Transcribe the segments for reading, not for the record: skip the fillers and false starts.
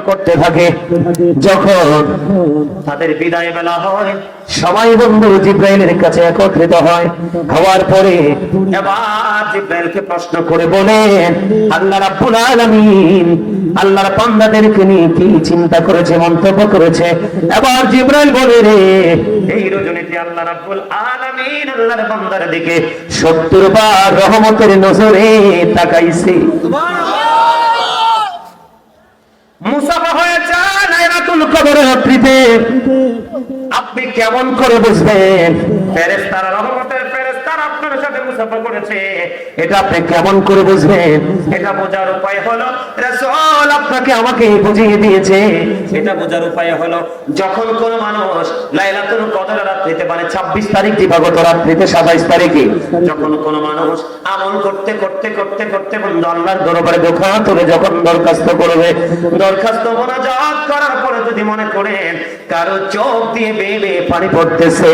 করতে থাকে। যখন তাদের বিদায় বেলা হয়, সবাই বন্ধু জিব্রাইলের কাছে একত্রিত হয়। হওয়ার পরে এবার জিব্রাইলকে প্রশ্ন করে বলেন, আল্লাহ রাব্বুল আলামিন আল্লাহর বান্দাদেরকে নিয়ে কি চিন্তা করেছে, মন্তব্য করেছে। এবার জিব্রাইল বলে, রে এই রজনীতে আল্লাহ রাব্বুল আলামিন আল্লাহর বান্দার দিকে 70 বার রহমতের নজরে তাকাইছে। মুসাফা হয়েছে লাইলাতুল কদরের রাত্রিতে। আপনি কেমন করে বুঝবেন ফেরেশতারা, রহমতের ফেরেশতারা আপনার সাথে মুসাফা করেছে? এটা আপনি কেমন করে বুঝবেন? এটা বোঝার উপায় হলো রাসূল আপনাকে আমাকে বুঝিয়ে দিয়েছে। এটা বোঝার উপায় হলো যখন কোন মানুষ লাইলাতুল কদরের রাত্রিতে, মানে 26 তারিখ দিবাগত রাত্রিতে 27 তারিখে, যখন কোন মানুষ আমল করতে করতে করতে করতে বন্ধু আল্লাহর দরবারে দোয়া করে যখন দরখাস্ত করবে, দরখাস্ত মোনাজাত করার পরে যদি মনে করেন কারো চোখ দিয়ে বেয়ে বেয়ে পানি পড়তেছে,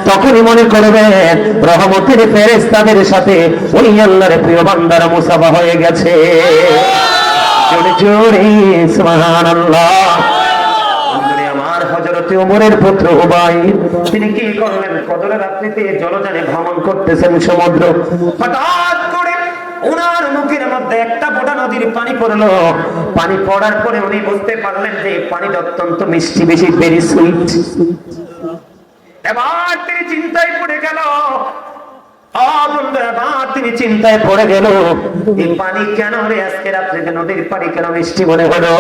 তখনই মনে করবেন রহমতের ফেরেশতাদের সাথে ওই আল্লাহর প্রিয় বান্দারা মুসাফা হয়ে গেছে। জোরে জোরে সুবহানাল্লাহ। বন্ধুরে আমার, হযরতে ওমরের পুত্র উবাইদ তিনি কি করলেন? কদরের রাত্রিতে জলযানে ভ্রমণ করতেছেন সমুদ্র। হঠাৎ করে ওনার মুখের মধ্যে একটা ফোঁটা নদীর পানি পড়লো। পানি পড়ার পরে উনি বুঝতে পারলেন যে পানিটা অত্যন্ত মিষ্টি, বেশি ভেরি সুইট। এবার তিনি চিন্তায় পড়ে গেল। তিনি চিন্তায় পড়ে গেল, এই পানি কেন রে আজকে রাত্রিতে নদীর পানি কেন মিষ্টি মনে হলো?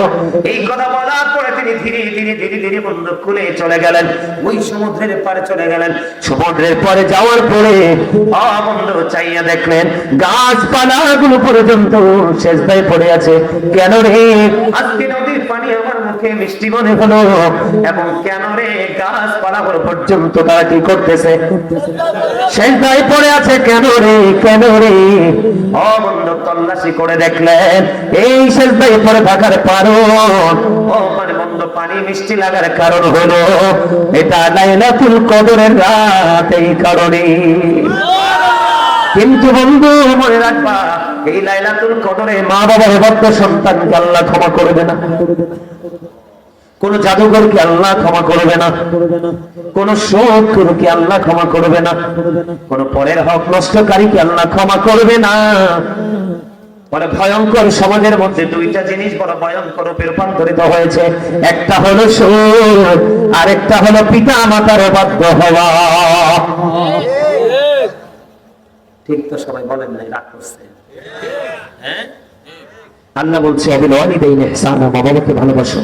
এই কথা বলার পরে তিনি ধীরে ধীরে ধীরে ধীরে বন্ধু কুলে চলে গেলেন, ওই সমুদ্রের পারে চলে গেলেন। সমুদ্রের পারে যাওয়ার পরে বন্ধু চাইয়া দেখলেন গাছপালা গুলো পর্যন্ত সেজদায় পড়ে আছে। কেন রে আজকে নদীর পানি আমার মুখে মিষ্টি মনে হলো? এবং কেন রে গাছপালা পর্যন্ত তারা কি করতেছে? সেজদায় পড়ে আছে। কেন রে, কেন রে? বন্ধু তল্লাশি করে দেখলেন এই সেজদায় পড়ে থাকার কারণ, মানে বন্ধু পানি মিষ্টি লাগার কারণ হলো এটা লাইলাতুল কদরের রাত, এই কারণে। কিন্তু বন্ধু মনে রাখবা, এই লাইলাতুল কদরে মা বাবার অবাধ্য সন্তানকে আল্লাহ ক্ষমা করবে না। কোন জাদুঘরকে আল্লাহ ক্ষমা করবে না, কোন শোধকে আল্লাহ ক্ষমা করবে না, কোন পরের হক নষ্টকারীকে আল্লাহ ক্ষমা করবে না। বলে ভয়ঙ্কর সমাজের মধ্যে দুইটা জিনিস বড় ভয়ঙ্কর রূপে রূপান্তরিত হয়েছে। একটা হলো সুদ, আর একটা হলো পিতা মাতার অবাধ্য হওয়া। ঠিক তো সবাই বলেন নাই, রাগ করছে? হ্যাঁ, আল্লাহ বলছে আবিল ওয়ালিদাইনি ইহসানা, মা বাবাকে ভালোবাসো।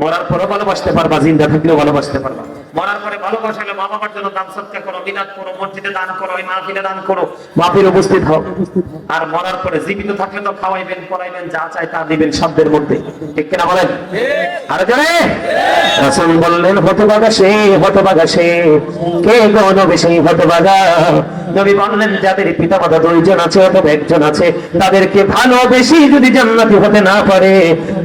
মরার পরে ভালোবাসতে পারবা, জিন্দা থাকলেও ভালোবাসতে পারবা। মরার পরে ভালোবাসা হলে মা বাবার জন্য দান সদকা করো, মিলাদ করো, মসজিদে দান করো, মাহফিলে দান করো, মাহফিলে উপস্থিত হও। আর মরার পরে জীবিত থাকলে তো খাওয়াইবেন, পড়াইবেন, যা চাই তা দিবেন সাধ্যের মধ্যে। ঠিক কিনা বলেন? আর জানে রাসূল বললেন হতভাগা সে, হতভাগা সে। কে গো নবী সেই হতভাগা? নবী বললেন যাদের পিতামাতা দুইজন আছে অথবা একজন আছে, তাদেরকে ভালোবেসে যদি জান্নাতি হতে না পারে,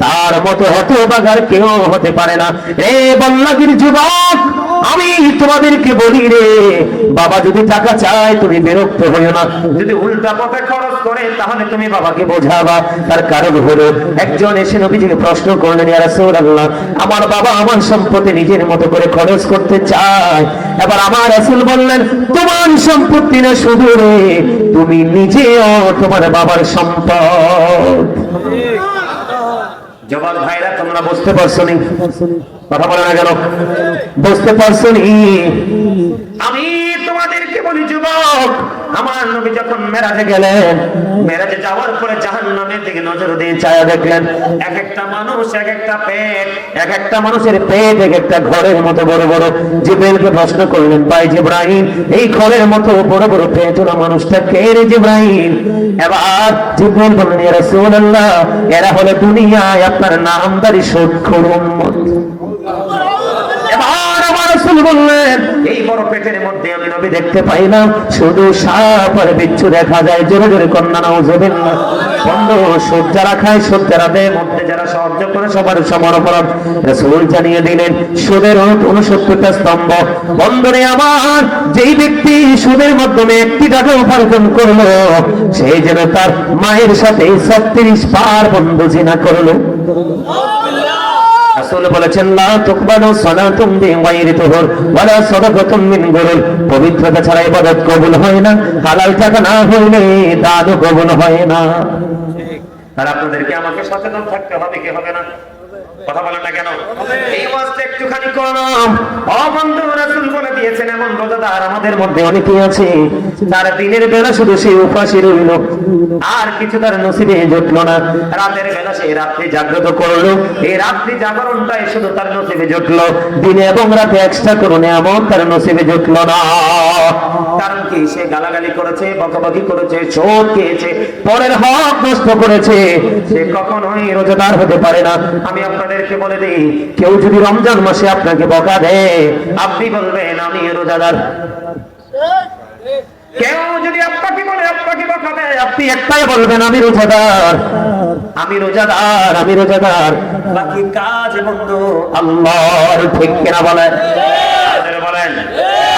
তার মতো হতভাগার কেউ হতে পারে না। এ বল্লাগীর যুবক, আমি তোমাদেরকে বলি রে, বাবা যদি টাকা চায় তুমি বিরক্ত হইও না। যদি উল্টা পথে খরচ করে তাহলে তুমি বাবাকে বোঝাবা। তার কারণ হলো একজন এসে নবীজিকে প্রশ্ন করলেন, ইয়া রাসূলুল্লাহ, আমার বাবা আমার সম্পত্তি নিজের মতো করে খরচ করতে চায়। এবার আমার রাসূল বললেন, তোমার সম্পত্তি না শুধু রে, তুমি নিজেও তোমার বাবার সম্পদ। জবাব ভাইরা, তোমরা বুঝতে পারছো নি? কথা বলে না কেন? বুঝতে পারছো নি? আমি তোমাদেরকে বলি যুবক, আমার নবী যখন মেরাজে গেলেন, মেরাজে যাওয়ার পরে জাহান্নামের দিকে নজর দিয়ে চায়া দেখলেন এক একটা মানুষ, এক একটা পেট, এক একটা মানুষের পেট এক একটা ঘরের মতো বড় বড়। জিবরাইলকে প্রশ্ন করলেন, ভাই জিবরাইল, এই ঘরের মতো বড় বড় পেট ওরা মানুষটা কে রে জিবরাইল? এবার জিবরাইল বললেন, ইয়া রাসূলুল্লাহ, এরা হলো দুনিয়ায় আপনার নামদারি সুদখোর উম্মত। এবার আমার রাসূল বললেন, এই বড় পেটের মধ্যে আমি নবী দেখতে পাই না, শুধু সাপ আর বিচ্ছু দেখা যায়। জোরে জোরে কন্যা নাউযুবিল্লাহ। বন্ধু, সুদ যারা খায়, সুদ যারা দেয়, মধ্যে যারা সাহায্য করে, সবার সমান অপরাধ। রাসূল জানিয়ে দিলেন সুদের 69টা স্তম্ভ। বন্ধুরে আমার, যেই ব্যক্তি সুদের মাধ্যমে 1 টাকা উপার্জন করলো, সেই যেন তার মায়ের সাথে 36 বার বন্ধু জিনা করলো। রাসূল বলেছেন লা তুকবালু সালাতুম বিগাইরি তুহুর ওয়ালা সাদাকাতুম মিন গুরুর, পবিত্রতা ছাড়া ইবাদত কবুল হয় না, হালাল টাকা না হইলে দানও কবুল হয় না। আর আপনাদেরকে আমাকে সচেতন থাকতে হবে কি হবে না? কথা বলেন না কেন? এই ওয়াজটা একটুখানি করলাম। ও বন্ধু, রাসূল বলে দিয়েছেন এমন রোজাদার আমাদের মধ্যে অনেকেই আছে যারা দিনের বেলা শুধু সে উপাসী রইল, আর কিছু তার নসিবে জুটলো না। রাতের বেলা সে রাত্রি জাগ্রত করলো, এই রাত্রি জাগরণটাই শুধু তার নসিবে জুটলো, দিনে এবং রাতে এক্সট্রা কোনো নিয়ামত তার নসিবে জুটলো না। কারণ কি? সে গালাগালি করেছে, বকাবকি করেছে, সুদ খেয়েছে, পরের হক নষ্ট করেছে, সে কখনোই রোজাদার হতে পারে না। আমি আপনাদেরকে বলে দিই, কেউ যদি রমজান মাসে আপনাকে বকা দেয়, আপনি বলবেন আমি রোজাদার। কেউ যদি আপনাকে বলে, আপনাকে বকা দেয়, আপনি একটাই বলবেন আমি রোজাদার, আমি রোজাদার, আমি রোজাদার। বাকি কাজ বন্ধু আল্লাহর। ঠিক কিনা বলেন? বলেন।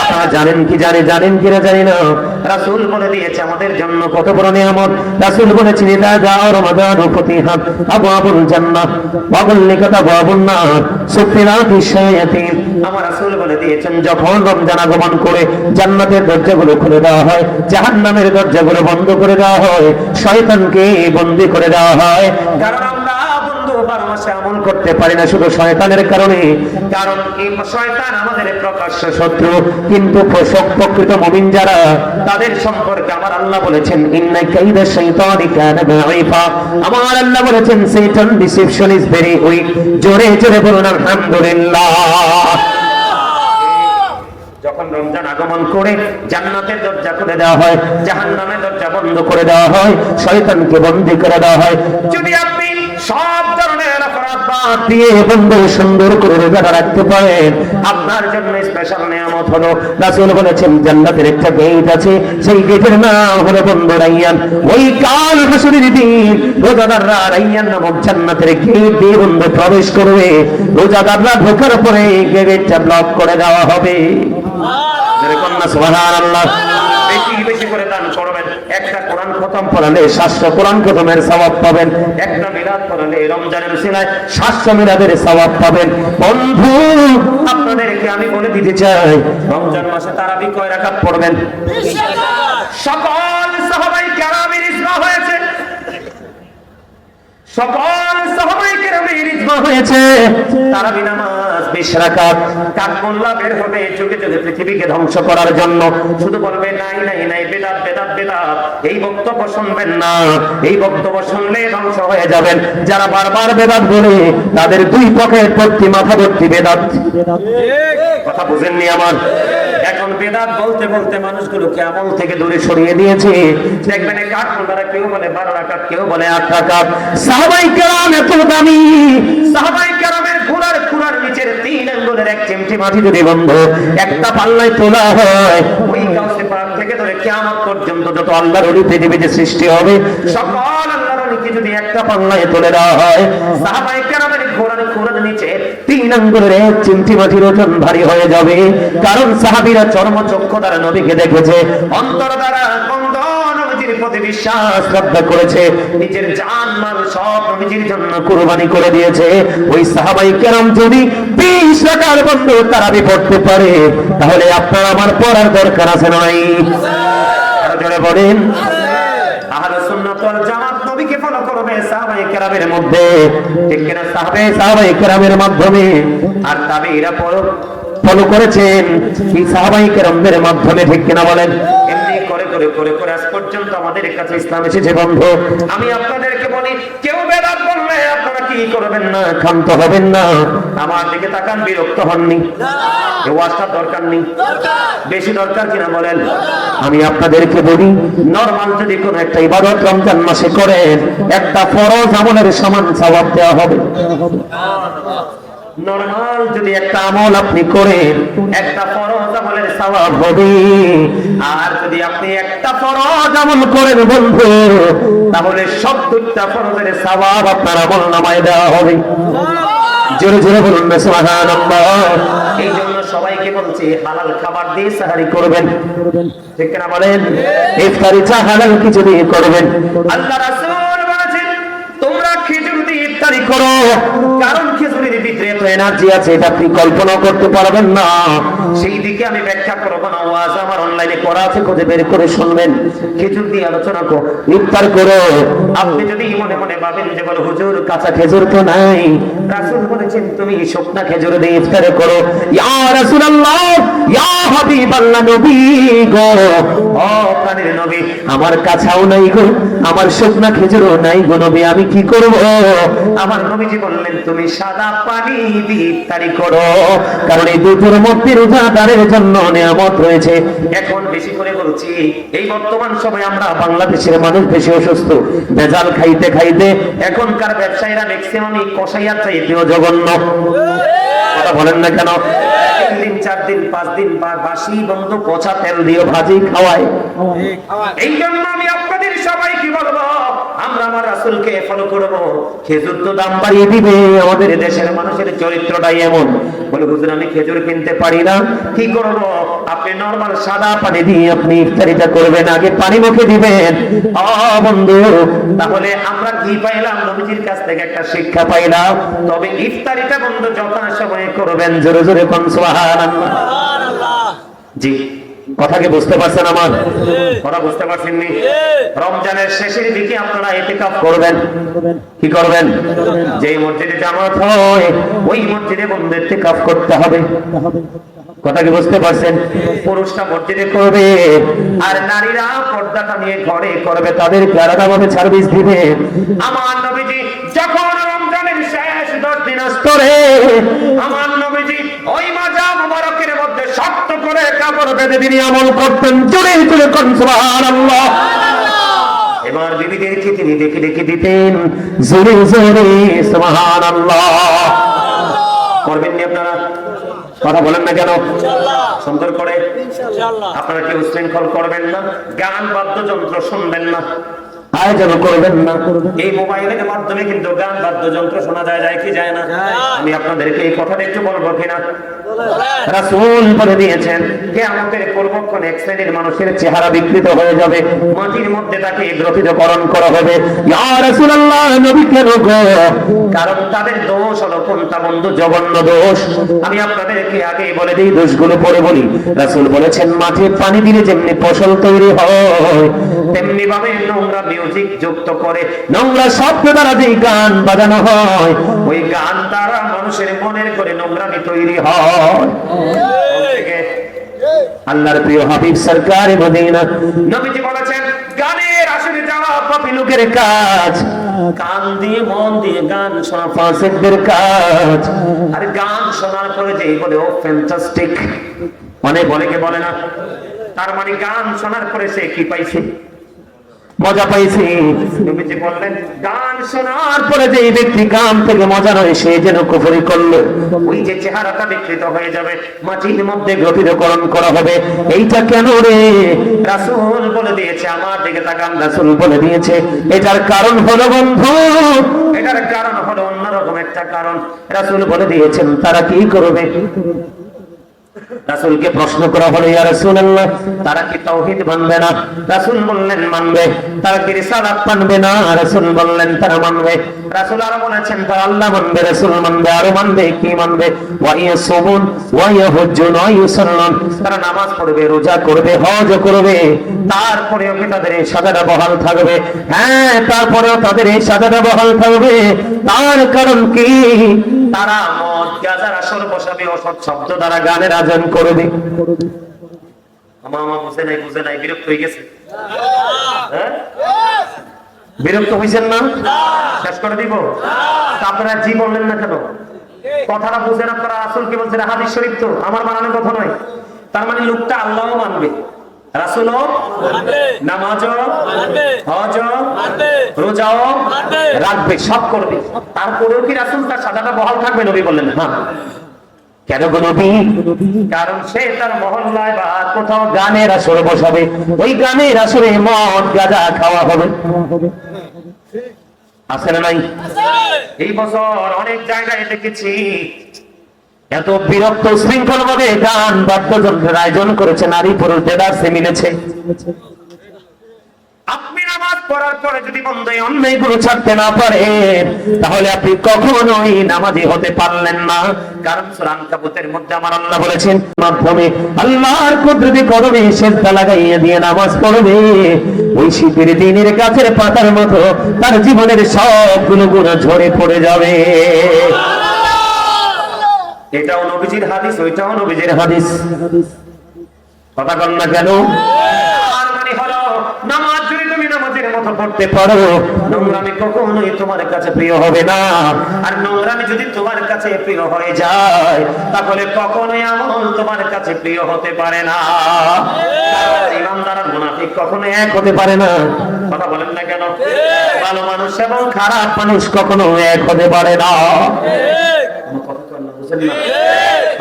আপনারা জানেন কি জানেন কিনা জানি না, রাসূল বলে দিয়েছে আমাদের জন্য কত বড় নিয়ামত। রাসূল বলেছেন ইদা জাআ রমাদান ফাতিহাত আবওয়াবুল জান্নাহ ওয়া গুল্লিকাত আবওয়াবুন নার সুফিনাতিশ শায়াতিন। আমার রাসূল বলে দিয়েছেন যখন রমজান আগমন করে জান্নাতের দরজাগুলো খুলে দেওয়া হয়, জাহান্নামের দরজাগুলো বন্ধ করে দেওয়া হয়, শয়তানকে বন্দী করে দেওয়া হয়। কারণ আমরা বন্ধু 12 মাসে আমল করতে পারি না শুধু শয়তানের কারণে। কারণ এই শয়তান আমাদের প্রকাশ্য শত্রু, কিন্তু প্রকৃত মুমিন যারা, তাদের সম্পর্কে আমার আল্লাহ বলেছেন ইন্না কাইদা শাইতানি কানা দাঈফা। আমার আল্লাহ বলেছেন শয়তান ডিসেপশন ইজ ভেরি উইক। জোরে জোরে বলুন আলহামদুলিল্লাহ। যখন রমজান আগমন করে জান্নাতের দরজা খুলে দেওয়া হয়, জাহান্নামের দরজা বন্ধ করে দেওয়া হয়, শয়তানকে বন্দী করে দেওয়া হয়। যদি আপনি সব ধরনের অপরাধ বাদ দিয়ে বন্ধু সুন্দর করে রোজাটা রাখতে পারেন, আপনার জন্য স্পেশাল নিয়ামত হলো, রাসূল বলেছেন জান্নাতের একটা গেট আছে, সেই গেটের নাম হলো বন্ধু রাইয়ান। ওই কাল হাসরের দিন রোজাদাররা রাইয়ান নামক জান্নাতের গেট দিয়ে বন্ধু প্রবেশ করবে। রোজাদাররা ঢোকার পরে গেটটা ব্লক করে দেওয়া হবে। সুবহানাল্লাহ। বেশি বেশি করে দান করবেন। একটা কোরআন খতম পড়ালে 700 কোরআন খতমের সওয়াব পাবেন, একটা মিলাদ পড়ালে রমজানের উসিলায় 700 মিলাদের সওয়াব পাবেন। বন্ধু, আপনাদেরকে আমি বলে দিতে চাই, রমজান মাসে তারাবি কয় রাকাত পড়বেন? সকল সাহাবায়ে কেরামের ইজমা হয়েছে, সকল সাহাবায়ে কেরামের ইজমা হয়েছে তারাবি নামাজ 20 রাকাত। কাক মোল্লা বের হবে যুগে যুগে পৃথিবীকে ধ্বংস করার জন্য, শুধু বলবে নাই নাই নাই, বেদাত বেদাত বেদাত। এই বক্তব্য শুনবেন না, এই বক্তব্য শুনলে ধ্বংস হয়ে যাবেন। যারা বারবার বেদাত বলে, তাদের দুই পকেট ভর্তি, মাথা ভর্তি বেদাত। কথা বুঝেননি আমার? এখন বেদাত বলতে বলতে মানুষগুলোকে আমল থেকে দূরে সরিয়ে দিয়েছে। দেখবেন এই কাঠ মোল্লারা কেউ বলে 12 রাকাত, কেউ বলে 8 রাকাত। সাহাবায়ে কেরাম এত দামি, সাহাবায়ে কেরামের খুরার নিচের 3 আঙ্গুলের এক চিমটি মাটি যদি বন্ধু একটা পাল্লায় তোলা হয়, ওই কাউসে পাক থেকে ধরে কিয়ামত পর্যন্ত যত আল্লাহর ওলি পৃথিবীতে সৃষ্টি হবে, সকল আল্লাহর ওলিকে যদি একটা পাল্লায় তুলে দেওয়া হয়, সাহাবায়ে কেরামের খুরার নিচে 3 আঙ্গুলের এক চিমটি মাটির ওজন ভারী হয়ে যাবে। কারণ সাহাবীরা চর্মচক্ষু দ্বারা নবীকে দেখেছে, অন্তর দ্বারা নবীজির প্রতি বিশ্বাস শ্রদ্ধা করেছে, নিজের জান মাল সব নবীজির জন্য কুরবানি করে দিয়েছে। ওই সাহাবায়ে কেরাম যদি 20 রাকাত বন্ধু তারাবি পড়তে পারে, তাহলে আপনার আমার পড়ার দরকার আছে না নাই? আরো জোরে বলেন। আহলে সুন্নাত ওয়াল জামাত নবীকে ফলো করবে সাহাবায়ে কেরামের মধ্যে, ঠিক কিনা? সাহাবায়ে কেরামের মাধ্যমে, আর তাবেঈরা ফলো করেছেন এই সাহাবায়ে কেরামদের মাধ্যমে, ঠিক কিনা বলেন? এমনি করে করে করে করে আজ পর্যন্ত আমাদের কাছে ইসলাম এসেছে বন্ধু। আমি আপনাদেরকে বলি, কেউ বেদাত বললে আপনারা কি করবেন না, ক্ষান্ত হবেন না। আমার দিকে তাকান, বিরক্ত হননি? এই ওয়াজটার দরকার নেই? বেশি দরকার কিনা বলেন? আমি আপনাদেরকে বলি, নরমাল যদি কোনো একটা ইবাদত রমজান মাসে করেন, একটা ফরজ আমলের সমান সওয়াব দেওয়া হবে। নরমাল যদি একটা আমল আপনি করেন, একটা ফরজ আমলের সওয়াব হবে। আর যদি আপনি একটা ফরজ আমল করেন বন্ধু, তাহলে 70টা ফরজের সওয়াব আপনার আমলনামায় দেওয়া হবে। জোরে জোরে বলুন না সুবহানাল্লাহ। এই জন্য সবাইকে বলছি, হালাল খাবার দিয়ে সাহারি করবেন, ঠিক কিনা বলেন? ইফতারি চা হালাল কিছু দিয়ে করবেন। আল্লাহ রাসূল বলেছেন, তোমরা খেজুর দিয়ে ইফতারি করো, কারণ খেজুরের ভিতরে এত এনার্জি আছে এটা আপনি কল্পনা করতে পারবেন না। সেই দিকে আমি ব্যাখ্যা করব না, ওয়াজ আমার অনলাইনে করা আছে, খুঁজে বের করে শুনবেন। খেজুর দিয়ে আলোচনা করো, ইফতার করো। আপনি যদি মনে মনে ভাবেন যে বলে হুজুর কাঁচা খেজুর তো নাই, রাসূল বলেছেন তুমি শুকনা খেজুর দিয়ে ইফতার করো। ইয়া রাসূলুল্লাহ, ইয়া হাবিবাল্লাহ, নবী গো, ও প্রাণের নবী, আমার কাঁচাও নাই গো, আমার শুকনা খেজুরও নাই গো নবী, আমি কি করব? আমার নবীজি বললেন তুমি সাদা পানি দিয়ে ইফতারি করো, কারণ এই দুটোর মধ্যে রোজাদারের জন্য নিয়ামত রয়েছে। এখন বেশি করে বলছি, এই বর্তমান সময় আমরা বাংলাদেশের মানুষ বেশি অসুস্থ, ভেজাল খাইতে খাইতে এখনকার ব্যবসায়ীরা ম্যাক্সিমামই কষাইয়ার চাইতেও জঘন্য। কথা বলেন না কেন? 3 দিন 4 দিন 5 দিন বাসি বন্ধ পচা তেল দিয়ে ভাজি খাওয়ায়। এই জন্য আমি আপনাদের সবাইকে বলবো, আমরা আমার রাসূলকে ফলো করব। খেজুর তো দাম বাড়িয়ে দিবে, আমাদের দেশের মানুষের চরিত্রটাই এমন। বলে হুজুর আমি খেজুর কিনতে পারি না, কি করব? আপনি নরমাল সাদা পানি দিয়ে আপনি ইফতারিটা করবেন, আগে পানি মুখে দিবেন। বন্ধু, তাহলে আমরা কি পাইলাম? নবীজির কাছ থেকে একটা শিক্ষা পাইলাম। তবে ইফতারিটা বন্ধু যথা সময়ে করবেন। জোরে জোরে কোন সুবহানাল্লাহ। জি, কথা কি বুঝতে পারছেন? আমার কথা বুঝতে পারছেননি? রমজানের শেষের দিকে আপনারা ইতিকাফ করবেন। কি করবেন? যে মসজিদে জামাত হয় ওই মসজিদে বন্ধু ইতিকাফ করতে হবে। কথা কি বুঝতে পারছেন? পুরুষরা মসজিদে করবে আর নারীরা পর্দাটা নিয়ে ঘরে করবে, তাদেরকে আলাদাভাবে সার্ভিস দিবে। আমার নবীজি যখন রমজানের শেষ 10 দিন আসরে আমার নবীজি ওই মাজা মুবারকের মধ্যে শক্ত করে কাপড় বেঁধে তিনি আমল করতেন। জোরে জোরে কোন সুবহানাল্লাহ। এবার বিবিদেরকে তিনি দেখে দেখে দিতেন। জোরে জোরে সুবহানাল্লাহ। করবেন নি আপনারা? কথা বলেন না কেন? সুন্দর করে আপনারা কি উশৃঙ্খল করবেন না? গান বাদ্যযন্ত্র শুনবেন না, আয়োজন করবেন না। এই মোবাইলের মাধ্যমে কিন্তু গান বাদ্যযন্ত্র শোনা যায় কি যায় না? আমি আপনাদেরকে এই কথাটা একটু বলবো কিনা? রাসূল বলে দিয়েছেন কিয়ামতের পূর্বক্ষণ এক শ্রেণীর মানুষের চেহারা বিকৃত হয়ে যাবে, মাটির মধ্যে তাকে গ্রথিতকরণ করা হবে। ইয়া রাসূলুল্লাহ, নবী কেন গো? কারণ তাদের দোষ হলো কোনটা বন্ধু? জঘন্য দোষ। আমি আপনাদেরকে আগেই বলে দিই, দোষগুলো পরে বলি। রাসূল বলেছেন মাটির পানি দিলে যেমনি ফসল তৈরি হয়, তেমনি ভাবে নোংরা মিউজিক যুক্ত করে, নোংরা শব্দ দ্বারা যে গান বাজানো হয়, ওই গান দ্বারা মানুষের মনের করে নোংরামি তৈরি হয়। আল্লাহর প্রিয় হাবিব সরকার মদিনা নবীজি বলেছেন গানের আসরে যাওয়া পাপী লোকের কাজ, কান দিয়ে মন দিয়ে গান শোনা ফাসিকদের কাজ। আর গান শোনার পরে যে বলে ও ফ্যান্টাস্টিক, মানে বলে কে বলে না? তার মানে গান শোনার পরে সে কি পাইছে? মজা পাইছে। নবীজি বললেন গান শোনার পরে যে ব্যক্তি গান থেকে মজা নয় সে যেন কুফরি করলো। ওই যে চেহারাটা বিকৃত হয়ে যাবে, মাটির মধ্যে গ্রথিতকরণ করা হবে। এইটা কেন রে? রাসূল বলে দিয়েছে, আমার দিকে তাকান, রাসূল বলে দিয়েছে এটার কারণ হলো বন্ধু, এটার কারণ হলো অন্যরকম একটা কারণ। রাসূল বলে দিয়েছেন তারা কি করবে? রাসূলকে প্রশ্ন করা হলো, ইয়া রাসূলুল্লাহ তারা কি তাওহীদ মানবে না? রাসূল বললেন মানবে। তারা কি রিসালাত মানবে না? রাসূল বললেন তারা মানবে। রাসূল আরো বলেছেন তারা আল্লাহ মানবে, রাসূল মানবে, আরো মানবে। কি মানবে? ওয়া ইয়াসুমুন ওয়া ইয়াহুজ্জুন ওয়া ইউসাল্লুন, তারা নামাজ পড়বে, রোজা করবে, হজ করবে, তারপরেও কি তাদের এই সাজাটা বহাল থাকবে? হ্যাঁ, তারপরেও তাদের এই সাজাটা বহাল থাকবে। তার কারণ কি? তারা মদ গাঁজার আসর বসাবে, অসৎ শব্দ দ্বারা গানের আয়োজন করবে। আমার বুঝে নাই বিরক্ত হয়ে গেছে? হ্যাঁ, বিরক্ত হয়েছেন না? শেষ করে দিব? আপনারা জি বললেন না কেন? কথাটা বুঝেন আপনারা? রাসূল কি বলছেন? হাদিস শরীফ তো, আমার বানানোর কথা নয়। তার মানে লোকটা আল্লাহও মানবে, রাসূলও মানবে, নামাজও মানবে, হজও মানবে, রোজাও মানবে, রাখবে, সব করবে। তারপরেও কি রাসূল তার সাজাটা বহাল থাকবে? নবী বললেন হ্যাঁ। কেন গো নবী? কারণ সে তার মহল্লায় বা কোথাও গানের আসর বসাবে, ওই গানের আসরে মদ গাঁজা খাওয়া হবে। আছে না নাই? এই বছর অনেক জায়গায় দেখেছি এত বিরক্ত শৃঙ্খল ভাবে গান বাদ্যযন্ত্রের আয়োজন করেছে, নারী পুরুষ দেদারসে মিলেছে। আপনি নামাজ পড়ার পরে যদি বন্ধ এই অন্যায়গুলো ছাড়তে না পারে, তাহলে আপনি কখনোই নামাজি হতে পারলেন না। কারণ সূরা আনকাবুতের মধ্যে আমার আল্লাহ বলেছেন, মাধ্যমে আল্লাহর কুদরতি কদমে সিজদা লাগাইয়া দিয়ে নামাজ পড়বে, ওই শীতের দিনের গাছের পাতার মতো তার জীবনের সবগুলো গুনাহ ঝরে পড়ে যাবে। এটাও নবীজির হাদিস, ওইটাও নবীজির হাদিস। কথা কন না কেন? আর মানে হলো নামাজ যদি তুমি নামাজের মতো পড়তে পারো, নোংরামি কখনোই তোমার কাছে প্রিয় হবে না। আর নোংরামি যদি তোমার কাছে প্রিয় হয়ে যায়, তাহলে কখনোই আমল তোমার কাছে প্রিয় হতে পারে না। ইমানদার আর মুনাফিক কখনো এক হতে পারে না। কথা বলেন না কেন? ভালো মানুষ এবং খারাপ মানুষ কখনো এক হতে পারে না।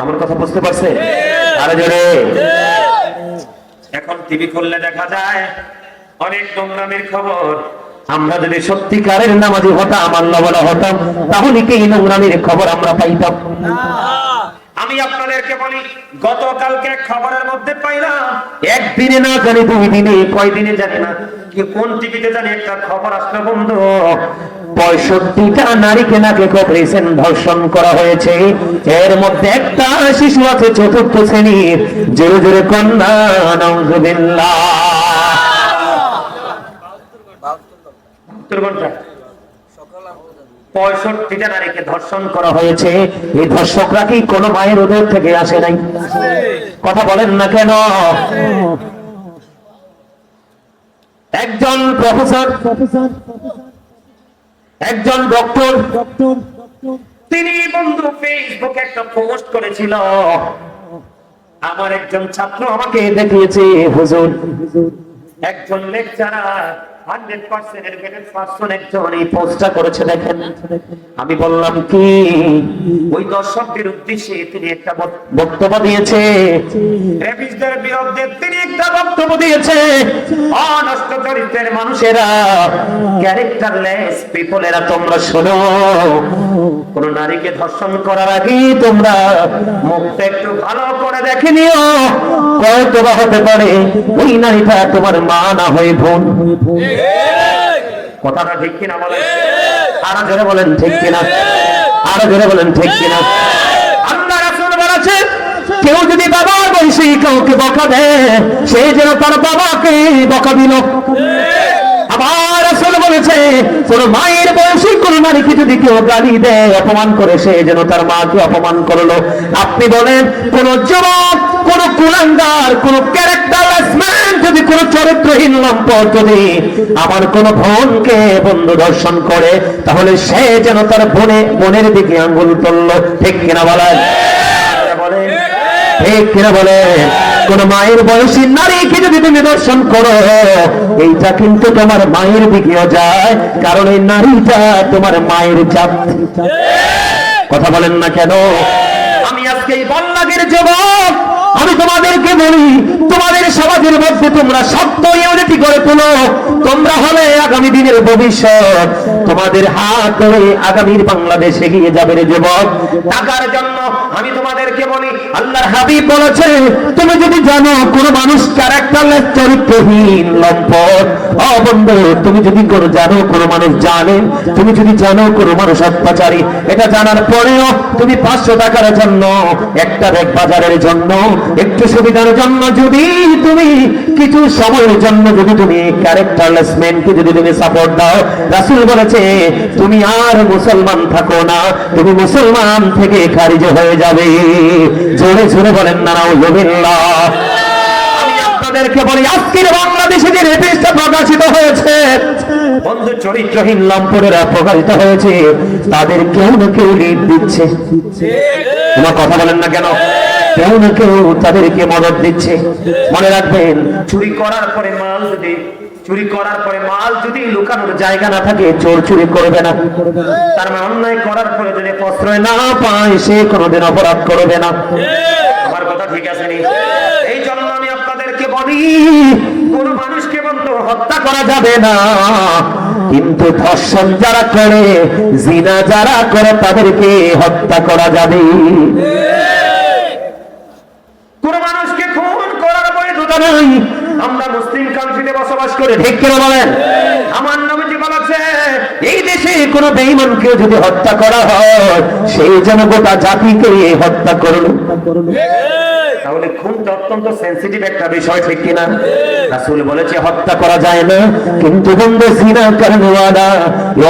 আমার কথা বুঝতে পারছে? আরে জোরে। এখন টিভি খুললে দেখা যায় অনেক নোংরামির খবর। আমরা যদি সত্যিকারের নামাজি হতাম, আল্লাহ বলা হতাম, তাহলে কি এই নোংরামির খবর আমরা পাইতাম? আমি আপনাদেরকে বলি, গতকালকে খবরের মধ্যে পাইলাম, একদিনে না জানি 2 দিনে, কয় দিনে জানি না, কি কোন টিভিতে জানি একটা খবর আসলো বন্ধু, 65টা নারীকে নাকি কবরেছেন, ধর্ষণ করা হয়েছে। এর মধ্যে একটা শিশু আছে 4র্থ শ্রেণীর। জোরে জোরে কন্যা নাউজুবিল্লাহ। 65টা নারীকে ধর্ষণ করা হয়েছে। এই ধর্ষকরা কি কোনো মায়ের উদর থেকে আসে নাই? কথা বলেন না কেন? একজন প্রফেসর, একজন ডক্টর, তিনি বন্ধু ফেসবুকে একটা পোস্ট করেছিল। আমার একজন ছাত্র আমাকে দেখিয়েছে, হুজুর একজন লেকচারার 100% এডুকেটেড পারসন একজন এই পোস্টটা করেছে, দেখেন। আমি বললাম কি, ওই দর্শকদের উদ্দেশ্যে তিনি একটা বক্তব্য দিয়েছে, রেপিস্টদের বিরুদ্ধে তিনি একটা বক্তব্য দিয়েছে। অনষ্ট চরিত্রের মানুষেরা, ক্যারেক্টারলেস পিপলেরা, তোমরা শোনো, কোন নারীকে ধর্ষণ করার আগে তোমরা মুখটা একটু ভালো করে দেখে নিও, হয়তো বা হতে পারে ওই নারীটা তোমার মা না হয়ে বোন। কথাটা ঠিক কিনা বলেন? আরো জোরে বলেন ঠিক কিনা? আরো জোরে বলেন ঠিক কিনা? আল্লাহ রাসূল বলেছেন, কেউ যদি বাবার বয়সী কাউকে বকা দেয়, সে যেন তার বাবাকে বকা দিল। আবার রাসূল বলেছে, কোন মায়ের বয়সী কোন নারীকে যদি কেউ গালি দেয়, অপমান করে, সে যেন তার মাকে অপমান করলো। আপনি বলেন, কোন যুবক, কোন কুলাঙ্গার, কোন ক্যারেক্টারলেস ম্যান যদি কোন চরিত্রহীন লম্পট যদি আমার কোন বোনকে বন্ধু দর্শন করে, তাহলে সে যেন তার বোনের দিকে আঙ্গুল তুললো। ঠিক কিনা বলেন? বলেন ঠিক কিনা বলেন? কোন মায়ের বয়সী নারীকে যদি তুমি দর্শন করো, এইটা কিন্তু তোমার মায়ের দিকেও যায়, কারণ এই নারীটা তোমার মায়ের জাত। কথা বলেন না কেন? আমি আজকে এই বল্লাগের যুবক, আমি তোমাদেরকে বলি, তোমাদের সমাজের মধ্যে তোমরা সত্য ইউনিটি করে তোলো। তোমরা হলে আগামী দিনের ভবিষ্যৎ। তোমাদের হাত ধরে আগামীর বাংলাদেশ এগিয়ে যাবে রে যুবক। টাকার জন্য আমি তোমাদেরকে বলি, আল্লাহর হাবিব বলেছে, তুমি যদি জানো কোন মানুষ ক্যারেক্টারলেস, চরিত্রহীন, লম্পট, বন্ধু, তুমি যদি জানো কোন মানুষ জানে, তুমি যদি জানো কোন মানুষ অত্যাচারী, এটা জানার পরেও তুমি 500 টাকার জন্য, একটা ব্যাগ বাজারের জন্য, একটু সুবিধার জন্য যদি তুমি কিছু সময়ের জন্য যদি তুমি ক্যারেক্টারলেস ম্যানকে যদি তুমি সাপোর্ট দাও, রাসূল বলেছে তুমি আর মুসলমান থাকো না, তুমি মুসলমান থেকে খারিজ হয়ে যাবে। জোরে জোরে বলেন না নাউজুবিল্লাহ। আমি আপনাদেরকে বলি, আজকের বাংলাদেশে যে রেপিস্টটা প্রকাশিত হয়েছে, বন্ধু চরিত্রহীন লম্পটেরা প্রকাশিত হয়েছে, তাদের কেউ না কেউ লিড দিচ্ছে। তোমার কথা বলেন না কেন? কেউ না কেউ তাদেরকে মদত দিচ্ছে। মনে রাখবেন, চুরি করার পরে মাল যদি লুকানোর জায়গা না থাকে, চোর চুরি করবে না। তার মানে অন্যায় করার পরে যদি প্রশ্রয় না পায়, সে কোনোদিন অপরাধ করবে না। আমার কথা ঠিক আছে নি? এই জন্য আমি আপনাদেরকে বলি, কোন মানুষকে বন্ধু হত্যা করা যাবে না, কিন্তু ধর্ষণ যারা করে, জিনা যারা করে, তাদেরকে হত্যা করা যাবে। কোন মানুষকে খুন করার বৈধতা নাই। আমরা মুসলিম কান্ট্রিতে বসবাস করে, ঠিক কিনা বলেন? আমার নবীজি বলেছে এই দেশে কোনো বেঈমানকে যদি হত্যা করা হয় সেই যেন গোটা জাতিকে হত্যা করলো। তাহলে খুনটা অত্যন্ত সেনসিটিভ একটা বিষয়, ঠিক কিনা? রাসূল বলেছে হত্যা করা যায় না, কিন্তু বন্ধু জিনা করনেওয়ালা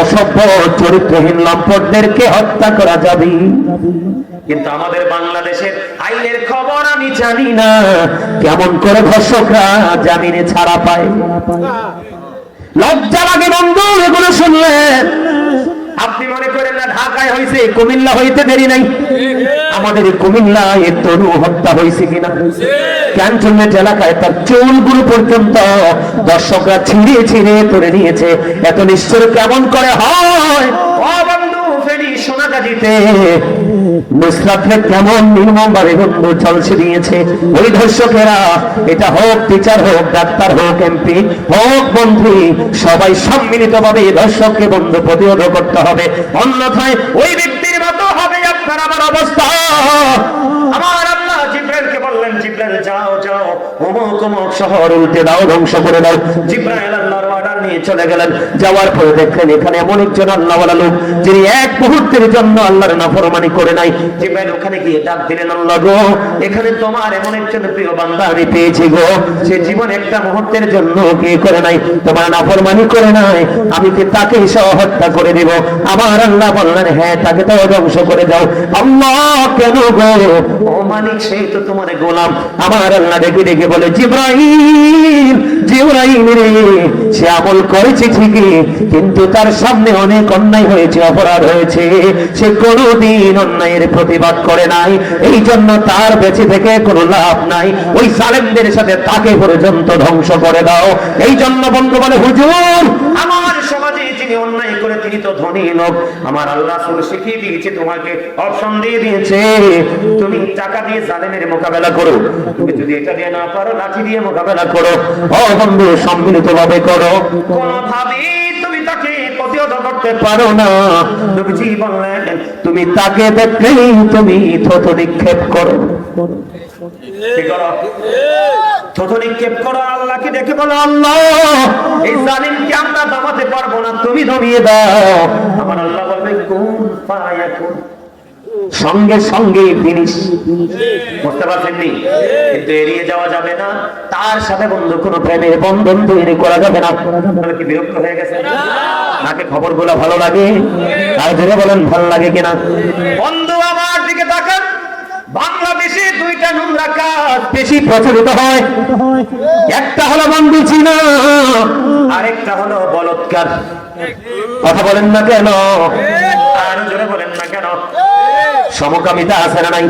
অসভ্য চরিত্রহীন লম্পটদেরকে হত্যা করা যাবে। কিন্তু আমাদের বাংলাদেশের আইনের খবর আমি জানি না কেমন করে ধর্ষকরা জামিনে ছাড়া পায়। লজ্জা লাগে বন্ধু এগুলো শুনলে। আপনি মনে করেন না ঢাকায় হয়েছে, কুমিল্লা হইতে দেরি নাই। আমাদের কুমিল্লায় তরু হত্যা হয়েছে কিনা? ক্যান্টনমেন্ট এলাকায় তার চুলগুলো পর্যন্ত দর্শকরা ছিঁড়ে ছিঁড়ে তুলে নিয়েছে। এত নিশ্চয় কেমন করে হয়? ও বন্ধু ফেরি সোনাগাজীতে নুসরাতকে কেমন নির্মমভাবে বন্ধু ঝলসে দিয়েছে ওই ধর্ষকেরা। এটা হোক টিচার, হোক ডাক্তার, হোক এমপি, হোক মন্ত্রী, সবাই সম্মিলিতভাবে এই ধর্ষককে বন্ধু প্রতিরোধ করতে হবে, অন্যথায় ওই ব্যক্তির মতো হবে আপনার আমার অবস্থা। আমার আল্লাহ জিবরাইলকে বললেন, জিবরাইল যাও যাও অমুক অমুক শহর উল্টে দাও, ধ্বংস করে দাও। জিবরাইল আল্লাহর অর্ডার নিয়ে চলে গেলেন। যাওয়ার পরে দেখলেন এখানে এমন একজন আল্লাহওয়ালা লোক যিনি এক মুহূর্তের জন্য আল্লাহর নাফরমানি করে নাই। জিবরাইল ওখানে গিয়ে ডাক দিলেন, আল্লাহ গো এখানে তোমার এমন একজন প্রিয় বান্দা আমি পেয়েছি গো, সে জীবন একটা মুহূর্তের জন্য কি করে নাই, তোমার নাফরমানি করে নাই, আমি কি তাকে সহ হত্যা করে দেব? আমার আল্লাহ বললেন হ্যাঁ, তাকে তো ধ্বংস করে দাও। আল্লাহ কেন গো? ও মালিক সেই তো তোমার গোলাম। আমার আল্লাহ ডেকে ডেকে বলে, জিবরাইল জিবরাইল রে, সে আমল করেছে ঠিকই, কিন্তু তার সামনে অনেক অন্যায় হয়েছে, অপরাধ হয়েছে, সে কোনোদিন অন্যায়ের প্রতিবাদ করে নাই, এই জন্য তার বেঁচে থেকে কোনো লাভ নাই। ওই জালেমদের সাথে তাকে পর্যন্ত ধ্বংস করে দাও। এই জন্য বন্ধু বলে, হুজুর আমার সমাজে যিনি অন্যায় করে তিনি তো ধনী লোক। আমার আল্লাহ রাসূল শিখিয়ে দিয়েছে, তোমাকে অপশন দিয়ে দিয়েছে, তুমি টাকা দিয়ে জালেমের মোকাবেলা করো, তুমি যদি এটা দিয়ে না পারো লাঠি দিয়ে মোকাবেলা করো। ও বন্ধু সম্মিলিতভাবে করো, কোনোভাবেই তুমি তাকে প্রতিহত করতে পারো না। নবীজি বললেন তুমি তাকে দেখলেই তুমি থুতু নিক্ষেপ করো। কি করো? থুতু নিক্ষেপ করো। আল্লাহকে দেখে বলো, আল্লাহ এই জালিমকে আমরা দমাতে পারবো না, তুমি দমিয়ে দাও। আমার আল্লাহ বলবে কুন ফায়াকুন, সঙ্গে সঙ্গে ফিনিশ। বুঝতে পারছেন নি? কিন্তু এড়িয়ে যাওয়া যাবে না, তার সাথে বন্ধু কোনো প্রেমের বন্ধন তৈরি করা যাবে না। কি বিরক্ত হয়ে গেছে নাকি? খবরগুলো ভালো লাগে? আর ধরে বলেন ভালো লাগে কিনা? বন্ধু আমার দিকে তাকান। বাংলাদেশে দুইটা নোংরা কাজ বেশি প্রচলিত হয়, একটা হলো বন্ধু চিনা, আরেকটা হলো বলৎকার। কথা বলেন না কেন? আর জোরে বলেন না কেন? সমকামিতা আছে না নাই?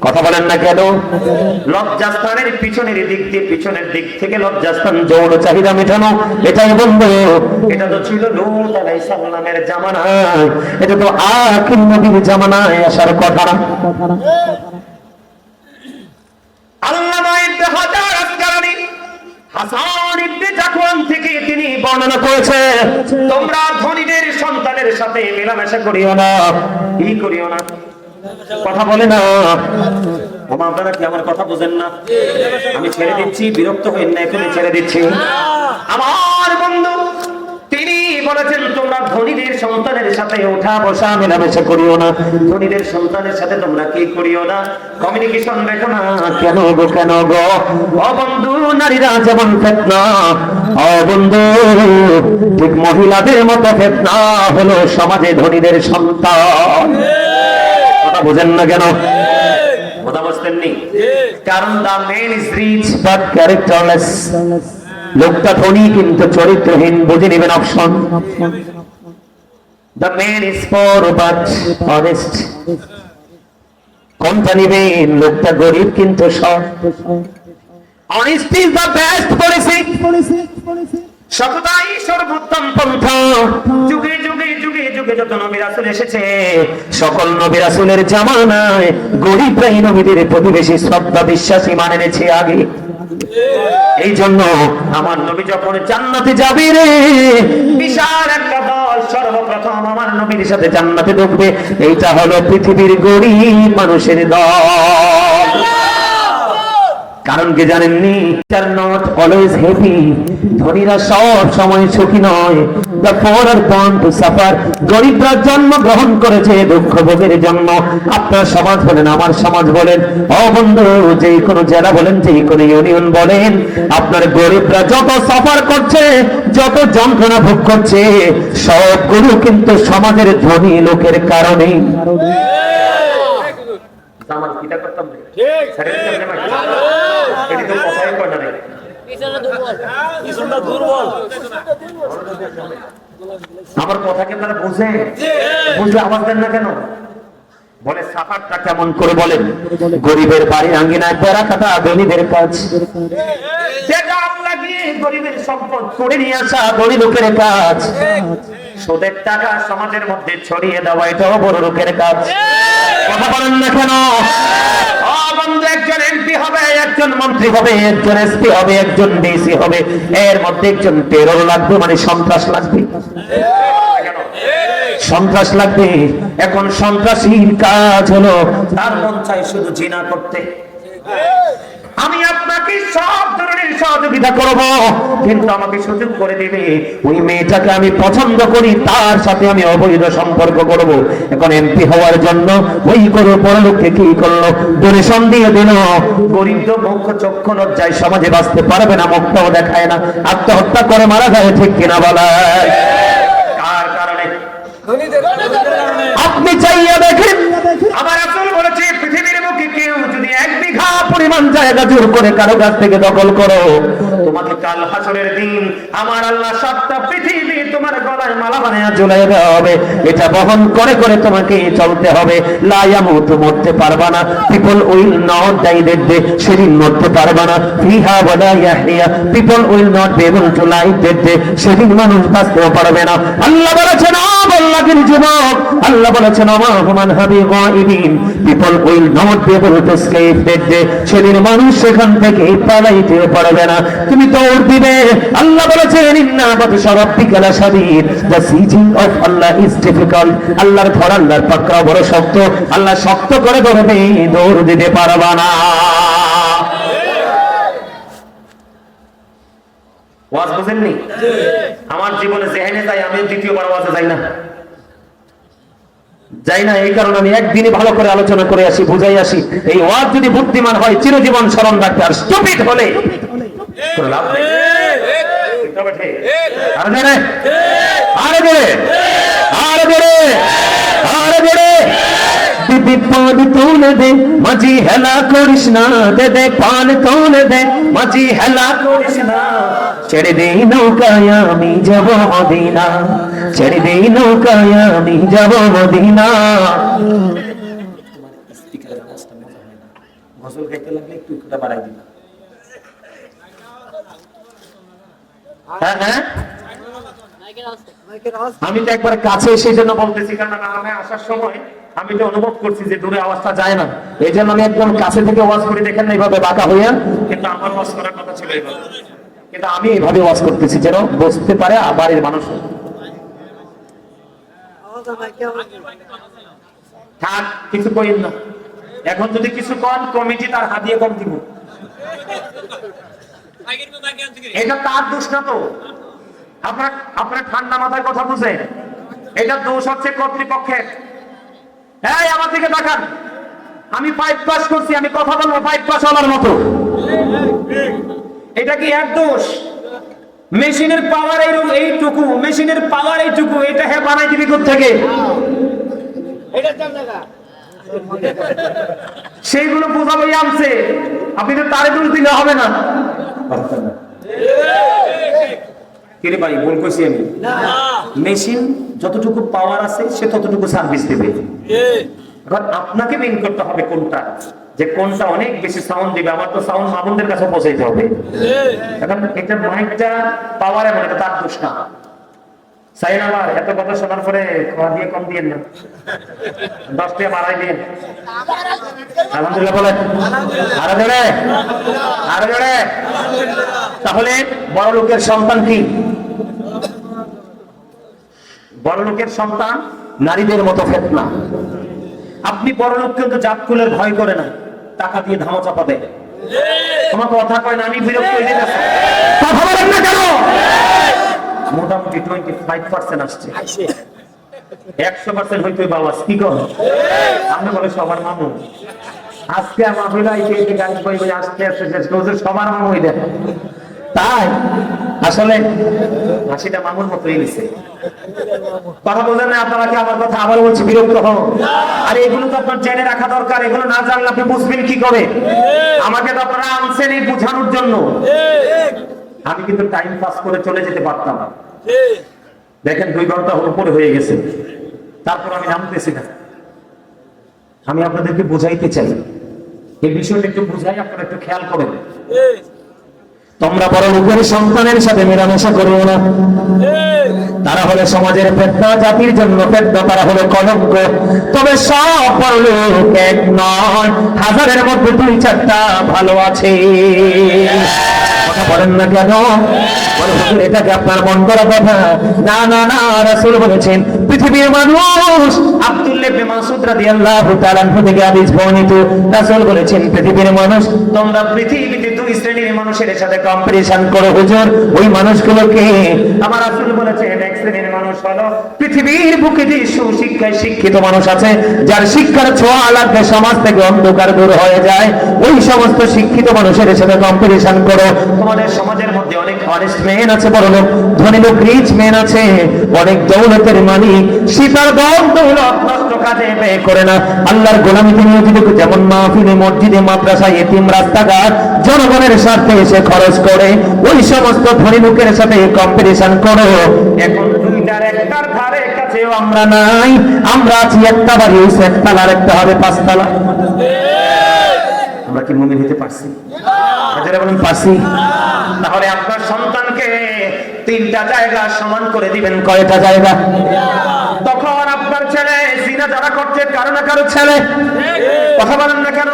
কথা বলেন না কেন? লজ্জাস্থানের পিছনের দিক থেকে লজ্জাস্থান যৌন চাহিদা মেটানো, এটাই বন্ধু। এটা তো ছিল লূত আলাইহিস সালামের জামানায়, এটা তো আখির নবীর জামানায় আসার কথা না। আল্লামা ইবনে হাজার আসকালানী হাসান ইবনে জাকওয়ান থেকে তিনি বর্ণনা করেছে, তোমরা ধনীদের সন্তানের সাথে মেলামেশা করিও না। কি করিও না? কথা বলে না। ওমা আপনারা কি আমার কথা বুঝেন না? আমি ছেড়ে দিচ্ছি, বিরক্ত হইন না, এখনই ছেড়ে দিচ্ছি। আমার বন্ধু তিনি বলেছেন তোমরা ধনীদের সন্তানের সাথে ওঠা বসা মেলামেশা করিও না। ধনীদের সন্তানের সাথে তোমরা কি করিও না? কমিউনিকেশন রেখো না। কেন গো? কেন গো? ও বন্ধু নারীরা যেমন ফিতনা, ও বন্ধু ঠিক মহিলাদের মতো ফিতনা হলো সমাজে ধনীদের সন্তান। কথা বুঝেন না কেন? কথা বুঝতেন নি? কারণ the man is rich but characterless. লোকটা ধনী কিন্তু চরিত্রহীন। বুঝে নেবেন option. The man is poor but honest. কোনটা নেবেন? লোকটা গরিব কিন্তু সৎ। Honesty is the best policy. সততাই সর্বোত্তম পন্থা। যুগে যুগে যুগে যুগে যত নবী রাসূল এসেছে, সকল নবী রাসূলের জামানায় গরিবরাই নবীদের প্রতিবেশী শ্রদ্ধা বিশ্বাস ঈমান এনেছে আগে। এই জন্য আমার নবী যখন জান্নাতে যাবে রে, বিশাল একটা দল সর্বপ্রথম আমার নবীর সাথে জান্নাতে ঢুকবে। এইটা হলো পৃথিবীর গরিব মানুষের দল। কারণ কি জানেননি, are not always happy, ধনীরা সব সময় সুখী নয়, the poor are born to suffer, গরিবরা জন্ম গ্রহণ করেছে দুঃখ ভোগের জন্য। আপনার সমাজ বলেন, আমার সমাজ বলেন, ও বন্ধু, যে কোনো জেলা বলেন, যে কোনো ইউনিয়ন বলেন, আপনার গরিবরা যত সাফার করছে, যত যন্ত্রণা ভোগ করছে, সবগুলো কিন্তু সমাজের ধনী লোকের কারণে। আমার কিটা করতাম না, ঠিক ছেড়ে দিতে না, এটি তো কথাই কয় না রে, পিছনে দুর্বল, পিছনটা দুর্বল। আমার কথা কি আপনারা বুঝেন? বুঝলে আওয়াজ দেন না কেন? বলে সাফারটা কেমন করে বলেন, গরিবের বাড়ির আঙ্গিনায় বেড়া কাটা ধনীদের কাজ, যেটা আল্লাহ দিয়ে গরিবের সম্পদ করে নিয়ে আসা ধনী লোকের কাজ, সুদের টাকা সমাজের মধ্যে ছড়িয়ে দেওয়া এটাও বড় লোকের কাজ। কথা বলেন না কেন? একজন এমপি হবে, একজন মন্ত্রী হবে, একজন এসপি হবে, একজন ডিসি হবে, এর মধ্যে একজন টেরর লাগবে, মানে সন্ত্রাস লাগবে, সন্ত্রাস লাগবে। এখন সন্ত্রাসীর কাজ হলো তার মন চাই শুধু জিনা করতে। আমি আপনাকে সব ধরনের সহযোগিতা করব, কিন্তু আমাকে সুযোগ করে দিবে ওই মেয়েটাকে আমি পছন্দ করি, তার সাথে আমি অবৈধ সম্পর্ক করব। এখন এমপি হওয়ার জন্য ওই করে পরলোককে কি করলো, ডোনেশন দিয়ে দিল। গরিব তো মুখ চক্ষু লজ্জায় সমাজে বাঁচতে পারবে না, মুখটাও দেখায় না, আত্মহত্যা করে মারা যায়, ঠিক কিনা বলায়? কার কারণে? আপনি চাইয়া দেখেন, আমার রাসূল বলেছে, পৃথিবীর বুকে কেউ যদি 1 বিঘা পরিমাণ জায়গা জোর করে কারো কাছ থেকে দখল করো, তোমাকে কাল হাসরের দিন আমার আল্লাহ 7টা পৃথিবী তোমার গলায় মালা বানায়া ঝুলাইয়া দেওয়া হবে। এটা বহন করে করে তোমাকে চলতে হবে। লা ইয়ামুতু, মরতে পারবা না। People will not die that day, সেদিন মরতে পারবা না। ফিহা ওয়ালা ইয়াহইয়া, people will not be able to live that day, সেদিন মানুষ বাঁচতেও পারবে না। আল্লাহ বলেছেন, আল্লাহর যুবক, আল্লাহ বলেছেন, ওমা হুমান হাবি গায়িবিন, people will not be able to escape that day, সেদিন মানুষ সেখান থেকে পালাইতে পারবে না। তুমি দৌড় দিবে। আল্লাহ বলেছেন, ইন্না বাতশা রাব্বিকা লাশাদীদ, the seizing of Allah is difficult, আল্লাহর ধরা, আল্লাহর পাকড়াও বড় শক্ত, আল্লাহ শক্ত করে ধরবে, দৌড় দিতে পারবা না। ওয়াজ বুঝেননি? আমার জীবনে যেখানে যাই আমি দ্বিতীয়বার ওয়াজে যাই না, যাই না। এই কারণে আমি একদিনই ভালো করে আলোচনা করে আসি, বুঝাই আসি। এই ওয়াজ যদি বুদ্ধিমান হয় চিরজীবন স্মরণ রাখবে, আর স্টুপিড হলে কোনো লাভ নেই। আরে জোরে, আরে জোরে, আরে জোরে, আরে জোরে। দিদি পান তুলে দে, মাঝি হেলা করিস না, দে দে পান তুলে দে, মাঝি হেলা করিস না। ছেড়ে দে নৌকায় আমি যাব মদিনা, ছেড়ে দে নৌকায় আমি যাব মদিনা। গজল গাইতে লাগলে একটু একটু বাড়াই দিবা। হ্যাঁ হ্যাঁ, আমি তো একবার কাছে সেই জন্য বলতেছি, কারণ আমি আসার সময় আমি তো অনুভব করছি যে দূরে আওয়াজটা যায় না, এই জন্য আমি একদম কাছে থেকে ওয়াজ করে, দেখেন না এইভাবে বাঁকা হইয়া, কিন্তু আমার ওয়াজ করার কথা ছিল এইভাবে, কিন্তু আমি এইভাবে ওয়াজ করতেছি যেন বুঝতে পারে বাড়ির মানুষ। থাক, কিছু কইেন না। এখন যদি কিছু কন, কমিটি তার হাতিয়ে কম দিব। এটা তার দোষ না তো, আপনার ঠান্ডা মাথায় কথা বুঝে, এটা দোষ হচ্ছে কর্তৃপক্ষের। এই আমার দিকে তাকান, আমি 5 পাস করছি, আমি কথা বলবো 5 পাস হওয়ার মতো। এটা কি এক দোষ? মেশিনের পাওয়ার এইটুকু, মেশিনের পাওয়ার এইটুকু, এটা হে বানাই দিবি কোথা থেকে? সেইগুলো বোঝাবই আনছে, আপনি তো তারে দোষ দিলে হবে না। কিরে ভাই, ভুল কইছি আমি? মেশিন যতটুকু পাওয়ার আছে সে ততটুকু সার্ভিস দেবে। এখন আপনাকে মেইন করতে হবে কোনটা, যে কোনটা অনেক বেশি সাউন্ড দিবে। আমার তো সাউন্ড মামুনদের কাছে পৌঁছাইতে হবে। এখন এটা মাইকটা পাওয়ার, এমন এটা তার দোষ না। সাইন আমার এত কথা শোনার পরে খাওয়া দিয়ে কম দিয়েন না, 10 টাকা বাড়াই দিন। আলহামদুলিল্লাহ বলেন, আরো জোরে, আরো জোরে। তাহলে বড় লোকের সন্তান কি? বড় লোকের সন্তান নারীদের মতো ফেতনা। আপনি বড় লোক কিন্তু জাতকুলের ভয় করে না, টাকা দিয়ে ধামা চাপা দেয়। আমার কথা কয় না, আমি বিরক্ত হয়ে যাচ্ছি। কথা বলেন না কেন? মোটামুটি 25% আসছে, 100% হইতে বাবা কি কর আপনি বলে সবার মামু। আজকে আমার হইলাইতে গাড়ি বই বই আসতে আসতে শেষ করছে, সবার মামু হয়ে দেয়। তাই আসলে হাসিটা মামুর মতোই নিছে। কথা বোঝেন না আপনারা কি? আমার কথা আবার বলছি, বিরক্ত হন। আর এগুলো তো আপনার জেনে রাখা দরকার। এগুলো না জানলে আপনি বুঝবেন কি করে? আমাকে তো আপনারা আনছেন এই বোঝানোর জন্য। আমি কিন্তু টাইম পাস করে চলে যেতে পারতাম। দেখেন 2 ঘন্টা উপরে হয়ে গেছে, তারপর আমি নামতেছি না। আমি আপনাদেরকে বুঝাইতে চাই, এই বিষয়টা একটু বুঝাই, আপনারা একটু খেয়াল করেন। তোমরা বড় লোকের সন্তানের সাথে মেলামেশা করো না। তারা হলো সমাজের পেট্টা, জাতির জন্য পেট্টা, তারা হলো কলঙ্ক। তবে সব বড় লোক এক নয়, হাজারের মধ্যে 2-4টা ভালো আছে। কথা বলেন না কেন? এটাকে আপনার মন করা কথা না। না না, রাসূল বলেছেন পৃথিবীর মানুষ। আব্দুল্লাহ ইবনে মাসউদ রাদিয়াল্লাহু তাআলা আনহু থেকে হাদিস বর্ণিত, রাসূল বলেছেন পৃথিবীর মানুষ, তোমরা পৃথিবীতে 2 শ্রেণীর মানুষের সাথে কম্পিটিশন করো হুজুর। ওই মানুষগুলোকে আমার রাসূল বলেছেন, এক শ্রেণীর মানুষ হলো পৃথিবীর বুকে যে সুশিক্ষায় শিক্ষিত মানুষ আছে, যার শিক্ষার ছোঁয়া লাগলে সমাজ থেকে অন্ধকার দূর হয়ে যায়, ওই সমস্ত শিক্ষিত মানুষের সাথে কম্পিটিশন করো। তোমাদের সমাজের মধ্যে অনেক অনেস্ট মেন আছে, বড় লোক ধনী লোক রিচ মেন আছে, অনেক দৌলতের মালিক, সীতার দৌলত নষ্ট কাজে ব্যয় করে না। আল্লাহর গোলামিতে নিয়োজিত, যেমন মাহফিলে, মসজিদে, মাদ্রাসায়, এতিম, রাস্তাঘাট, জনগণের স্বার্থে এসে খরচ করে, ওই সমস্ত ধনী লোকের সাথে কম্পিটিশন করো। এখন 2টার একটার ধারে কাছেও আমরা নাই। আমরা আছি একটা বাড়ি, ওই 1 তলা, একটা হবে 5 তলা। আমরা কি মুমিন হতে পারছি? হাজারে বলেন পারছি? তাহলে আপনার সন্তানকে 3টা জায়গা সমান করে দিবেন। কয়টা জায়গা? তখন আপনার ছেলে জিনা যারা করছে, কারো না কারো ছেলে, কথা বলেন না কেন?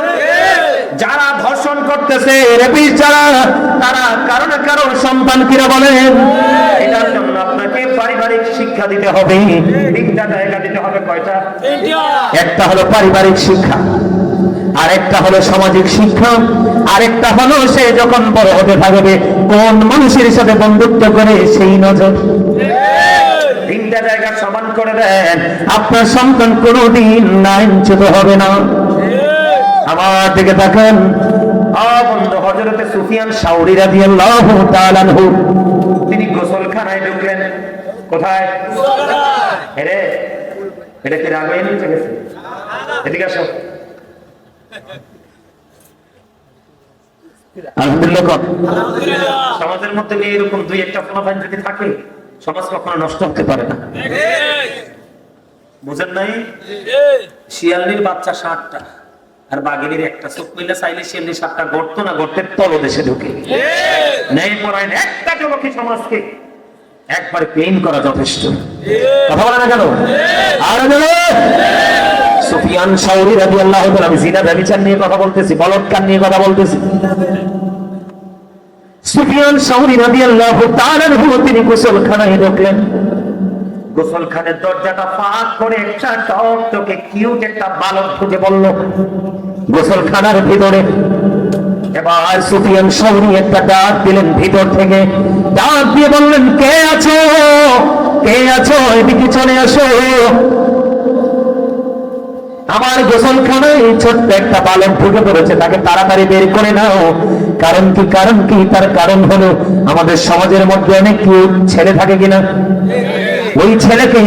যারা ধর্ষণ করতেছে, রেপিস্ট যারা, তারা কারো না কারো সন্তান, কিরা বলেন? এটার জন্য আপনাকে পারিবারিক শিক্ষা দিতে হবে। 3টা জায়গা দিতে হবে। কয়টা? একটা হলো পারিবারিক শিক্ষা, আরেকটা হলো সামাজিক শিক্ষা, আরেকটা হলো সে যখন বড় হতে থাকবে কোন মানুষের সাথে বন্ধুত্ব করে সেই নজর। 3টা জায়গা সমান করে দেন, আপনার সন্তান কোনোদিন লাইনচ্যুত হবে না। আমার দিকে দেখেন, বন্ধু, হযরতে সুফিয়ান সাউরি রাদিয়াল্লাহু তাআলা আনহু, তিনি গোসলখানায় ঢুকলেন। কোথায়? এরে, এটা কি রাগ হয়ে নিচে গেছে? এদিকে আসো। আলহামদুলিল্লাহ। সমাজের মধ্যে এরকম 2-1টা ফলাফল যদি থাকে, সমাজ কখনো নষ্ট হতে পারে না। বুঝেন নাই? শিয়ালির বাচ্চা 7টা, আর বাঘিনীর একটা। চোখ মিলে চাইলে শিয়ালির 7টা গর্ত না, গর্তের তলদেশে ঢুকে নেই পড়ায় একটা যুবকী সমাজকে একবারে পেইন করা যথেষ্ট। কথা বলে না কেন? আর সুফিয়ান সাউরি রাদিয়াল্লাহু তাআলা, আমি জিনা ব্যভিচার নিয়ে কথা বলতেছি, বলৎকার নিয়ে কথা বলতেছি। সুফিয়ান সাউরি রাদিয়াল্লাহু তাআলা তিনি গোসলখানায় ঢুকলেন। গোসলখানার দরজাটা ফাঁক করে একটা টকটকে কিউট একটা বালক ঢুকে বলল গোসলখানার ভিতরে। এবার সুফিয়ান সাউরি একটা ডাক দিলেন ভিতর থেকে, ডাক দিয়ে বললেন, কে আছো? কে আছো? এদিকে চলে আসো। আমার গোসলখানায় ছোট্ট একটা বালক ঢুকে পড়েছে, তাকে তাড়াতাড়ি বের করে নাও। কারণ কি? কারণ কি? তার কারণ হলো আমাদের সমাজের মধ্যে অনেক কিউট ছেলে থাকে কিনা, ওই ছেলেকে,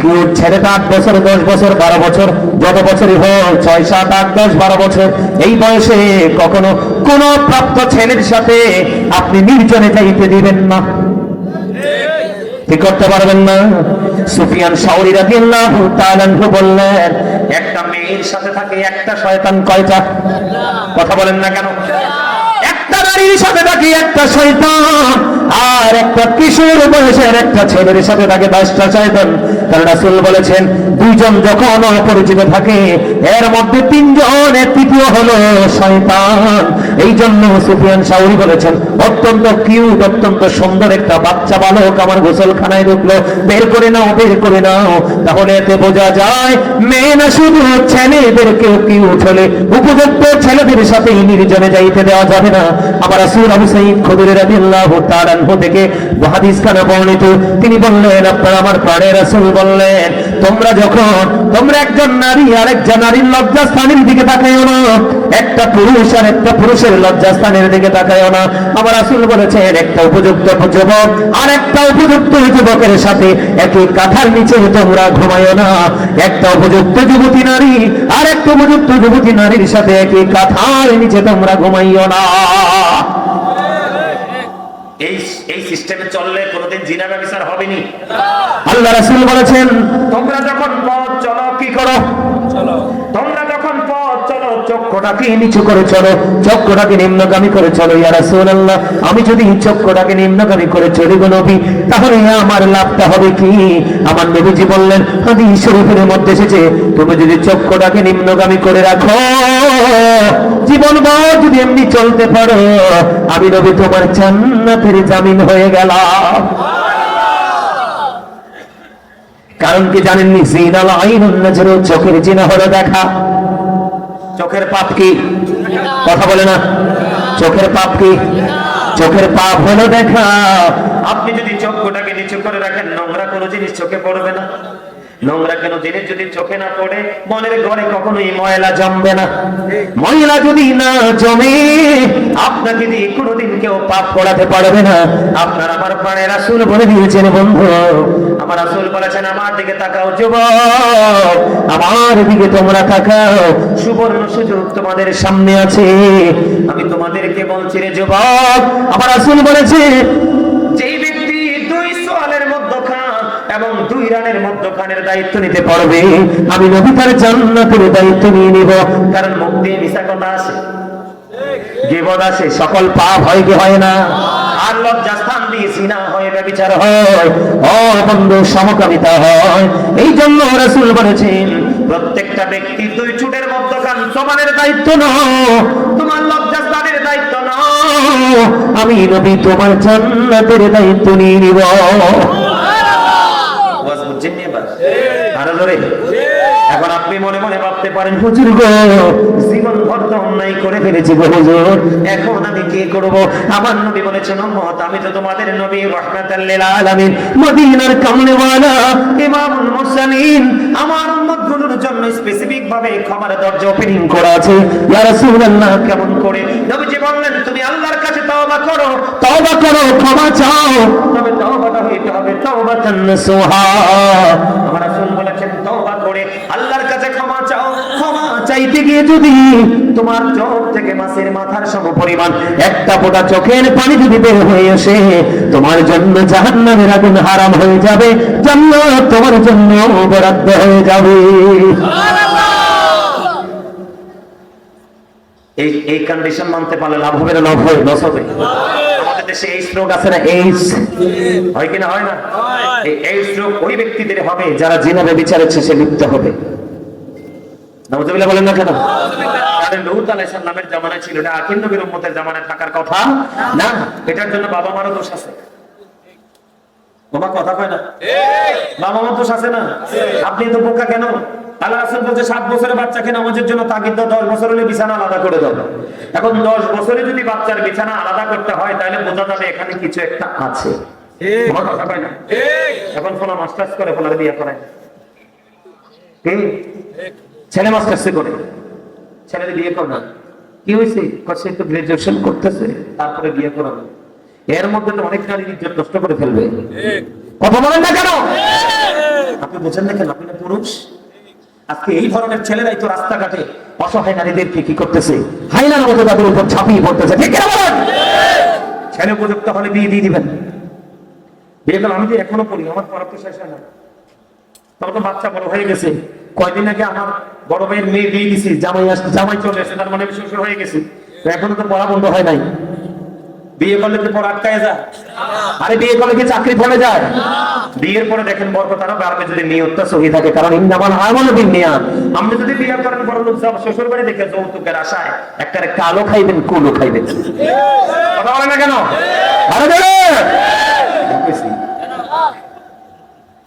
কিউট ছেলেটা 8 বছর, 10 বছর, 12 বছর, যত বছরই হোক, 6, 7, 8, 10, 12 বছর, এই বয়সে কখনো কোন প্রাপ্ত ছেলের সাথে আপনি নির্জনে যাইতে দিবেন না, ঠিক করতে পারবেন না। সুফিয়ান সাউরি রাদিয়াল্লাহু তাআলা আনহু বললেন, একটা মেয়ের সাথে থাকে একটা শয়তান। কয়টা? কথা বলেন না কেন? একটা নারীর সাথে থাকে একটা শয়তান, আর একটা কিশোর বয়সের একটা ছেলের সাথে থাকে 10টা শয়তান। কারণ রাসূল বলেছেন, 2 জন যখন অপরিচিত থাকে, এর মধ্যে 3 জনের তৃতীয় হলো শয়তান। এই জন্য সুফিয়ান সাউরি বলেছেন, ও অত্যন্ত কিউট, অত্যন্ত সুন্দর একটা বাচ্চা বালক আমার গোসলখানায় ঢুকলো, বের করে নাও, বের করে নাও। তাহলে এতে বোঝা যায় মেয়ে না শুধু ছেলেদেরকেও কিউট হলে উপযুক্ত ছেলেদের সাথে নির্জনে যাইতে দেওয়া যাবে না। আমার রাসূল আবু সাঈদ খুদরি রাদিয়াল্লাহু তাআলা আনহু থেকে হাদিস খানা বর্ণিত, তিনি বললেন, আপনার আমার প্রাণের রাসূল বললেন, তোমরা একজন নারী আর একজন নারীর লজ্জাস্থানের দিকে তাকাইও না, একটা পুরুষ আর একটা পুরুষের লজ্জাস্থানের দিকে তাকাইও না। আমার রাসূল বলেছেন, একটা উপযুক্ত যুবক আর একটা উপযুক্ত যুবকের সাথে একই কাঁথার নিচে তোমরা ঘুমাইও না, একটা উপযুক্ত যুবতী নারী আর একটা উপযুক্ত যুবতী নারীর সাথে একই কাঁথার নিচে তোমরা ঘুমাইও না। এই সিস্টেমে চললে কোনোদিন জিনা ব্যভিচার হবে না। আল্লাহ রাসূল বলেছেন, তোমরা যখন পথ চলো কি করো? তোমরা যখন পথ চলো চক্ষুটাকে নিচু করে চলো, চক্ষুটাকে নিম্নগামী করে চলো। ইয়া রাসূলুল্লাহ, আমি যদি চক্ষুটাকে নিম্নগামী করে চলি গো নবী, তাহলে আমার লাভটা হবে কি? আমার নবীজি বললেন, হাদিস শরীফের মধ্যে এসেছে, তুমি যদি চক্ষুটাকে নিম্নগামী করে রাখো, জীবনভর যদি এমনি চলতে পারো, আমি নবী তোমার জান্নাতের জামিন হয়ে গেলাম। কারণ কি জানেননি? জিনাল আইনুন নাজরু, চোখের জিনা হলো দেখা। চোখের পাপ কি? কথা বলে না। চোখের পাপ কি? চোখের পাপ হলো দেখা। আপনি যদি চক্ষুটাকে নিচু করে রাখেন, নোংরা কোনো জিনিস চোখে পড়বে না। নোংরা কেন জিনিস যদি চোখে না পড়ে, মনের ঘরে কখনোই ময়লা জমবে না। ময়লা যদি না জমে, আপনাকে দিয়ে কোনোদিন কেউ পাপ করাতে পারবে না। আপনার আমার প্রাণের রাসূল বলে দিয়েছেন, বন্ধু আমার রাসূল বলেছেন, আমার দিকে তাকাও যুবক, আমার দিকে তোমরা তাকাও, সুবর্ণ সুযোগ তোমাদের সামনে আছে। আমি তোমাদেরকে বলছি রে যুবক, আমার রাসূল বলেছে, যেই ব্যক্তি দুই সোয়ালের মধ্যখান এবং দুই রানের মধ্যখানের দায়িত্ব নিতে পারবে, আমি নবী তার জান্নাতের দায়িত্ব নিয়ে নিব। কারণ মুখ দিয়ে মিশা কথা আসে, গীবত আসে, সকল পাপ হয় কি হয় না? আর লজ্জাস্থান দিয়ে জিনা হয়, ব্যভিচার হয়, বন্ধু সমকামিতা হয়। এই জন্য রাসূল বলেছেন, প্রত্যেকটা ব্যক্তি দুই ঠোঁটের মধ্যখান সমানের দায়িত্ব নাও, তোমার লজ্জাস্থানের দায়িত্ব নাও, আমি নবী তোমার জান্নাতের দায়িত্ব নিয়ে নিব। ওয়াজ বুঝছেন নি এবার? আরো জোরে। এখন আপনি মনে মনে ভাবতে পারেন, হুজুর গো, জীবন ভর তো অন্যায় করে ফেলেছি গো হুজুর, এখন আমি কি করব? আমার নবী বলেছেন, উম্মত, আমি তো তোমাদের নবী রাহমাতাল লিল আলামিন, মদিনার কামলিওয়ালা ইমামুল মুরসালিন, আমার উম্মতগুলোর জন্য স্পেসিফিক ভাবে ক্ষমার দরজা ওপেনিং করা আছে। ইয়া রাসূলুল্লাহ, কেমন করে? নবীজি বললেন, তুমি আল্লাহর কাছে তওবা করো, ক্ষমা চাও, তবে তওবাটা হইতে হবে তাওবাতান নাসুহা। আমার রাসূল বলেছেন, তওবা করে আল্লাহর কাছে ক্ষমা চাও। ক্ষমা চাইতে গিয়ে যদি তোমার চোখ থেকে মাছের মাথার সমপরিমাণ একটা ফোঁটা চোখের পানি যদি বের হয়ে আসে, তোমার জন্য জাহান্নামের আগুন হারাম হয়ে যাবে, জান্নাত তোমার জন্য বরাদ্দ হয়ে যাবে। এই কন্ডিশন মানতে পারলে লাভ হবে না? লাভ হবে, লস হবে। আমাদের দেশে এইডস রোগ আছে না? এইডস হয় কিনা? হয় না? এই এইডস রোগ ওই ব্যক্তিদের হবে যারা জিনা ব্যভিচারের শেষে লিপ্ত হবে। নাউজুবিল্লাহ বলেন না কেন? কারণ লূত আলাইহিস সালামের জামানায় ছিল, এটা আখির নবীর উম্মতের জামানায় থাকার কথা না। এটার জন্য বাবা মারও দোষ আছে। বাবা কথা কয় না? বাবা মার দোষ আছে না? আপনি তো বোকা কেন? আল্লাহ রাসূল বলছে, 7 বছরের বাচ্চাকে নামাজের জন্য তাগিদ দাও, 10 বছর হলে বিছানা আলাদা করে দাও। এখন 10 বছরে যদি বাচ্চার বিছানা আলাদা করতে হয়, তাহলে বোঝা যাবে এখানে কিছু একটা আছে। ঠিক কথা কয় না? এখন ফোলা মাস্টার্স করে, ফোলার বিয়ে করে। ঠিক? ছেলে মাস্টার্সে করে, ছেলের বিয়ে করে না। কি হয়েছে? সে তো গ্রাজুয়েশন করতেছে, তারপরে বিয়ে করাবে। এর মধ্যে তো অনেক নারী ইজ্জত নষ্ট করে ফেলবে। কথা বলেন না কেন? আপনি বোঝেন না কেন? আপনি না পুরুষ। আজকে এই ধরনের ছেলেরাই তো রাস্তাঘাটে অসহায় নারীদেরকে কি করতেছে? হাইনার মতো তাদের উপর ছাপিয়ে পড়তেছে। ঠিক কিনা বলেন? ছেলে উপযুক্ত হলে বিয়ে দিয়ে দিবেন। বিয়ে করলে আমি তো এখনো পড়ি, আমার পড়া তো শেষ হয় না। তখন তো বাচ্চা বড় হয়ে গেছে। কয়দিন আগে আমার বড় ভাইয়ের মেয়ে বিয়ে দিছি, জামাই চলে এসে, তার মানে শ্বশুর হয়ে গেছে, এখনো তো পড়া বন্ধ হয় নাই। বিয়ে করলে কি পর আটকায় যায়? আরে বিয়ে করলে কি চাকরি ফেলে যায়? বিয়ের পরে দেখেন বরকত আরো বাড়বে যদি নিয়তটা সহি থাকে, কারণ ইন্নামাল আমালু বিন্নিয়াত। আপনি যদি বিয়ে করেন বড় লোক যাব শ্বশুর বাড়ি দেখে যৌতুকের আশায় একটা কালো খাইবেন কুলো খাইবেন। কথা বলে না কেন? আরে ধরে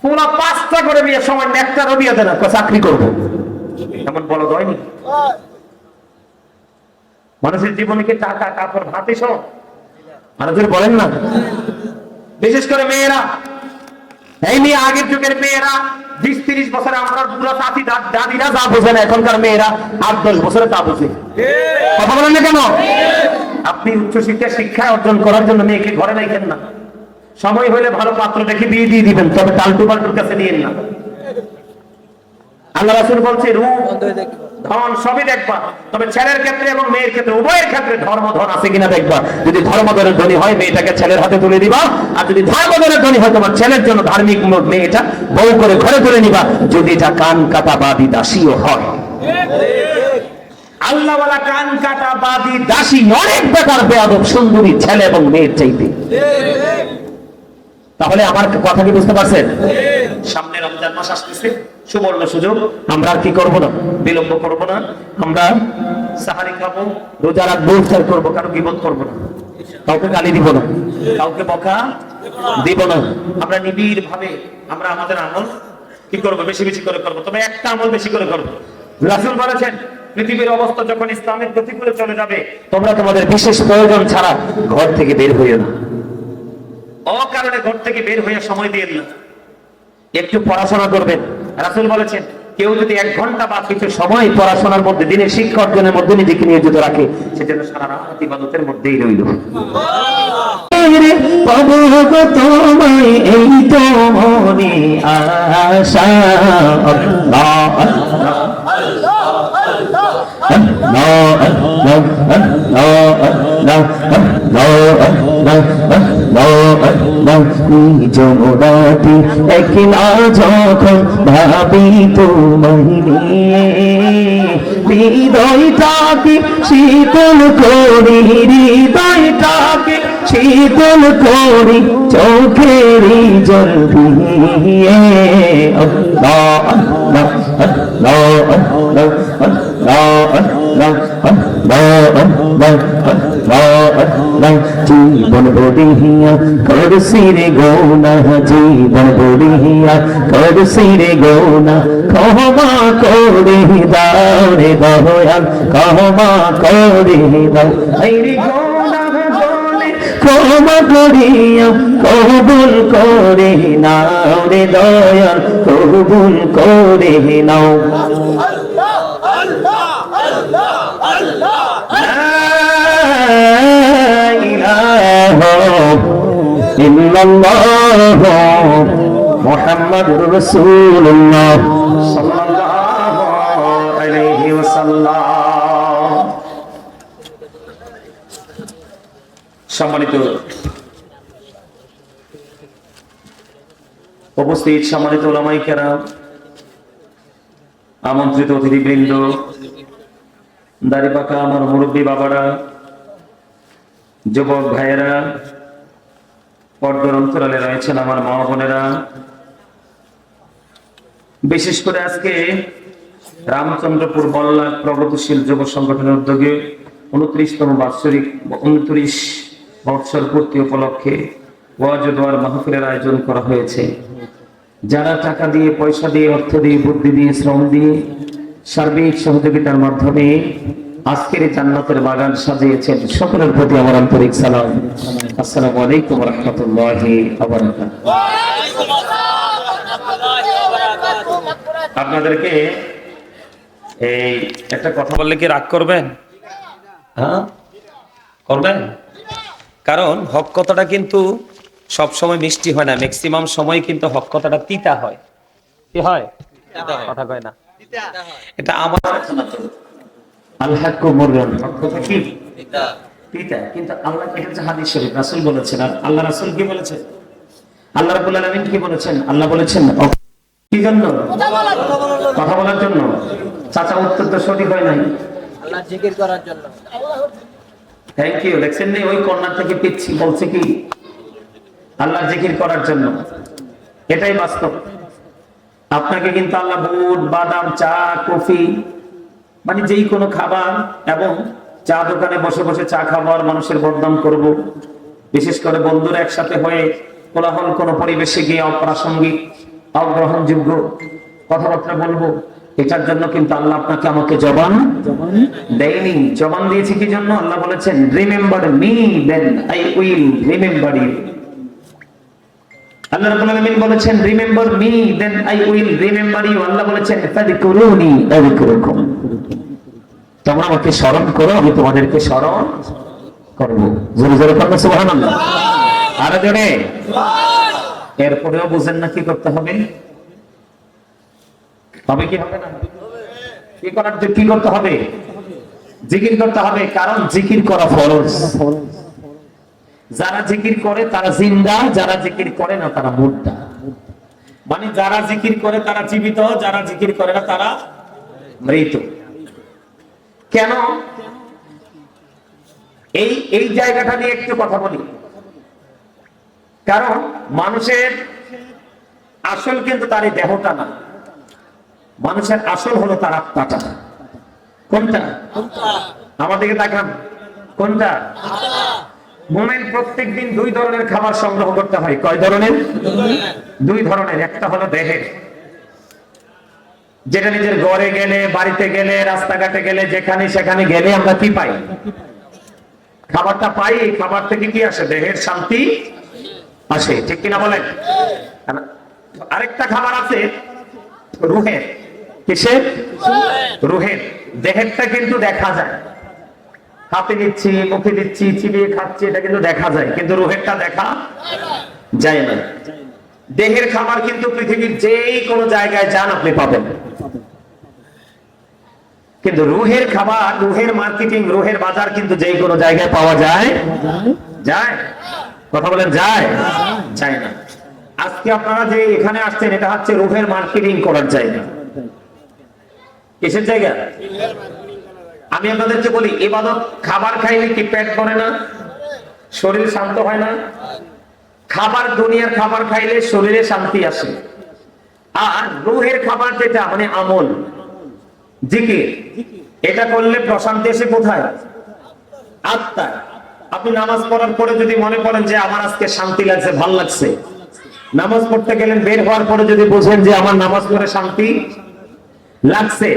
পুরো 5টা করে বিয়ের সময় একটারও বিয়ে দেন না, চাকরি করবো এমন বলা হয়নি। মানুষের জীবনে কি টাকা কাপড় ভাতে সব মানুষের বলেন না? বিশেষ করে মেয়েরা, এই নিয়ে আগের যুগের মেয়েরা 20-30 বছরে আমরা বুড়া চাচি দাদিরা যা বোঝে না, এখনকার মেয়েরা 8-10 বছরে তা বোঝে। কথা বলেন না কেন? আপনি উচ্চশিক্ষা শিক্ষা অর্জন করার জন্য মেয়েকে ঘরে রাখেন না, সময় হলে ভালো পাত্র দেখে বিয়ে দিয়ে দিবেন, তবে টালটু পাল্টুর কাছে নিয়েন না। আল্লাহ রাসূল বলছে রূপ ধন সবই দেখবা, তবে ছেলের ক্ষেত্রে এবং মেয়ের ক্ষেত্রে উভয়ের ক্ষেত্রে ধর্ম ধন আছে কিনা দেখবা। যদি ধর্মধনের ধনী হয় মেয়েটাকে ছেলের হাতে তুলে দিবা, আর যদি ধর্মধনের ধনী হয় তোমার ছেলের জন্য ধার্মিক মেয়েটা বউ করে ঘরে তুলে নিবা, যদি এটা কান কাটা বাদী দাসীও হয়। আল্লাহওয়ালা কান কাটা বাদী দাসী অনেক বেকার বেয়াদব সুন্দরী ছেলে এবং মেয়ের চাইতে। তাহলে আমার কথা কি বুঝতে পারছেন? সামনে রমজান মাস আসতেছে, সুবর্ণ সুযোগ। আমরা কি করব না, বিলম্ব করব না। আমরা সাহারি খাবো, রোজা রাখবো, ইফতার করবো, কারো গীবত করব না, কাউকে গালি দিব না, কাউকে বকা দিব না। আমরা নিবিড় ভাবে আমরা আমাদের আমল কি করব, বেশি বেশি করে করব, তবে একটা আমল বেশি করে করব। রাসূল বলেছেন পৃথিবীর অবস্থা যখন ইসলামের প্রতিকূলে চলে যাবে, তোমরা তোমাদের বিশেষ প্রয়োজন ছাড়া ঘর থেকে বের হইও না। অকারণে ঘর থেকে বের হয়ে সময় দিয়ে না, একটু পড়াশোনা করবেন। রাসূল বলেছেন কেউ যদি 1 ঘন্টা বা কিছু সময় পড়াশোনার মধ্যে, দিনের শিক্ষা অর্জনের মধ্যে নিজেকে নিয়োজিত রাখে, সেজন্য সারা রাত ইবাদতের মধ্যেই রইল। পাবো গো তোমায় এই তো মনে আশা। আল্লাহ আল্লাহ যমুনাটি একলা যখন ভাবি তোমায় নিয়ে, হৃদয়টাকে শীতল করি, হৃদয়টাকে শীতল করি চোখের জল দিয়ে। আল্লাহ আল্লাহ আল্লাহ আল্লাহ জীবন বড়িয়া করছি রে গোনা, জীবন বড়িয়া করছি রে গোনা, ক্ষমা করে দাও রে দয়াল, ক্ষমা করে দাও। ক্ষমা করিয়া কবুল করে নাও রে দয়াল, কবুল করে নাও। মুহাম্মাদুর রাসূলুল্লাহ সাল্লাল্লাহু আলাইহি ওয়াসাল্লাম। সম্মানিত উপস্থিত, সম্মানিত উলামায়ে কেরাম, আমন্ত্রিত অতিথিবৃন্দ, দাড়িপাকা আমার মুরব্বী বাবারা, যুবক ভাইয়েরা, পর্দার অন্তরালে রয়েছেন আমার মা বোনেরা, বিশেষ করে আজকে রামচন্দ্রপুর বল্লা প্রগতিশীল যুব সংগঠনের উদ্যোগে 29তম বাৎসরিক 29 বৎসর পূর্তি উপলক্ষে ওয়াজ ও দোয়ার মাহফিলের আয়োজন করা হয়েছে। যারা টাকা দিয়ে, পয়সা দিয়ে, অর্থ দিয়ে, বুদ্ধি দিয়ে, শ্রম দিয়ে, সার্বিক সহযোগিতার মাধ্যমে আজকের এই জান্নাতের বাগান সাজিয়েছেন, সকলের প্রতি আমার আন্তরিক সালাম। আসসালামু আলাইকুম ওয়া রাহমাতুল্লাহি ওয়া বারাকাতুহু। আপনাদেরকে এই একটা কথা বললে কি রাগ করবেন? হ্যাঁ করবেন? কারণ হক কথাটা কিন্তু সব সময় মিষ্টি হয় না, ম্যাক্সিমাম সময় কিন্তু হক কথাটা তিতা হয়। কি হয়? কথা কয় না, এটা আমার আল হাক্কু মুররান, হক কথা কি তিতা তিতা, কিন্তু আল্লাহ কি বলেছে? হাদিস শরীফ রাসূল বলেছেন। আর আল্লাহ রাসূল কি বলেছেন? আল্লাহ রাব্বুল আলামিন কি বলেছেন? আল্লাহ বলেছেন কি জন্য? কথা বলার জন্য। চাচা উত্তর তো সঠিক হয় নাই। আল্লাহ জিকির করার জন্য। Thank you. দেখছেন নি ওই কর্নার থেকে পিচ্ছি বলছে কি আল্লাহর জিকির করার জন্য। এটাই বাস্তব। আপনাকে কিন্তু আল্লাহ বুট, বাদাম, চা, কফি মানে যেই কোনো খাবার এবং চা দোকানে বসে বসে চা খাবার মানুষের বদনাম করব, বিশেষ করে বন্ধুরা একসাথে হয়ে কোলাহল কোন পরিবেশে গিয়ে অপ্রাসঙ্গিক অগ্রহণযোগ্য কথাবার্তা বলবো, এটার জন্য কিন্তু আল্লাহ আপনাকে আমাকে জবান দেয়নি। জবান দিয়েছে কি জন্য? আল্লাহ বলেছেন remember me then I will remember you. Allah রাব্বুল আলামিন বলেছেন remember me then I will remember you. Allah বলেছেন ফাযকুরুনি আযকুরুকুম, তোমরা আমাকে স্মরণ করো, আমি তোমাদেরকে স্মরণ করব। জোরে জোরে পড়ো সুবহানাল্লাহ। আর জোরে। এরপরেও বুঝেন না কি করতে হবে? তবে কি হবে না? কি করার জন্য কি করতে হবে? জিকির করতে হবে, কারণ জিকির করা ফরজ। যারা জিকির করে তারা জিন্দা, যারা জিকির করে না তারা মুর্দা। মানে যারা জিকির করে তারা জীবিত, যারা জিকির করে না তারা মৃত। কেন? এই জায়গাটা নিয়ে একটু কথা বলি। কারণ মানুষের আসল কিন্তু তার এই দেহটা না, মানুষের আসল হলো তার আত্মাটা। কোনটা? আমাদেরকে দেখান কোনটা? মুমিন প্রত্যেকদিন দুই ধরনের খাবার সংগ্রহ করতে হয়। কয় ধরনের? দুই ধরনের। একটা হলো দেহের, যেটা নিজের ঘরে গেলে, বাড়িতে গেলে, রাস্তাঘাটে গেলে, যেখানে সেখানে গেলে আমরা কি পাই? খাবারটা পাই। এই খাবার থেকে কি আসে? দেহের শান্তি আসে, ঠিক কিনা বলেন? আরেকটা খাবার আছে রুহের। কিসের? রুহের। দেহেরটা কিন্তু দেখা যায়, হাতে নিচ্ছি, মুখে দিচ্ছি, চিবিয়ে খাচ্ছি, এটা কিন্তু দেখা যায়, কিন্তু রুহেরটা দেখা যায় না। দেহের খাবার কিন্তু পৃথিবীর যেই কোনো জায়গায় যান আপনি পাবেন, কিন্তু রুহের খাবার, রুহের মার্কেটিং, রুহের বাজার কিন্তু যেই কোনো জায়গায় পাওয়া যায়? যায়? কথা বলেন যায়? যায় না। আজকে আপনারা যে এখানে আসছেন এটা হচ্ছে রুহের মার্কেটিং করার জায়গা। কিসের জায়গা? আমি আপনাদেরকে বলি, ইবাদত খাবার খাইলে কি পেট ভরে না? শরীর শান্ত হয় না? খাবার, দুনিয়ার খাবার খাইলে শরীরে শান্তি আসে। আর রুহের খাবার যেটা মানে আমল, জিকির, এটা করলে প্রশান্তি আসে কোথায়? আত্মা। আপনি নামাজ পড়ার পরে যদি মনে করেন যে আমার আজকে শান্তি লাগছে, ভাল লাগছে, নামাজ পড়তে গেলেন, বের হওয়ার পরে যদি বুঝেন যে আমার নামাজ পড়ে শান্তি লাগছে,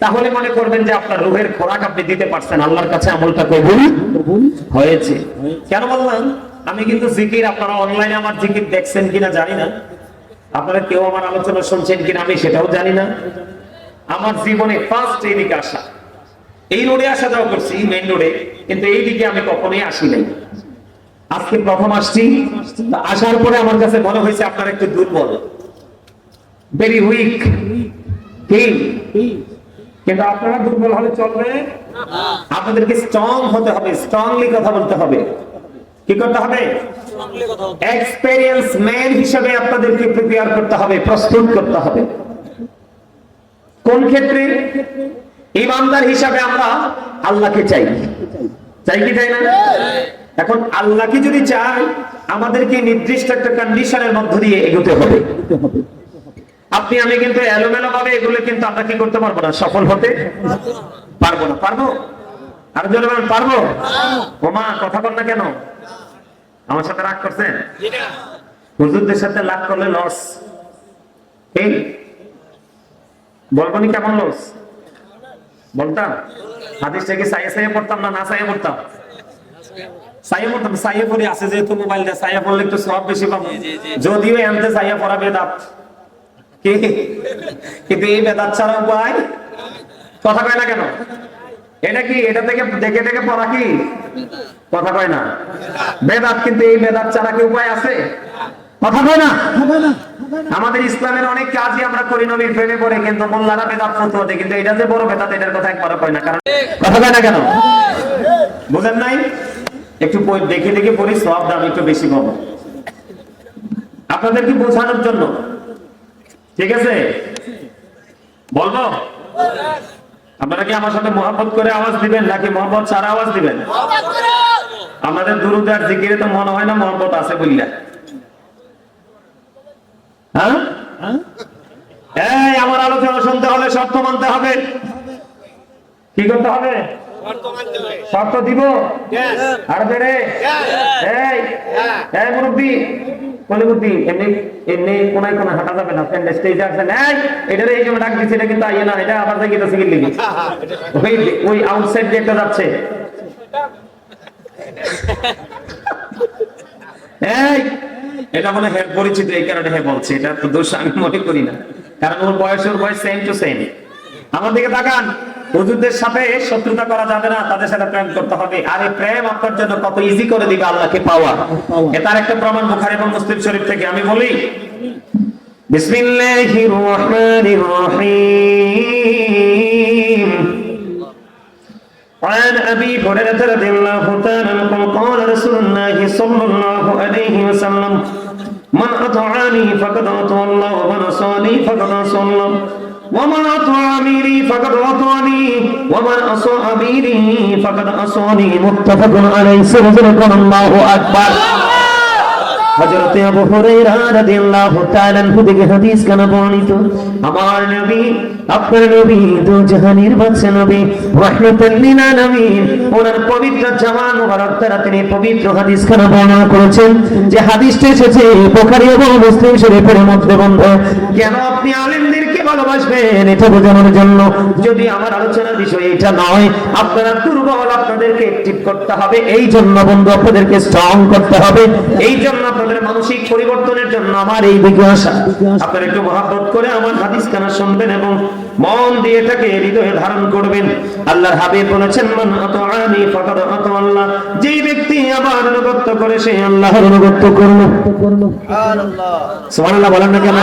তাহলে মনে করবেন যে আপনার রুহের খোরাক আপনি দিতে পারছেন, আল্লাহর কাছে আমলটা কবুল হয়েছে। কেন বললাম? আমি কিন্তু জিকির, আপনারা অনলাইনে আমার জিকির দেখছেন কিনা জানি না, আপনারা কেউ আমার আলোচনা শুনছেন কিনা আমি সেটাও জানি না। আমার জীবনে ফার্স্ট এইদিকে আসা, এই রোডে আসা যাওয়া করছি, মেইন রোডে, কিন্তু এইদিকে আমি কখনোই আসি নাই। আজকে প্রথম আসছি। আসার পরে আমার কাছে মনে হয়েছে আপনারা একটু দুর্বল, ভেরি উইক। কিন্তু আপনারা দুর্বল হলে চলবে? আপনাদেরকে স্ট্রং হতে হবে, স্ট্রংলি কথা বলতে হবে। কি করতে হবে? এক্সপেরিয়েন্স ম্যান হিসেবে আপনাদেরকে প্রিপেয়ার করতে হবে, প্রস্তুত করতে হবে। কোন ক্ষেত্রে? ইমানদার হিসাবে আমরা আল্লাহকে চাই, চাই কি চাই না? এখন আল্লাহকে যদি চাই, আমাদেরকে নির্দিষ্ট একটা কন্ডিশনের মধ্য দিয়ে এগোতে হবে। আপনি আমি কিন্তু এলোমেলো ভাবে এগুলো কিন্তু আমরা কি করতে পারবো না, সফল হতে পারবো না। পারবো? আর জোরে বলেন পারবো? ওমা কথা বল না কেন? আমার সাথে রাগ করছেন? হুজুরদের সাথে রাগ করলে লস। এই বলবো নি কেমন লস? বলতাম হাদিসটা কি সাইয়ে সাইয়ে পড়তাম না সাইয়ে পড়তাম? সাইয়ে পড়তাম। সাইয়ে পড়ে আছে যেহেতু মোবাইল দিয়ে, সাইয়ে পড়লে একটু সওয়াব বেশি পাবো, যদিও এমতে সাইয়ে পড়া বেদাত। কিন্তু এই বেদাত ছাড়া উপায়? কথা কয় না কেন? এটা কি? এটা থেকে দেখে দেখে পড়া কি? কথা কয় না? বেদাত। কিন্তু এই বেদাত ছাড়া কি উপায় আছে? কথা কয় না? আমাদের ইসলামের অনেক কাজই আমরা করি নবীর প্রেমে পড়ে, কিন্তু মোল্লারা বেদাত ফতোয়া দেয়, কিন্তু এটা যে বড় বেদাত এটার কথা একবার কয় না। কারণ কথা কয় না কেন? বুঝেন নাই? একটু দেখে দেখে পড়ি, সওয়াব দাম একটু বেশি পাবো আপনাদেরকে বোঝানোর জন্য। ঠিক আছে? বলবো? আপনারা কি আমার সাথে মহব্বত করে আওয়াজ দিবেন নাকি মহব্বত ছাড়া আওয়াজ দিবেন? আমাদের দুরূদ আর জিকিরে তো মনে হয় না মহব্বত আছে বললা। হ্যাঁ, এই আমার আলোচনা শুনতে হলে শর্ত মানতে হবে। কি করতে হবে? শর্ত দিব। আর বেড়ে এই মুরব্বী কলিবুদ্দি, এমনি এমনি কোনায় কোনায় হাঁটা যাবে না। ফ্রেন্ড স্টেজে আসেন, এটারে এই জন্য ডাক দিচ্ছে, এটা কিন্তু আইয়ে না, এটা আবার যাই গেছে কি লিখি ওই আউটসাইড দিয়ে একটা যাচ্ছে। এই এটা মনে হয় পরিচিত, এই কারণে হ্যাঁ বলছে, এটা তো দোষ আমি মনে করি না, কারণ ওর বয়স সেম টু সেম। আমার দিকে তাকান, হুজুরদের সাথে শত্রুতা করা যাবে না, তাদের সাথে প্রেম করতে হবে। আর এই প্রেম আপনার জন্য কত ইজি করে দিবে আল্লাহকে পাওয়া, এটার একটা প্রমাণ বুখারী এবং মুসলিম শরীফ থেকে। আমি বলি, বিসমিল্লাহির রহমানির রহিম। عن أبي هريرة رضي الله تعالى عنه قال رسول الله صلى الله عليه وسلم من أطاعني فقد أطاع الله ومن عصاني فقد عصى الله ومن أطاع أميري فقد أطاعني ومن عصى أميري فقد عصاني متفق عليه سبحان الله أكبر। হযরত আবু হুরায়রা রাদিয়াল্লাহু তাআলা আনহু থেকে হাদিস কেন বর্ণিত, আমার নবী আপনার নবী দু জাহানের বাদশা নবী রাহমাতুল লিল আলামিন ওনার পবিত্র জামান মুবারক দ্বারা তিনি পবিত্র হাদিস কেন বর্ণনা করেছেন, যে হাদিসটি এসেছে বুখারী এবং মুসলিম শরীফের মধ্যে। বন্ধু, কেন আপনি আলেমদেরকে ভালোবাসবেন এটা বোঝানোর জন্য। যদি আমার আলোচনার বিষয় এটা নয়, আপনারা দুর্বল, আপনাদেরকে অ্যাক্টিভ করতে হবে, এই জন্য বন্ধু আপনাদেরকে স্ট্রং করতে হবে। এই জন্য আপনাদের মানসিক পরিবর্তনের জন্য আমার এই দিকে আসা। আপনারা একটু মহব্বত করে আমার হাদিস কানা শুনবেন এবং মন দিয়ে এটাকে হৃদয়ে ধারণ করবেন। আল্লাহর হাবিব বলেছেন, মান আতাআনি ফাকাদ আতা আল্লাহ, যে ব্যক্তি আমার অনুগত করে সে আল্লাহর অনুগত করলো। সুবহানাল্লাহ, সুবহানাল্লাহ বলেন না কেন?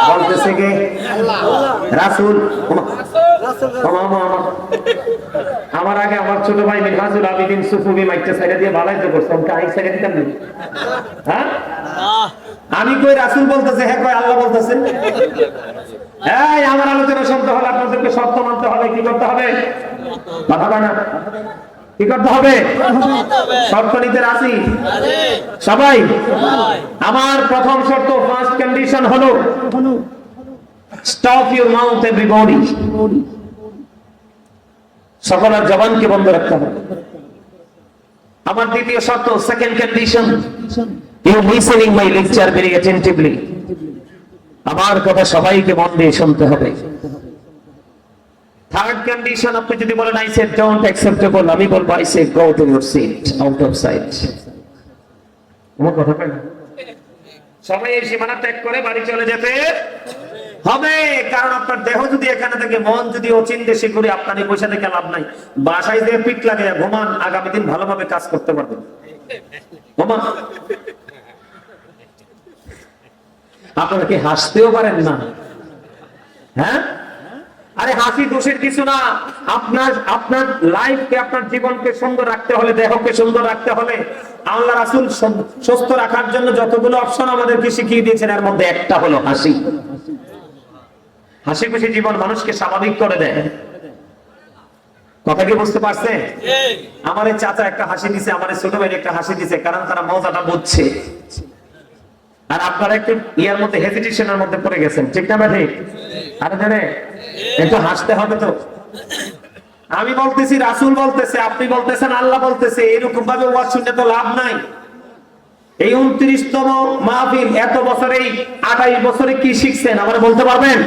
বলতেছে কে? রাসূল। আমার আগে আমার ছোট ভাই মিনহাজুল আবিদিন সুফুবি মাইকটা সাইডে দিয়ে বালাইতে করছে, আমি আই সাইডে দিতাম না। হ্যাঁ, আমি কই রাসূল বলতেছে, হ্যাঁ কই আল্লাহ বলতেছে। এই আমার আলোচনা শুনতে হলে আপনাদেরকে শর্ত মানতে হবে। কি করতে হবে? কথা বলেন না, কি করতে হবে? শর্ত নিতে রাজি সবাই? আমার প্রথম শর্ত, ফার্স্ট কন্ডিশন হলো স্টপ ইউর মাউথ এভরিবডি। সকলের জবানকে বন্ধ রাখতে হবে। আমার দ্বিতীয় শর্ত, second condition, you listening my lecture very attentively. আমার কথা সবাইকে মন দিয়ে শুনতে হবে। থার্ড কন্ডিশন, আপনি যদি বলেন আই সেড ডোন্ট অ্যাকসেপ্টেবল, আমি বলবো I say go to your seat, out of sight. আমার কথা কই না? সবাই এই সীমানা ত্যাগ করে বাড়ি চলে যেতে হবে, কারণ আপনার দেহ যদি এখানে থেকে, মন যদি অচিন দেশে ঘুরে, আপনার এই পয়সা থেকে লাভ নাই। বাসায় দিয়ে পিঠ লাগে ঘুমান, আগামী দিন ভালোভাবে কাজ করতে পারবেন। ঘুমান। আপনারা কি হাসতেও পারেন না? হ্যাঁ, আরে হাসি দোষের কিছু না। আপনার লাইফকে, আপনার জীবনকে সুন্দর রাখতে হলে, দেহকে সুন্দর রাখতে হলে, আল্লাহ রাসূল সুস্থ রাখার জন্য যতগুলো অপশন আমাদেরকে শিখিয়ে দিয়েছেন, এর মধ্যে একটা হলো হাসি। হাসি খুশি জীবন মানুষকে স্বাভাবিক করে দেয়। কথা কি বুঝতে পারছে? আমার এই চাচা একটা হাসি দিছে, আমার ছোট ভাই একটা হাসি দিছে, কারণ তারা মজাটা বুঝছে। আর আপনারা একটু ইয়ার মধ্যে, হেজিটেশনের মধ্যে পড়ে গেছেন, ঠিক না ভাই? আরে জানে একটু হাসতে হবে তো। আমি বলতেছি, রাসূল বলতেছে, আপনি বলতেছেন, আল্লাহ বলতেছে, এরকম ভাবে ওয়াজ শুনতে তো লাভ নাই। এই 29তম মাহফিল, এত বছরে 28 বছরে কি শিখছেন আমার বলতে পারবেন?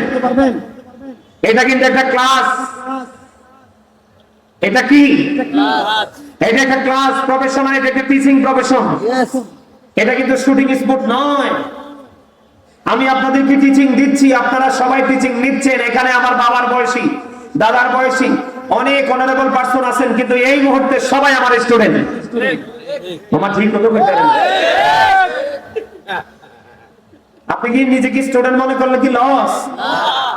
এটা কিন্তু একটা ক্লাস। এটা কি? এটা একটা ক্লাস, প্রফেশনাল, এটা একটা টিচিং প্রফেশন। এটা কিন্তু শুটিং স্পট নয়। আমি আপনাদেরকে টিচিং দিচ্ছি, আপনারা সবাই টিচিং নিচ্ছেন। এখানে আমার বাবার বয়সী, দাদার বয়সী অনেক অনারেবল পারসন আছেন, কিন্তু এই মুহূর্তে সবাই আমার স্টুডেন্ট। আমার ঠিক কত কইতে পারেন? আপনি কি নিজেকে স্টুডেন্ট মনে করলে কি লস?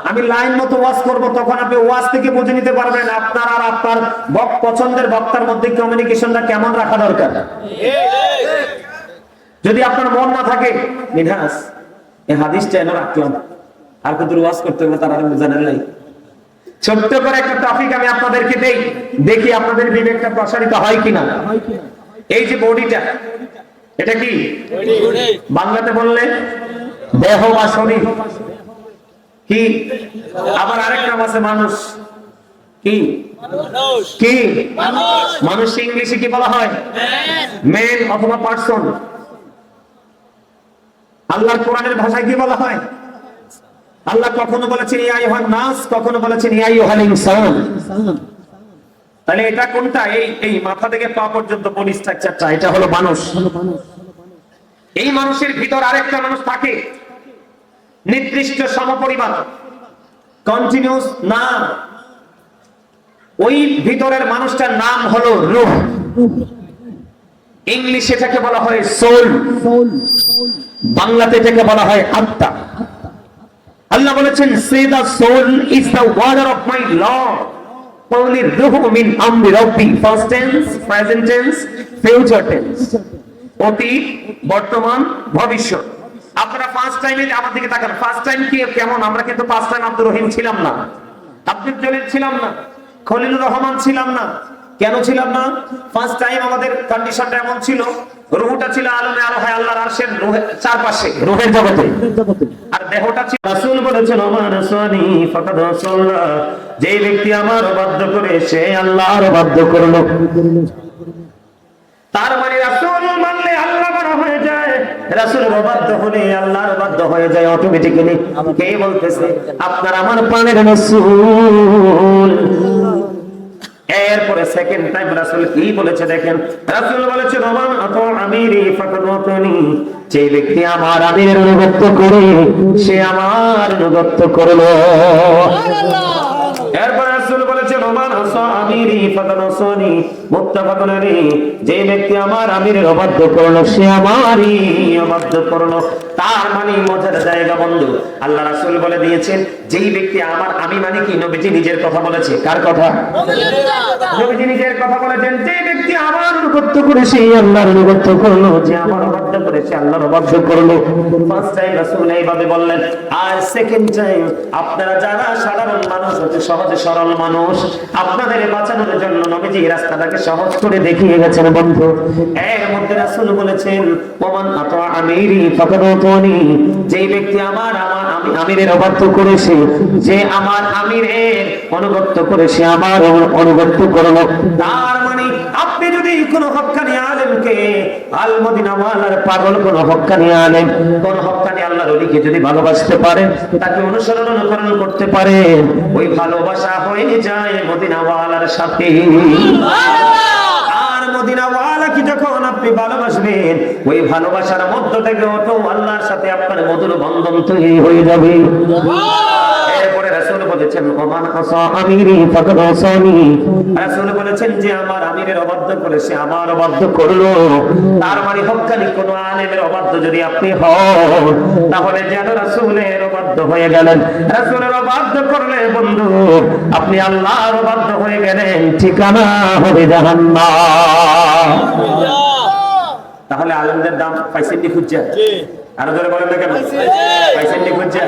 আমি লাইন মতো ওয়াজ করব, তখন আপনি ওয়াজ থেকে বুঝে নিতে পারবেন আপনার আর আপনার পছন্দের বক্তার মধ্যে কমিউনিকেশনটা কেমন রাখা দরকার। যদি আপনার মন না থাকে, মিনহাজ এই হাদিসটা এনে রাখলাম, আর কত ওয়াজ করতে হবে তার আর জানেন নাই। ছোট্ট করে একটা টপিক আমি আপনাদেরকে দেই, দেখি আপনাদের বিবেকটা প্রসারিত হয় কিনা। এই যে বডিটা, এটা কি বাংলাতে বললে দেহ বা শরীর কি? আবার আরেক নাম আছে মানুষ। কি কি মানুষ ইংলিশে কি বলা হয়? ম্যান অথবা পারসন। আল্লাহর কোরআনের ভাষায় কি বলা হয়? আল্লাহ কখনো বলেছেন ইয়া আইয়ুহান নাস, কখনো বলেছেন ইয়া আইয়ুহাল ইনসান। তাহলে এটা কোনটা? এই মাথা থেকে পা পর্যন্ত বডি স্ট্রাকচারটা, এটা হলো মানুষ। এই মানুষের ভিতর আরেকটা মানুষ থাকে, নির্দিষ্ট সমপরিমাণ, কন্টিনিউস না। ওই ভিতরের মানুষটার নাম হলো রূহ। ইংলিশে এটাকে বলা হয় সোল, বাংলাতে এটাকে বলা হয় আত্মা। আল্লাহ বলেছেন say the soul is the warder of my lord, only রূহু মিন আমরি রাব্বি, first tense, present tense, future tense, অতীত, বর্তমান, ভবিষ্যৎ। আপনারা ফার্স্ট টাইমে আমার দিকে তাকান। ফার্স্ট টাইম কি কেমন? আমরা কিন্তু ফার্স্ট টাইম আব্দুর রহিম ছিলাম না, আব্দুল জলিল ছিলাম না, খলিলুর রহমান ছিলাম না। কেন ছিলাম না? ফার্স্ট টাইম আমাদের কন্ডিশনটা এমন ছিল, রূহটা ছিল আলমে আরোহে আল্লাহর আরশের চারপাশে, রূহের জগতে, আর দেহটা ছিল। রাসূল বলেছেন ওমান রাসানি ফাকাদ রাসাল্লাহ, যে ব্যক্তি আমার অবাধ্য করে সে আল্লাহর অবাধ্য করলো। তার মানে রাসূল মানলে আল্লাহ বড় হয়ে যায়, রাসূলের অবাধ্য হলে আল্লাহর অবাধ্য হয়ে যায় অটোমেটিক্যালি। কে বলতেছে? আপনার আমার প্রাণের রাসূল। এরপরে সেকেন্ড টাইম রাসূল কি বলেছে দেখেন, রাসূল বলেছে ওমান আতা আমিরি ফাকাদ আতানি, যে ব্যক্তি আমার আমিরের অনুগত করে সে আমার অনুগত করলো। এরপর রাসূল বলেছেন ওমান আসা আমিরি ফাকাদ আসানি মুত্তাফাকুন আলাইহি, যে ব্যক্তি আমার আমিরের অবাধ্য করলো সে আমারই অবাধ্য করলো। তার মানে মজার জায়গা বন্ধু, আল্লাহ রাসূল বলে দিয়েছেন যেই ব্যক্তি আমার, আমি মানে কি? নবীজি নিজের কথা বলেছে। কার কথা? নবীজি নিজের কথা বলেছেন, যে ব্যক্তি আমার অনুগত করে সে আল্লাহর অনুগত করলো, যে আমার অবাধ্য করে সে আল্লাহর অবাধ্য করলো। ফার্স্ট টাইম রাসূল এইভাবে বললেন। আর সেকেন্ড টাইম আপনারা যারা সাধারণ মানুষ, হতে সহজে সরল মানুষ, আপনাদের বাঁচানোর জন্য নবীজি রাস্তাটাকে সহজ করে দেখিয়ে গেছেন বন্ধু। এর মধ্যে রাসূল বলেছেন ওমান আতা আমিরি ফাকাদ আতানি, যে ব্যক্তি আমার আমিরের অবাধ্য করেছে, যে আমার আমিরের অনুগত করেছে আমার অনুগত করলো। তার মানে আপনি যদি কোনো হক্কানি আলেমকে, আল মদিনা ওয়ালার পাগল কোন হক্কানি আলেম, কোন হক্কানি আল্লাহর ওলিকে যদি ভালোবাসতে পারেন, তাকে অনুসরণ অনুকরণ করতে পারেন, ওই ভালোবাসা হয়ে যায় মদিনা ওয়ালার সাথে। আর মদিনা ওয়ালাকে যখন আপনি ভালোবাসবেন, ওই ভালোবাসার মধ্য থেকে অটো আল্লাহর সাথে আপনার মধুর বন্ধন তৈরি হয়ে যাবে। এরপরে রাসূল বলেছেন ওমান আসা আমিরি ফাকাদ আসানি, রাসূল বলেছেন যে আমার আমিরের অবাধ্য করে সে আমার অবাধ্য করলো। তার মানে হক্কানি কোন আলেমের অবাধ্য যদি আপনি হন, তাহলে যেন রাসূলের অবাধ্য হয়ে গেলেন। রাসূলের অবাধ্য করলে বন্ধু আপনি আল্লাহর অবাধ্য হয়ে গেলেন, ঠিকানা হবে জাহান্নাম। তাহলে আলেমদের দাম পাইছেন নি খুঁজছে? আরো জোরে বলেন না কেন? পাইছেন নি খুঁজছে?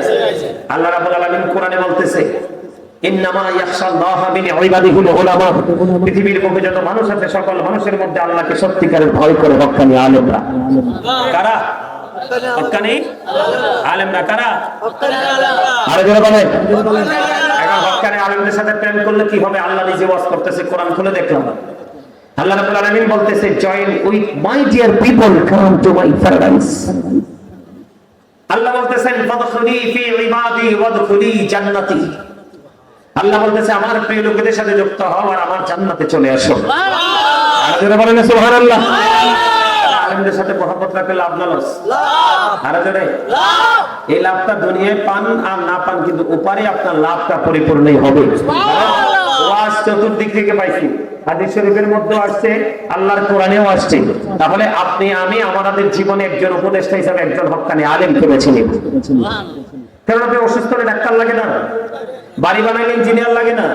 আল্লাহ রাব্বুল আলামিন কোরআনে বলতেছে ইন্নামা ইয়াখশাল্লাহা মিন ইবাদিহিল উলামা, পৃথিবীর বুকে যত মানুষ আছে সকল মানুষের মধ্যে আল্লাহকে সত্যিকারের ভয় করে হক্কানি আলেমরা। কারা? হক্কানি আলেমরা। কারা? আরো জোরে বলেন। এখন হক্কানি আলেমদের সাথে প্রেম করলে কি হবে? আল্লাহ নিজে ওয়াজ করতেছে, কোরআন খুলে দেখলাম। আল্লাহ রাব্বুল আলামিন বলতেছে join with my dear people, come to my paradise. Allah বলতেছেন ফাদখুলি ফি ইবাদি ওয়াদখুলি জান্নাতি। আল্লাহ বলতেছে আমার প্রিয় লোকদের সাথে যুক্ত হও আর আমার জান্নাতে চলে আসো। আর যারা বলেন সুবহানাল্লাহ। আলেমদের সাথে মহব্বত রাখলে লাভ না লস? আর যারা লাভ, এই লাভটা দুনিয়ায় পান আর না পান, কিন্তু উপরে আপনার লাভটা পরিপূর্ণই হবে। ওয়াজ চতুর্দিক থেকে পাইছি, হাদিস শরীফের মধ্যে আসছে, আল্লাহর কোরআনেও আসছে। তাহলে আপনি আমি আমাদের জীবনে একজন উপদেষ্টা হিসেবে একজন হক্কানি আলেমকে বেছে নিব। কারণ আপনি অসুস্থ হলে ডাক্তার লাগে না, বাড়ি বানাইলে ইঞ্জিনিয়ার লাগে না,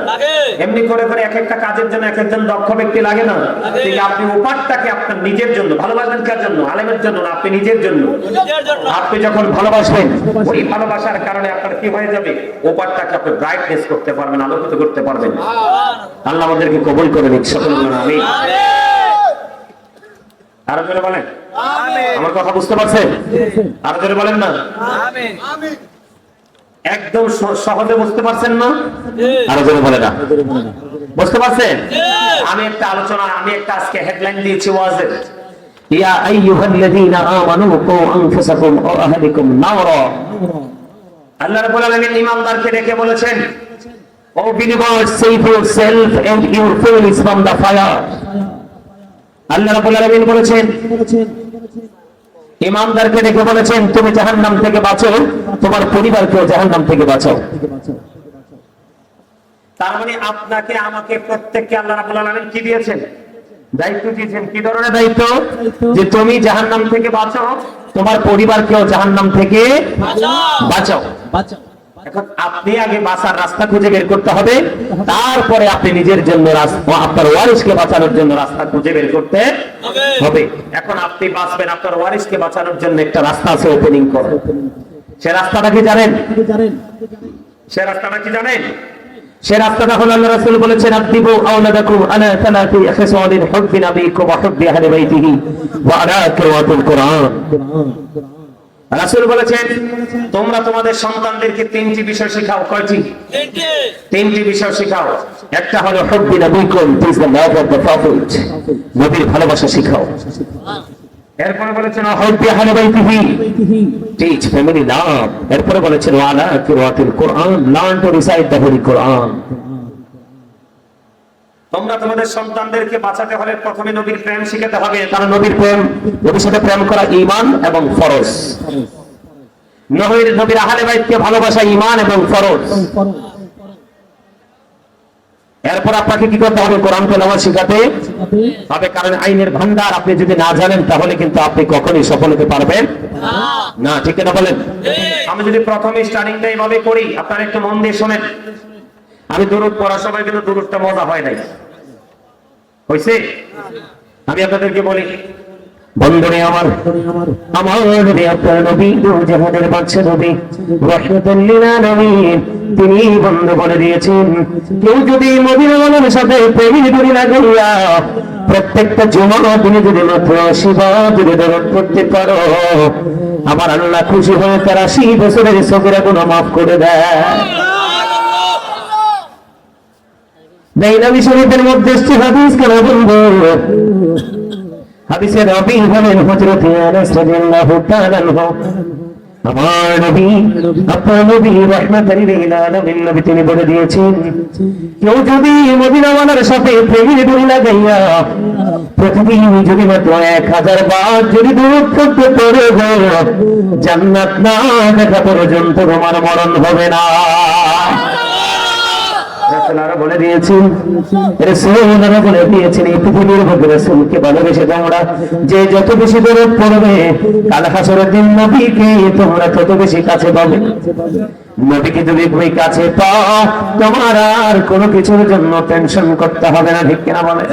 এমনি করে করে এক একটা কাজের জন্য এক একজন দক্ষ ব্যক্তি লাগে না। ঠিক আপনি উপারটাকে আপনার নিজের জন্য ভালোবাসবেন। কার জন্য? আলেমের জন্য না, আপনি নিজের জন্য। আপনি যখন ভালোবাসবেন, ওই ভালোবাসার কারণে আপনার কি হয়ে যাবে? উপারটাকে আপনি ব্রাইটনেস করতে পারবেন, আলোকিত করতে পারবেন। আল্লাহ আমাদেরকে কবুল করে নিক, সকলে বলুন আমিন। আরো জোরে বলেন আমিন। আমার কথা বুঝতে পারছেন? আরো জোরে বলেন না। আমিন। একদম সহজে বুঝতে পারছেন না? আরো জোরে বলেন না। বুঝতে পারছেন? আমি একটা আজকে হেডলাইন দিয়েছি ওয়াজের, ইয়া আইয়ুহাল্লাযীনা আমানু কু আনফুসাকুম ওয়া আহলিকুম নারা। আল্লাহ রাব্বুল আলামিন ঈমানদারকে ডেকে বলেছেন, ও believers, save yourself and your families from the fire. আল্লাহ রাব্বুল আলামিন বলেছেন, ঈমানদারকে ডেকে বলেছেন, তুমি জাহান্নাম থেকে বাঁচো, তোমার পরিবারকেও জাহান্নাম থেকে বাঁচাও। তার মানে আপনাকে আমাকে প্রত্যেককে আল্লাহ রাব্বুল আলামিন কি দিয়েছেন? দায়িত্ব দিয়েছেন। কি ধরনের দায়িত্ব? যে তুমি জাহান্নাম থেকে বাঁচো, তোমার পরিবারকেও জাহান্নাম থেকে বাঁচাও। এখন আপনি আগে বাঁচার রাস্তা খুঁজে বের করতে হবে, তারপরে আপনি নিজের জন্য আপনার ওয়ারিসকে বাঁচানোর জন্য রাস্তা খুঁজে বের করতে হবে। এখন আপনি বাঁচবেন, আপনার ওয়ারিসকে বাঁচানোর জন্য একটা রাস্তা আছে, ওপেনিং করো। সে রাস্তাটা কি জানেন? সে রাস্তাটা কি জানেন? সে রাস্তাটা হলো, আল্লাহ রাসূল বলেছেন, আদিবু আওলাদাকুম আলা সালাতি খিসালিন হুব্বি নাবিয়িকুম ওয়া হুব্বি আহলি বাইতিহি ওয়া আলা কিরাআতিল কুরআন। রাসূল বলেছেন, তোমরা তোমাদের সন্তানদেরকে তিনটি বিষয় শেখাও। কয়টি? তিনটি বিষয় শেখাও। একটা হলো হুব্বি নাবিয়িকুম, teach the love of the prophet, নবীর ভালোবাসা শেখাও। এরপরে বলেছেন হুব্বি আহলি বাইতিহি, টিচ ফ্যামিলি লাভ। এরপরে বলেছেন ওয়া আলা কিরাআতিল Quran, learn to recite the holy Quran. তোমরা তোমাদের সন্তানদেরকে বাঁচাতে হলে প্রথমে নবীর প্রেম শিখাতে হবে, কারণ নবীর সাথে প্রেম করা ঈমান এবং ফরজ। নবীর আহলে বাইতকে ভালোবাসা ঈমান এবং ফরজ। এরপর আপনাকে কি করতে হবে? কোরআন তেলাওয়াত শিখাতে হবে, কারণ আইনের ভান্ডার আপনি যদি না জানেন তাহলে কিন্তু আপনি কখনোই সফল হতে পারবেন না। ঠিক না বলেন? আমি যদি প্রথমে স্টার্টিংটা এইভাবে করি, আপনারা একটু মন দিয়ে শোনেন। আমি দুরূদ পড়ার সময় কিন্তু দুরূদটা মজা হয় নাই, হইছে? আমি আপনাদেরকে বলি, বন্ধুরে আমার নবী, আপনার নবী, জাহানের বাদশা নবী, রাহমাতুল লিল আলামিন, তিনি বন্ধ করে দিয়েছেন, কেউ যদি মদিনা ওয়ালার সাথে প্রেমের ডোরি লাগাইয়া প্রত্যেকটা জুমার দিনে যদি মাত্র 80 বার যদি দরুদ পড়তে পারো, আমার আল্লাহ খুশি হয়ে তার 80 বছরের সগীরা গুনাহ মাফ করে দেয়। নবী শরীফের মধ্যে হাদিস কেন বলবো? হাদিসের রাবী হলেন হযরত আনাস রাদিয়াল্লাহু তাআলা আনহু। আমার নবী, আপনার নবী রাহমাতুল লিল আলামিন, নবী তিনি বলে দিয়েছেন, কেউ যদি মদিনা ওয়ালার সাথে প্রেমের ডোরি লাগাইয়া প্রতিদিন যদি মাত্র 1000 বার যদি দরুদ পড়তে পারে, জান্নাত না দেখা পর্যন্ত তোমার মরণ হবে না। রাসূলরা বলে দিয়েছেন, রাসূলরা বলে দিয়েছেন, এই পৃথিবীর মধ্যে রাসূলকে ভালোবেসে তোমরা যে যত বেশি দরুদ পড়বে, কাল হাসরের দিন নবীকে তোমরা তত বেশি কাছে পাবে। নবীকে যদি তুমি কাছে পাও, তোমার আর কোনো কিছুর জন্য টেনশন করতে হবে না। ঠিক কিনা বলে?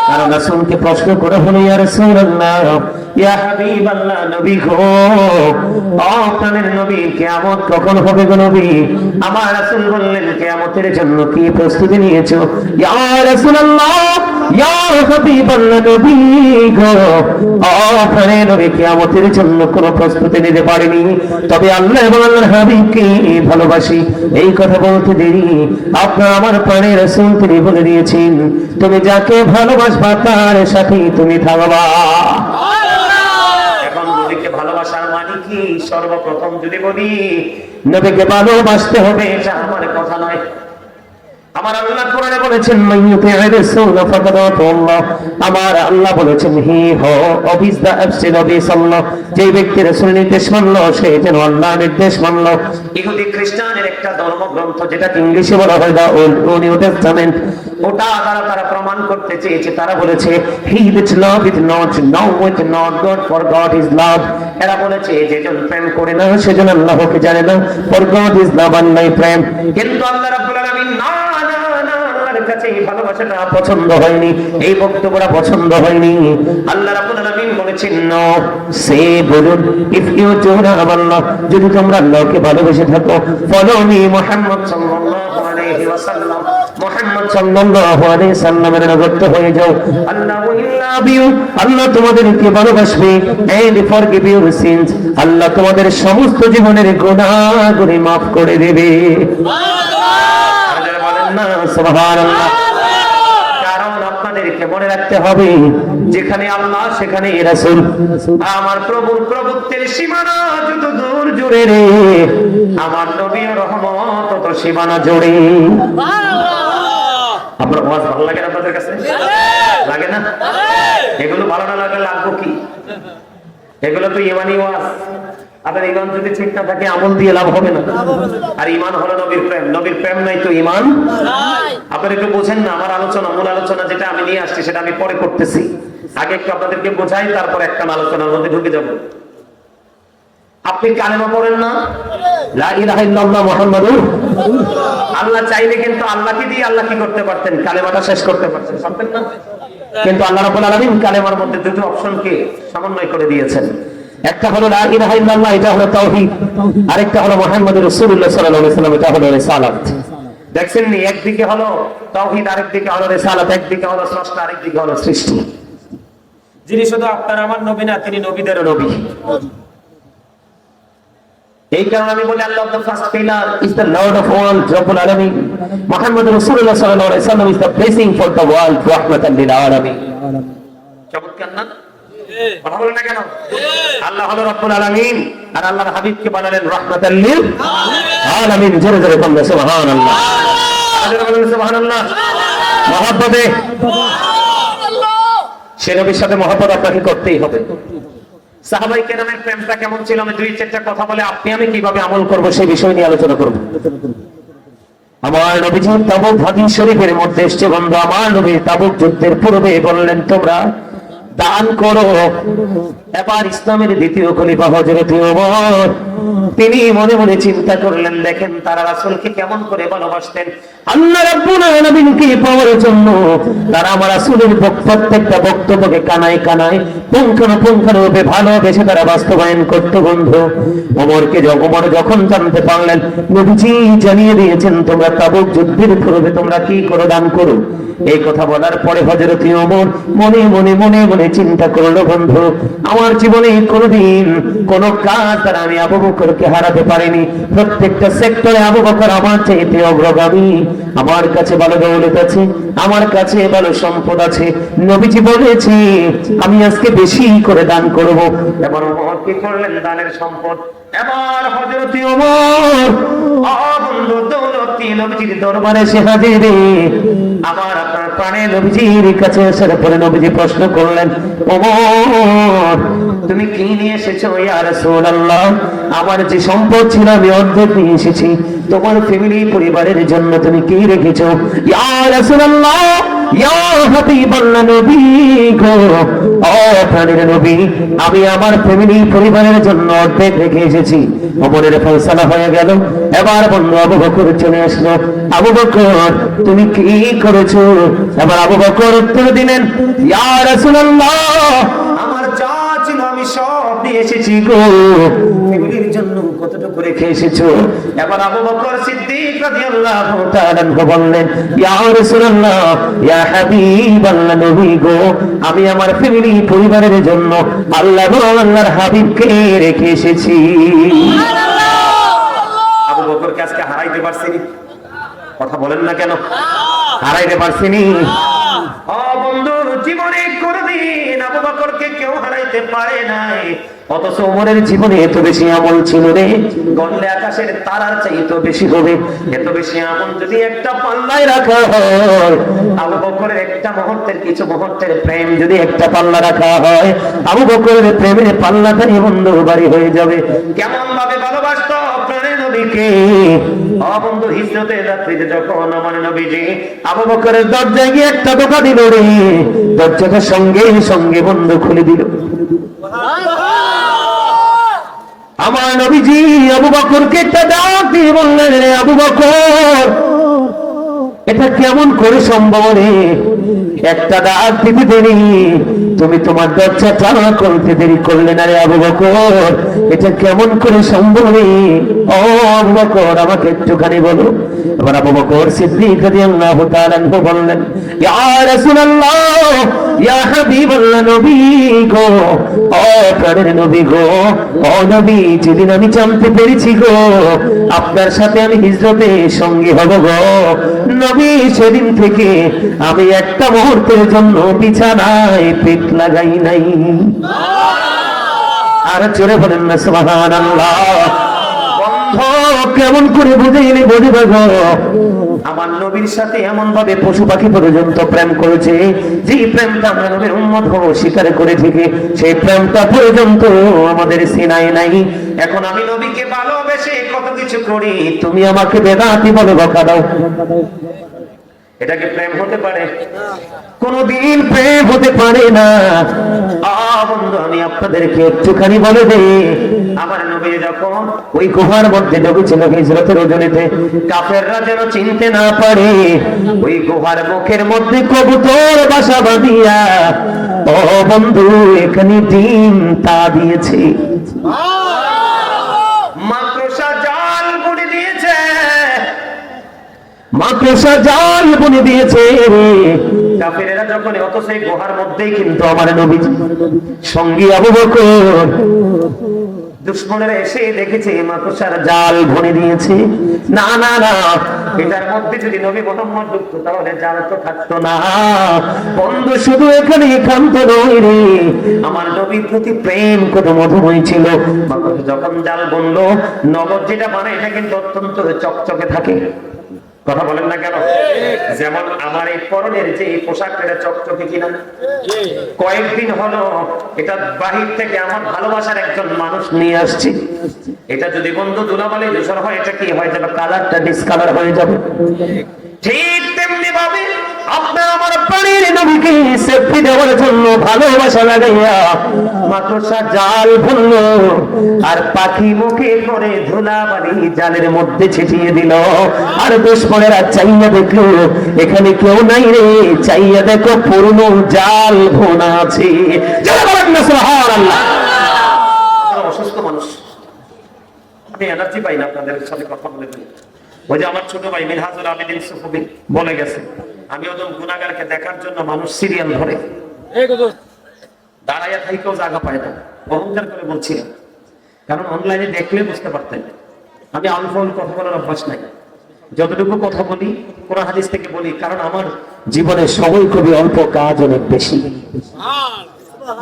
কারণ রাসূলকে প্রশ্ন করে হলো, ইয়া রাসূলুল্লাহ, ইয়া হাবিবাল্লাহ, নবী গো, আপনাদের নবী, কিয়ামত কখন হবে গো নবী? আমার রাসূল বললেন, কিয়ামতের জন্য কি প্রস্তুতি নিয়েছো? ইয়া রাসূলুল্লাহ, ইয়া হাবিবাল্লাহ, নবী গো, আপনাদের নবী কিয়ামতের জন্য কোনো প্রস্তুতি নিতে পারেনি, তবে আল্লাহ এবং আল্লাহর হাবিবকে ভালোবাসি। এই কথা বলতে দেরি আপনার আমার প্রাণের রাসূল তিনি বলে দিয়েছেন, তুমি যাকে ভালোবাসবা তার সাথেই তুমি থাকবা। এখন নবীকে ভালোবাসার মানে কি? সর্বপ্রথম যদি বলি, নবীকে ভালোবাসতে হবে, এটা আমার কথা নয়। আমার আল্লাহ কোরআনে বলেছেন, মাইয়ুতি'র রাসূল ফাকাদ আতাল্লাহ। আমার আল্লাহ বলেছেন, হি হো অবিস দা অ্যাবসেন্ট অফ সাল্লাহ, যে ব্যক্তি রাসূলের নির্দেশ মানলো সে যেন আল্লাহর নির্দেশ মানলো। ইহুদি খ্রিস্টানের একটা ধর্মগ্রন্থ, যেটা ইংলিশে বলা হয় দা ওল্ড নিউ টেস্টামেন্ট, ওটা দ্বারা তারা প্রমাণ করতে চেয়েছে। তারা বলেছে, হি দ্যাট লাভeth not knoweth not God, for God is love। এরা বলেছে, যেজন প্রেম করে না সেজন আল্লাহকে জানে না, for God is love, আল্লাহ প্রেম। কিন্তু আল্লাহ রাব্বুল আলামিন কাছে এই ভালোবাসাটা পছন্দ হয়নি, এই বক্তব্যটা পছন্দ হয়নি। আল্লাহ রাব্বুল আলামিন বলেছেন, নো সে বলুন, ইফ ইউ ডু লাভ আল্লাহ, যদি তোমরা আল্লাহকে ভালোবেসে থাকো, ফলো মি মুহাম্মদ সাল্লাল্লাহু আলাইহি ওয়াসাল্লাম, মুহাম্মদ সাল্লাল্লাহু আলাইহি সাল্লামের অনুগত হয়ে যাও। আল্লাহু ইল্লা লাভ ইউ, আল্লাহ তোমাদেরকে ভালোবাসবে, এন্ড ফরগিভ ইউর সিনস, আল্লাহ তোমাদের সমস্ত জীবনের গুনাহগুলি মাফ করে দেবে। সুবহানাল্লাহ, বলেন না সুবহানাল্লাহ। কারণ আপনাদেরকে মনে রাখতে হবে, যেখানে আল্লাহ সেখানে রাসূল। আমার প্রভুর প্রভুত্বের সীমানা যত দূর জুড়ে রে, আমার নবীর রহমত তত সীমানা জুড়ে। আপনার ওয়াজ ভালো লাগে না আপনাদের কাছে? লাগে না? এগুলো ভালো না লাগলে লাগবো কি? এগুলো তো ইমানি ওয়াজ। আপনার ইমান যদি ঠিক না থাকে আমল দিয়ে লাভ হবে না। আর ইমান হলো নবীর প্রেম, নবীর প্রেম নাই তো ইমান নাই। আপনারা একটু বোঝেন না, আমার আলোচনা, মূল আলোচনা যেটা আমি নিয়ে আসছি সেটা আমি পরে করতেছি। আগে একটু আপনাদেরকে বোঝাই, তারপর একটা আলোচনার মধ্যে ঢুকে যাব। আপনি কালেমা পড়েন না, লা ইলাহা ইল্লাল্লাহ মুহাম্মাদুর, আল্লাহ চাইলে কিন্তু আল্লাহকে দিয়ে আল্লাহ কি করতে পারতেন? কালেমাটা শেষ করতে পারতেন, পারতেন না? কিন্তু আল্লাহ রাব্বুল আলামিন কালেমার মধ্যে দুটো অপশনকে সমন্বয় করে দিয়েছেন। একটা হলো লা ইলাহা ইল্লাল্লাহ, এটা হলো তাওহীদ, আরেকটা হলো মুহাম্মাদুর রাসূলুল্লাহ সাল্লাল্লাহু আলাইহি ওয়াসাল্লাম, এটা হলো রিসালাত। দেখছেন নি, একদিকে হলো তাওহীদ, আরেকদিকে হলো রিসালাত, একদিকে হলো স্রষ্টা, আরেকদিকে হলো সৃষ্টি। যিনি শুধু আপনার আমার নবী না, তিনি নবীদেরও নবী। এই কারণে আমি বলি আল্লাহ the first pillar is the Lord of all, রব্বুল আলামিন। মুহাম্মদুর রাসূলুল্লাহ সাল্লাল্লাহু আলাইহি ওয়াসাল্লাম is the blessing for the world, রাহমাতাল লিল আলামিন। চমৎকার না? কথা বলেন না কেন? আল্লাহ হলো রব্বুল আলামিন, আর আল্লাহর হাবিবকে বানালেন রাহমাতাল লিল আলামিন। জোরে জোরে বলুন সুবহানাল্লাহ, জোরে বলুন সুবহানাল্লাহ। মহব্বতে সে নবীর সাথে মহব্বত আপনাকে করতেই হবে। সাহাবায়ে কেরামের প্রেমটা কেমন ছিল, আমি দুই চারটা কথা বলে আপনি আমি কিভাবে আমল করব সেই বিষয় নিয়ে আলোচনা করব। আমার নবীজি তাবুক হাদিস শরীফের মধ্যে এসেছে, বন্ধু আমার নবী তাবুক যুদ্ধের পূর্বে বললেন তোমরা দান করো। এবার ইসলামের দ্বিতীয় খলিফা হযরত ওমর, তিনি মনে মনে চিন্তা করলেন, দেখেন তারা রাসূলকে কেমন করে ভালোবাসতেন। আল্লাহ রাব্বুল আলামিনকে পাওয়ার জন্য তারা আমার রাসূলের প্রত্যেকটা বক্তব্যকে কানায় কানায় পুঙ্খানুপুঙ্খরূপে ভালোবেসে তারা বাস্তবায়ন করত। বন্ধু ওমরকে ওমর যখন জানতে পারলেন নবীজি জানিয়ে দিয়েছেন তোমরা তাবুক যুদ্ধের পূর্বে তোমরা কি করো, দান করো, এই কথা বলার পরে হযরত ওমর মনে মনে মনে মনে চিন্তা করলো, বন্ধু আমার জীবনে কোনোদিন কোন কাজ দ্বারা আমি আবু বকরকে হারাতে পারিনি। প্রত্যেকটা সেক্টরে আবু বকর আমার চাইতে অগ্রগামী। আমার কাছে ভালো দৌলত আছে, আমার কাছে ভালো সম্পদ আছে। নবীজি বলেছি আমি আজকে বেশি করে দান করব। এবার ওমর কি করলেন? দানের সম্পদ। এবার হযরত ওমর বন্ধু দৌলতি নবীজির দরবারে এসে হাজির। আমার আপনার প্রাণে নবীজির কাছে আসার পরে নবীজি প্রশ্ন করলেন, ওমর তুমি কি নিয়ে এসেছো? ইয়া রাসূলুল্লাহ আমার যে সম্পদ ছিল আমি অর্ধেক নিয়ে এসেছি। তোমার ফ্যামিলি পরিবারের জন্য তুমি কি রেখেছো? ইয়া রাসূলুল্লাহ ইয়া হাবিবাল্লাহ নবী গো, ও প্রাণের নবী আমি আমার ফ্যামিলি পরিবারের জন্য অর্ধেক রেখে এসেছি। ওমরের ফয়সালা হয়ে গেল। এবার বন্ধু আবু বকর চলে আসলো। আবু বকর তুমি কি করেছো? এবার আবু বকর উত্তর দিলেন, ইয়া রাসূলুল্লাহ আমার যা ছিল আমি সব নিয়ে এসেছি গো। ফ্যামিলির জন্য কতটুকু রেখে এসেছো? এবার আবু বকর সিদ্দিক রাদিয়াল্লাহু তাআলা বললেন, ইয়া রাসূলুল্লাহ ইয়া হাবিবাল্লাহ নবী গো আমি আমার ফ্যামিলি পরিবারের জন্য আল্লাহ ও আল্লাহর হাবিবকে রেখে এসেছি। সুবহানাল্লাহ। আবু বকরকে আজকে হারাইতে পারছিনি? কথা বলেন না কেন? হারাইতে পারছিনি? ও বন্ধু জীবনে কোনদিন আবু বকরকে কেউ হারাইতে পারে নাই। অথচ ওমরের জীবনে এত বেশি আমল ছিল রে, গণলে আকাশের তারার চাইতে বেশি হবে। এত বেশি আমল যদি একটা পাল্লায় রাখা হয়, আবু বকরের একটা মুহূর্তের কিছু মুহূর্তের প্রেম যদি একটা পাল্লা রাখা হয়, আবু বকরের প্রেমের পাল্লাটাই বন্ধু বাড়ি হয়ে যাবে। কেমন ভাবে ভালোবাসতো প্রাণের নবীকে। ও বন্ধু হিজরতের রাত্রিতে যখন আমার নবীজি আবু বকরের দরজায় গিয়ে একটা ধোকা দিল রে, দরজাটা সঙ্গে সঙ্গে বন্ধ খুলে দিল। আমার নবীজি আবু বকরকে একটা ডাক দিয়ে বললেন, রে আবু বকর এটা কেমন করে সম্ভব রে? একটা ডাক দিতে দেরি তুমি তোমার দরজাটা করতে দেরি করলে না রে আবু বকর, এটা কেমন করে সম্ভব রে? ও আবু বকর, আমাকে একটুখানি বলো। এবার আবু বকর সিদ্দিক রাদিয়াল্লাহু তাআলা আনহু বললেন, ইয়া রাসূলুল্লাহ, ইয়া হাবিবাল্লাহ, নবী গো, ও প্রাণের নবী গো, ও নবী, যেদিন আমি জানতে পেরেছি গো আপনার সাথে আমি হিজরতে সঙ্গী হব গো নবী, সেদিন থেকে আমি একটা মুহূর্তের জন্য বিছানায় পেট লাগাই নাই। আর জোরে বলেন না সুবহানাল্লাহ। কেমন করে বুঝাইলে বুঝবে গো? আমার নবীর সাথে এমন ভাবে পশু পাখি পর্যন্ত প্রেম করেছে, যে প্রেমটা আমরা নবীর উম্মত হব স্বীকার করে থেকে সেই প্রেমটা পর্যন্ত আমাদের সিনায় নাই। এখন আমি নবীকে ভালোবেসে কত কিছু করি, তুমি আমাকে বেদাতি বলে বকা দাও। এটাকে প্রেম হতে পারে? কোনদিন প্রেম হতে পারে না। বন্ধু, আমি আপনাদেরকে একটুখানি বলে দেই, আমার নবী যখন ওই গুহার মধ্যে ঢুকেছিল হিজরতের ওজনেতে, কাফেররা যেন চিনতে না পারে, ওই গুহার মুখের মধ্যে কবুতর বাসা বাঁধিয়া ও বন্ধু এখানে ডিম তা দিয়েছে, মাকড়সা জাল বুনে দিয়েছে, মাকড়সা জাল বুনে দিয়েছে কাফেরেরা যখন, অত সেই গুহার মধ্যেই কিন্তু আমার নবীজি সঙ্গী আবু বকর, দুশমনেরা এসে দেখেছে মাকড়সার জাল বুনে দিয়েছে। না না না, এটার মধ্যে যদি নবী মুহাম্মদ ঢুকতো তাহলে জাল তো থাকতো না। বন্ধু, শুধু এখানে একান্ত নয় রে, আমার নবীর প্রতি প্রেম কত মধুময় ছিল। যখন জাল বুনলো, নগদ যেটা বানায় এটা কিন্তু অত্যন্ত চকচকে থাকে। কথা বলেন না কেন? যেমন আমার এই পরনের যে এই পোশাকটা চকচকে কিনা, কয়েকদিন হলো এটা বাহির থেকে আমার ভালোবাসার একজন মানুষ নিয়ে আসছে, এটা যদি বন্ধু ধুলাবালি দূষণ হয় এটা কি হয়ে যাবে? কালারটা ডিসকালার হয়ে যাবে। ঠিক তেমনি ভাবে আপনার আমার প্রাণের নবীকে সেফটি দেওয়ার জন্য ভালোবাসা লাগাইয়া মাকড়সা জাল বুনলো, আর পাখি মুখে করে ধুলাবালি জালের মধ্যে ছিটিয়ে দিল। আর দুশমনেরা চাইয়া দেখলো এখানে কেউ নাই রে, চাইয়া দেখো পুরনো জাল বোনা আছে। সুবহানাল্লাহ। অসুস্থ মানুষ, আমি এনার্জি পাই না আপনাদের সাথে কথা বলে। ওই যে আমার ছোট ভাই মিনহাজুল আবেদিন সুফি বলে গেছে, আমি ওজন গুনাহগারকে দেখার জন্য মানুষ সিরিয়াল ধরে, দাঁড়াইয়া থাইকেও জায়গা পায় না। অহংকার করে বলছি না, কারণ অনলাইনে দেখলে বুঝতে পারতেন আমি অল্প কথা বলার অভ্যাস নাই। যতটুকু কথা বলি কোরআন হাদিস থেকে বলি, কারণ আমার জীবনে সময় খুবই অল্প, কাজ অনেক বেশি।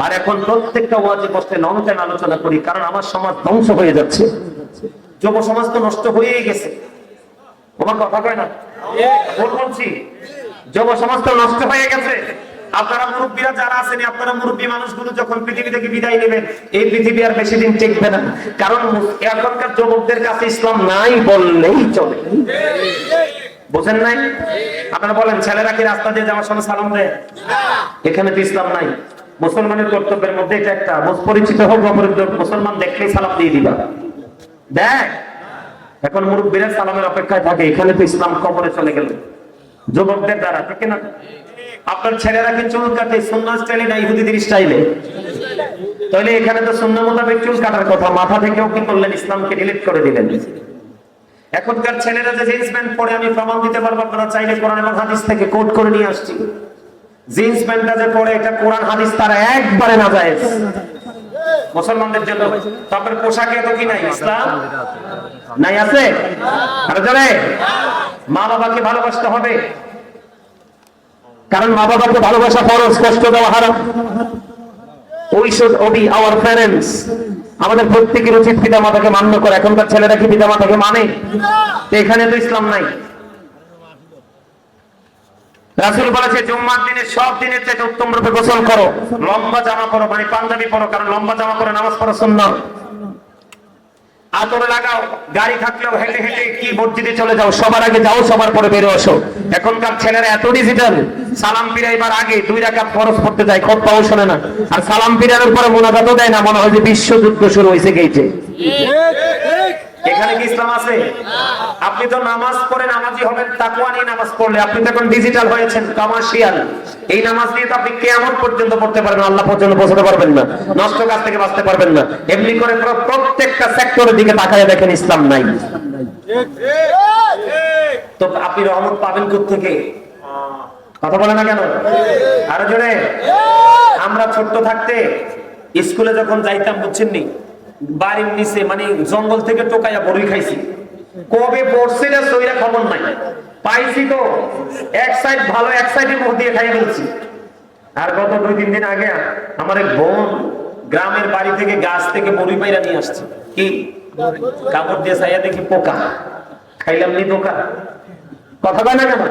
আর এখন প্রত্যেকটা ওয়াজে বসতে ননকেন আলোচনা করি, কারণ আমার সমাজ ধ্বংস হয়ে যাচ্ছে। যুব সমাজ তো নষ্ট হয়েই গেছে। তোমার কথা কয় না, বলছি যুব সমাজ তো নষ্ট হয়ে গেছে। আপনারা মুরব্বীরা যারা আছেন, আপনারা মুরব্বী মানুষগুলো যখন পৃথিবী থেকে বিদায় নেবেন, এই পৃথিবী আর বেশি দিন টিকবে না, কারণ এখনকার যুবকদের কাছে ইসলাম নাই বললেই চলে। বুঝেন নাই? আপনারা বলেন ছেলেরা কি রাস্তা দিয়ে যাওয়ার সময় সালাম দেয়? এখানে তো ইসলাম নাই। মুসলমানের কর্তব্যের মধ্যে এটা একটা, পরিচিত হোক অপরিচিত, মুসলমান দেখলেই সালাম দিয়ে দিবা। দেখ, এখন মুরব্বীরা সালামের অপেক্ষায় থাকে, এখানে তো ইসলাম কবরে চলে গেল যুবকদের দ্বারা, ঠিক না? আপনার ছেলেরা কি চুল কাটে সুন্নাহ স্টাইলে না ইহুদিদের স্টাইলে? তাহলে এখানে তো সুন্নাহ মোতাবেক চুল কাটার কথা, মাথা থেকেও কি করলেন? ইসলামকে ডিলিট করে দিলেন। এখনকার ছেলেরা যে জিন্স প্যান্ট পরে, আমি প্রমাণ দিতে পারবো, আপনারা চাইলে কোরআন এবং হাদিস থেকে কোট করে নিয়ে আসছি। জিন্স প্যান্টটা যে পরে এটা কোরআন হাদিস তারা একবারে নাজায়েজ মুসলমানদের জন্য। তারপর পোশাকে তো কি নাই? ইসলাম নাই, আছে? আর জানে মা বাবাকে ভালোবাসতে হবে, কারণ মা বাবাকে ভালোবাসা ফরজ, কষ্ট দেওয়া হারাম। We should obey our parents. আমাদের প্রত্যেকের উচিত পিতা মাতাকে মান্য করা। এখনকার ছেলেরা কি পিতা মাতাকে মানে? এখানে তো ইসলাম নাই। রাসূল বলেছে জুম্মার দিনে সব দিনের চেয়ে উত্তম রূপে গোসল করো, লম্বা জামা পরো, মানে পাঞ্জাবি পরো, কারণ লম্বা জামা পরে নামাজ পড়া সুন্নাহ। আতর লাগাও, গাড়ি থাকলেও হেঁটে হেঁটে কি মসজিদে চলে যাও, সবার আগে যাও, সবার পরে বেরো আসো। এখনকার ছেলেরা এত ডিজিটাল, সালাম ফিরাইবার আগে 2 রাকাত ফরজ পড়তে যায়, খুতবাও শোনে না, আর সালাম ফিরানোর পরে মুনাজাতও দেয় না, মনে হয় যে বিশ্বযুদ্ধ শুরু হয়েছে গেইটে। এখানে কি ইসলাম আছে? আপনি তো নামাজ পড়ে নামাজি হবেন তাকওয়া নিয়ে নামাজ পড়লে, আপনি তো এখন ডিজিটাল হয়েছেন, কমার্শিয়াল। এই নামাজ দিয়ে তো আপনি কিয়ামত পর্যন্ত পড়তে পারবেন, আল্লাহ পর্যন্ত পৌঁছাতে পারবেন না, নষ্ট কাজ থেকে বাঁচতে পারবেন না। এমনি করে প্রত্যেকটা সেক্টরের দিকে তাকায় দেখেন, ইসলাম নাই। তো আপনি রহমত পাবেন কোত্থেকে? কথা বলে না কেন? আরো জোরে। আমরা ছোট্ট থাকতে স্কুলে যখন যাইতাম, বুঝছেন নি, বাড়ির নিচে মানে জঙ্গল থেকে টোকাইয়া বড়ই খাইছি। কবে পড়ছি না সইরা খবর নাই, পাইছি তো এক সাইড ভালো, এক সাইডে মুখ দিয়ে খাইয়ে ফেলছি। আর গত 2-3 দিন আগে আমার এক বোন গ্রামের বাড়ি থেকে গাছ থেকে বড়ি পাইরা নিয়ে আসছে। কি কাপড় দিয়ে ছাইয়া দেখি পোকা, খাইলাম নি পোকা। কথা বলে না কেন?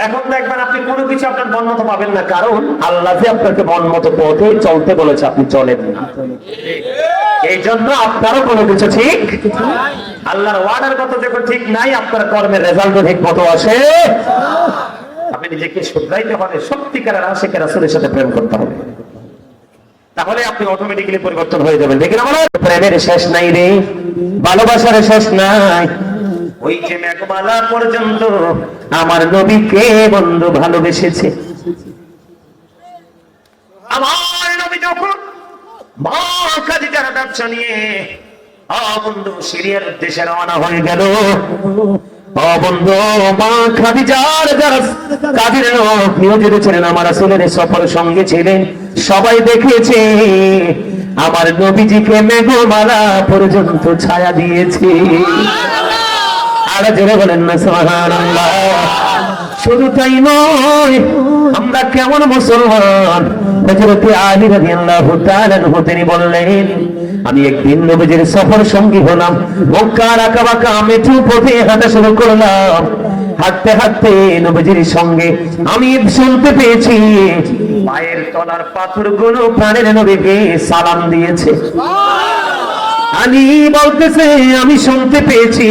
এখন দেখবেন আপনি কোনো কিছু আপনার মন মতো পাবেন না, কারণ আল্লাহ যে আপনাকে মন মতো পথে চলতে বলেছে, আপনি চলেন না। এই জন্য আপনারও কোনো কিছু ঠিক, আল্লাহর ওয়ার্ডের কত যখন ঠিক নাই, আপনার কর্মের রেজাল্ট ঠিক মতো আসে। আপনি নিজেকে শুধরাইতে হবে, সত্যিকারের আশিক রাসূলের সাথে প্রেম করতে হবে, তাহলে আপনি অটোমেটিক্যালি পরিবর্তন হয়ে যাবেন। দেখেন আমার প্রেমের শেষ নাই রে, ভালোবাসার শেষ নাই। ওই যে মেঘমালা পর্যন্ত আমার নবীকে বন্ধু ভালোবেসেছে। আমার নবী যখন মা খাদিজার ব্যবসা নিয়ে বন্ধু সিরিয়ার উদ্দেশ্যে রওনা হয়ে গেল, বন্ধু মা খাদিজার যারা কাজের লোক নিয়োজিত ছিলেন, আমার রাসূলের সফর সঙ্গে ছিলেন, সবাই দেখেছে আমার নবীজিকে মেঘমালা পর্যন্ত ছায়া দিয়েছে। জোরে বলেন না সুবহানাল্লাহ। শুধু তাই নয়, আমরা কেমন মুসলমান, হযরত আলী রাদিয়াল্লাহু তাআলা তিনি বললেন, আমি একদিন নবীজির সফর সঙ্গী হলাম, মক্কার আঁকাবাঁকা মেঠু পথে হাঁটা শুরু করলাম। হাঁটতে হাঁটতে নবীজির সঙ্গে আমি শুনতে পেয়েছি পায়ের তলার পাথরগুলো প্রাণের নবীকে সালাম দিয়েছে। আলী বলতেছে আমি শুনতে পেয়েছি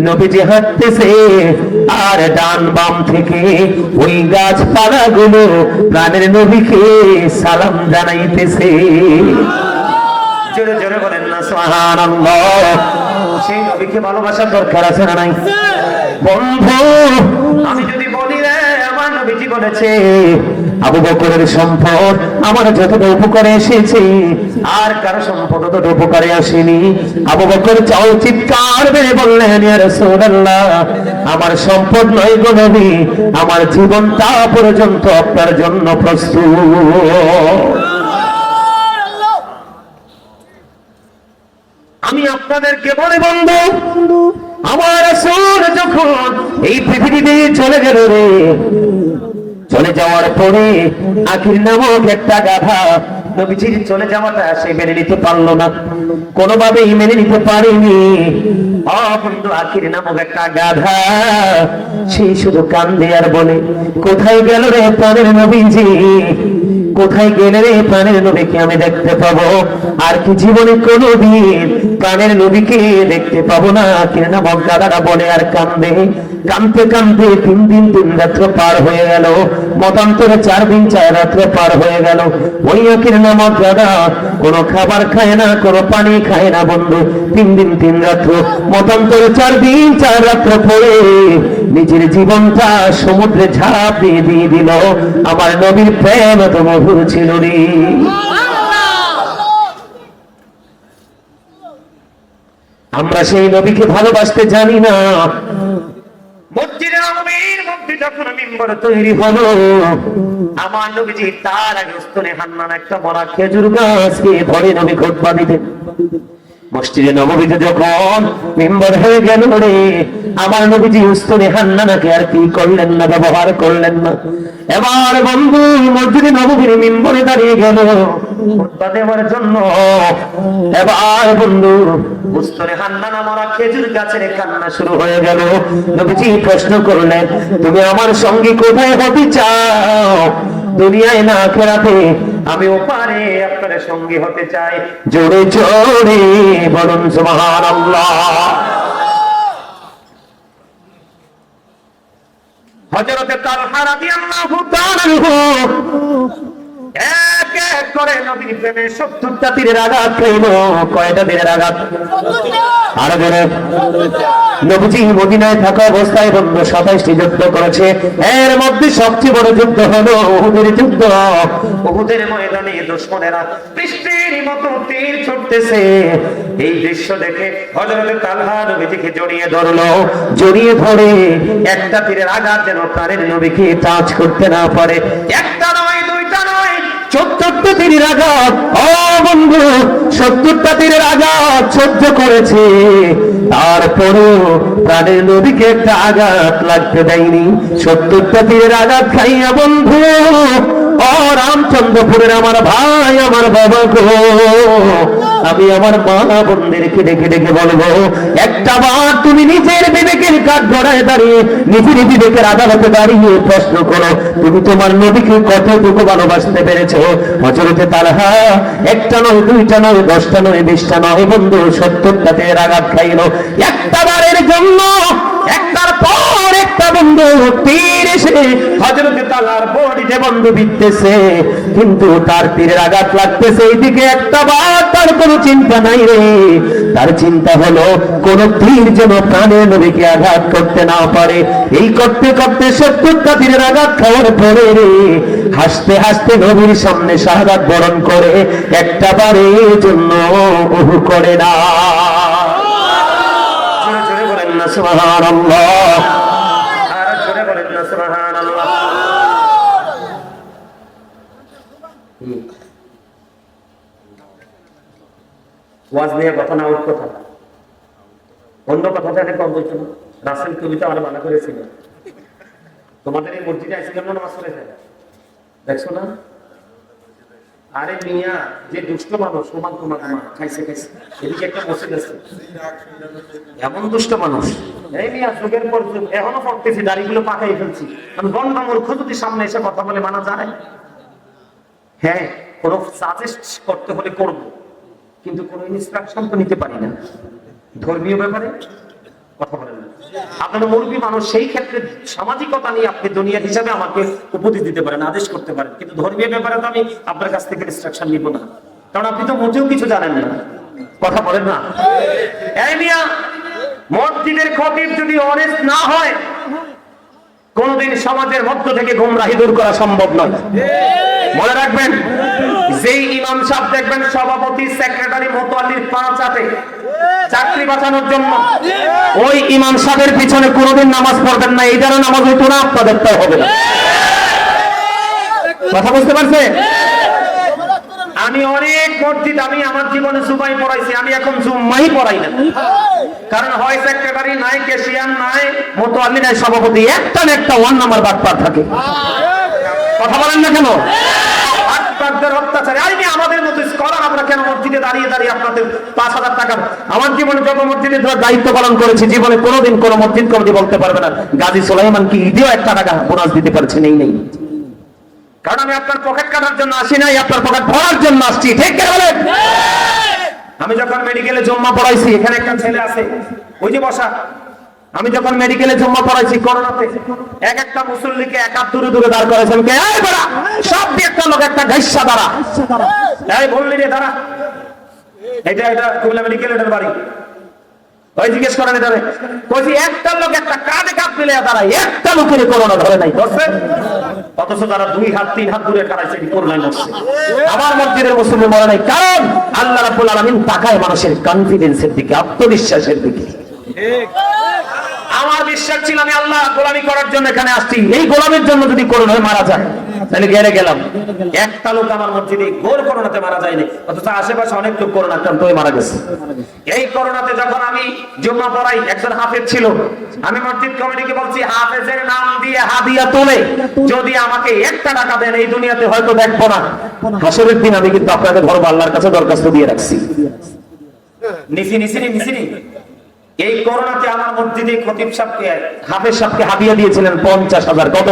নবীজি হাঁটতেছে, আর ডান বাম থেকে ওই গাছপালা গুলো প্রাণের নবীকে সালাম জানাইতেছে। জোরে জোরে বলেন না সুবহানাল্লাহ। সেই নবীকে ভালোবাসার দরকার আছে না নাই? বন্ধু আমি যদি বলি রে, আমার নবীজি বলেছে আবু বকরের সম্পদ আমার যতটা উপকারে এসেছে, আর কারো সম্পদ ততটা উপকারে আসেনি। আবু বকর চাও চিৎকার মেরে বললেন, ইয়া রাসূলুল্লাহ, আমার সম্পদ নয় গো নবী, আমার জীবনটা পর্যন্ত আপনার জন্য প্রস্তুত। আমি আপনাদেরকে বলি বন্ধু, আমার রাসূল যখন এই পৃথিবীতে চলে গেল রে, চলে যাওয়ার পরে আখির নামক একটা গাধা নবীজির চলে যাওয়াটা সে মেনে নিতে পারলো না, কোনোভাবেই মেনে নিতে পারেনি। বন্ধু আখির নামক একটা গাধা, সে শুধু কান্দে আর বলে, কোথায় গেল রে প্রাণের নবীজি, কোথায় গেলে রে প্রাণের নবীকে আমি দেখতে পাবো, আর কি জীবনে কোনোদিন প্রাণের নবীকে দেখতে পাবো না। আখির নামক গাধাটা বলে আর কান্দে, কাঁদতে কাঁদতে 3 দিন 3 রাত্র পার হয়ে গেল, মতান্তরে 4 দিন 4 রাত্র পার হয়ে গেল। ওই আখির নামক গাধা কোনো খাবার খায় না, কোনো পানি খায় না বন্ধু, 3 দিন 3 রাত্র, মতান্তরে 4 দিন 4 রাত্র পরে নিজের জীবনটা সমুদ্রে ঝাঁপ দিয়ে দিল। আমার নবীর প্রেম এত মধুর ছিল রে। আমরা সেই নবীকে ভালোবাসতে জানি না। মসজিদে নববীর মধ্যে যখন মিম্বর তৈরি হলো, আমার নবীজি তার আগে উস্তনে হান্নান একটা মরা খেজুর গাছকে ধরে নবী খুতবা দিতেন। মসজিদে নববীতে যখন মিম্বর হয়ে গেল রে, আমার নবীজি উস্তনে হান্নানাকে আর কি করলেন না, ব্যবহার করলেন না। এবার বন্ধু মসজিদে নববীর মিম্বরে দাঁড়িয়ে গেল খুতবা দেওয়ার জন্য। এবার বন্ধু উস্তনে হান্নানা মরা খেজুর গাছের কান্না শুরু হয়ে গেল। নবীজি প্রশ্ন করলেন, তুমি আমার সঙ্গে কোথায় হতে চাও, দুনিয়ায় না আখিরাতে? আমি ওপারে আপনার সঙ্গী হতে চাই। জোরে জোরে বলুন সুবহানাল্লাহ। হযরত তালহা রাদিয়াল্লাহু তাআলা এক এক করে নবীর প্রেমে 70টা তীরের আঘাত খাইল। কয়টা তীরের আঘাত? আরো জোরে। নবীজি মদিনায় থাকা অবস্থায় বন্ধু 27টি যুদ্ধ করেছে। এর মধ্যে সবচেয়ে বড় যুদ্ধ হলো উহুদের যুদ্ধ। উহুদের ময়দানে দুশমনেরা বৃষ্টির মতো তীর ছুটতেছে। এই দৃশ্য দেখে হযরত তালহা নবীজিকে জড়িয়ে ধরলো। জড়িয়ে ধরে একটা তীরের আঘাত যেন প্রাণের নবীকে টাচ করতে না পারে। একটা নয়, দুইটা নয়, 70টা তীরের আঘাত। ও বন্ধু, 70টা তীরের আঘাত সহ্য করেছে, তারপরও প্রাণের নবীকে একটা আঘাত লাগতে দেয়নি। 70টা তীরের আঘাত খাইয়া বন্ধু, ও রামচন্দ্রপুরের আমার ভাই, আমার বাবা গো, আমি আমার মা বোনদেরকে ডেকে ডেকে বলবো, একটা বার তুমি নিজের বিবেকের কাঠ গড়ায় দাঁড়িয়ে, নিজের বিবেকের আদালতে দাঁড়িয়ে প্রশ্ন করো, তুমি তোমার নবীকে কতটুকু ভালোবাসতে পেরেছো? হযরতে তালহা একটা নয়, দুইটা নয়, 10টা নয়, 20টা নয় বন্ধু, 70টা তীরের আঘাত খাইল। একটা বারের জন্য একটার পর একটা বন্ধু তীর এসে হযরতে তালহার বডিতে বন্ধু বিঁধতেছে, কিন্তু তার তীরের আঘাত লাগতেছে এইদিকে। একটা বার তার কোনো চিন্তা নাই রে, তার চিন্তা হলো কোন তীর যেন প্রাণের নবীকে আঘাত করতে না পারে। এই করতে করতে 70টা তীরের আঘাত খাওয়ার পরে রে, হাসতে হাসতে নবীর সামনে শাহাদাত বরণ করে একটা বারের জন্য ওহু করে না। জোরে জোরে বলেন না সুবহানাল্লাহ, আর জোরে বলেন না সুবহানাল্লাহ। ওয়াজ নিয়ে কথা না, ওর কথা অন্য কথাটা অনেক কম বলছিল। রাসেল কবিতা আমার মানা করেছিল, তোমাদের এই মসজিদে আসছিলাম না নামাজ পড়ে যায়, দেখছো না? আরে মিয়া, যে দুষ্ট মানুষ সমান তোমার খাইছে খাইছে, এদিকে একটা মসজিদ আছে, এমন দুষ্ট মানুষ। এই মিয়া যুগের পর যুগ এখনো পড়তেছি, দাড়িগুলো পাকাই ফেলছি। আমি বন্যা মূর্খ যদি সামনে এসে কথা বলে মানা যায়? হ্যাঁ, কোন সাজেস্ট করতে হলে করবো, কিন্তু কোন ইনস্ট্রাকশন তো নিতে পারি না ধর্মীয় ব্যাপারে। কথা বলেন না, আপনারা মুরব্বী মানুষ, সেই ক্ষেত্রে সামাজিকতা নিয়ে আপনি দুনিয়া হিসাবে আমাকে উপদেশ দিতে পারেন, আদেশ করতে পারেন, কিন্তু ধর্মীয় ব্যাপারে তো আমি আপনার কাছ থেকে ইনস্ট্রাকশন নিব না, কারণ আপনি তো মোটেও কিছু জানেন না। কথা বলেন না। এই মিয়া, মসজিদের খতিব যদি অনেস্ট না হয়, কোনদিন সমাজের মধ্য থেকে গোমরাহি দূর করা সম্ভব নয়। মনে রাখবেন, যেই ইমাম সাহেব দেখবেন সভাপতি, সেক্রেটারি, মোতাল্লির পা চাটে চাকরি বাঁচানোর জন্য, ওই ইমাম সাহেবের পিছনে কোনোদিন নামাজ পড়বেন না। এই দ্বারা নামাজ হইতো না, আপনাদের তো হবে না। কথা বুঝতে পারছে? আমি অনেক মসজিদ, আমি আমার জীবনে জুমাই পড়াইছি, আমি এখন জুম্মাই পড়াই না। কারণ হয় সেক্রেটারি নাই, ক্যাশিয়ার নাই, মোতাল্লি নাই, সভাপতি একটা না একটা ওয়ান নাম্বার বাটপার থাকে। কথা বলেন না কেন? অত্যাচারে আমাদের মতো স্কলার আমরা কেন মসজিদে দাঁড়িয়ে দাঁড়িয়ে আপনাদের 5,000 টাকা? আমার জীবনে যত মসজিদে দায়িত্ব পালন করেছি, জীবনে কোনোদিন কোন মসজিদ কমিটি বলতে পারবে না গাজী সুলাইমান কি ঈদেও 1 টাকা বোনাস দিতে পারছে, নেই নেই। কারণ আমি আপনার পকেট কাটার জন্য আসি নাই, আপনার পকেট ভরার জন্য আসছি। ঠিক কি বলেন? আমি যখন মেডিকেলে জম্মা পড়াইছি, এখানে একটা ছেলে আছে ওই যে বসা, আমি যখন মেডিকেলে জম্মা পড়াইছি করোনাতে, এক একটা মুসল্লিকে এক হাত দূরে দূরে দাঁড় করেছেন, কে এই বড়া সব দিয়ে একটা লোক একটা গাইসা দাঁড়া, এই বললি রে দাঁড়া, এটা কুমিল্লা মেডিকেল, এটার বাড়ি। ওই জিজ্ঞেস করেন এটারে, কইছি একটা লোক একটা কাঁধে কাঁধ মিলে দাঁড়ায়, একটা লোকের করোনা ধরে নাই, ধরছে? অথচ তারা 2 হাত 3 হাত দূরে কারাইছে, করোনায় মরছে। আমার মসজিদের মুসল্লি মরে নাই, কারণ আল্লাহ রাব্বুল আলামিন তাকায় মানুষের কনফিডেন্সের দিকে, আত্মবিশ্বাসের দিকে। আমার বিশ্বাস ছিল আমি আল্লাহ গোলামি করার জন্য এখানে আসছি, এই গোলামের জন্য যদি করোনায় মারা যায় তাহলে গেড়ে গেলাম। একটা লোক আমার মসজিদে গোর করোনাতে মারা যায়নি, অথচ আশেপাশে অনেক লোক করোনা আক্রান্ত হয়ে মারা গেছে। এই করোনাতে যখন আমি জুম্মা পড়াই, একজন হাফেজ ছিল, আমি মসজিদ কমিটিকে বলছি হাফেজের নাম দিয়ে হাদিয়া তোলে যদি আমাকে 1 টাকা দেন, এই দুনিয়াতে হয়তো দেখবো না, হাসরের দিন আমি কিন্তু আপনাকে ধরবো, আল্লাহর কাছে দরখাস্ত দিয়ে রাখছি। নিসিনি এই করোনাতে আমার মসজিদে খতিব সাহেবকে, হাফেজ সাহেবকে হাদিয়া দিয়েছিলেন 50,000। কত?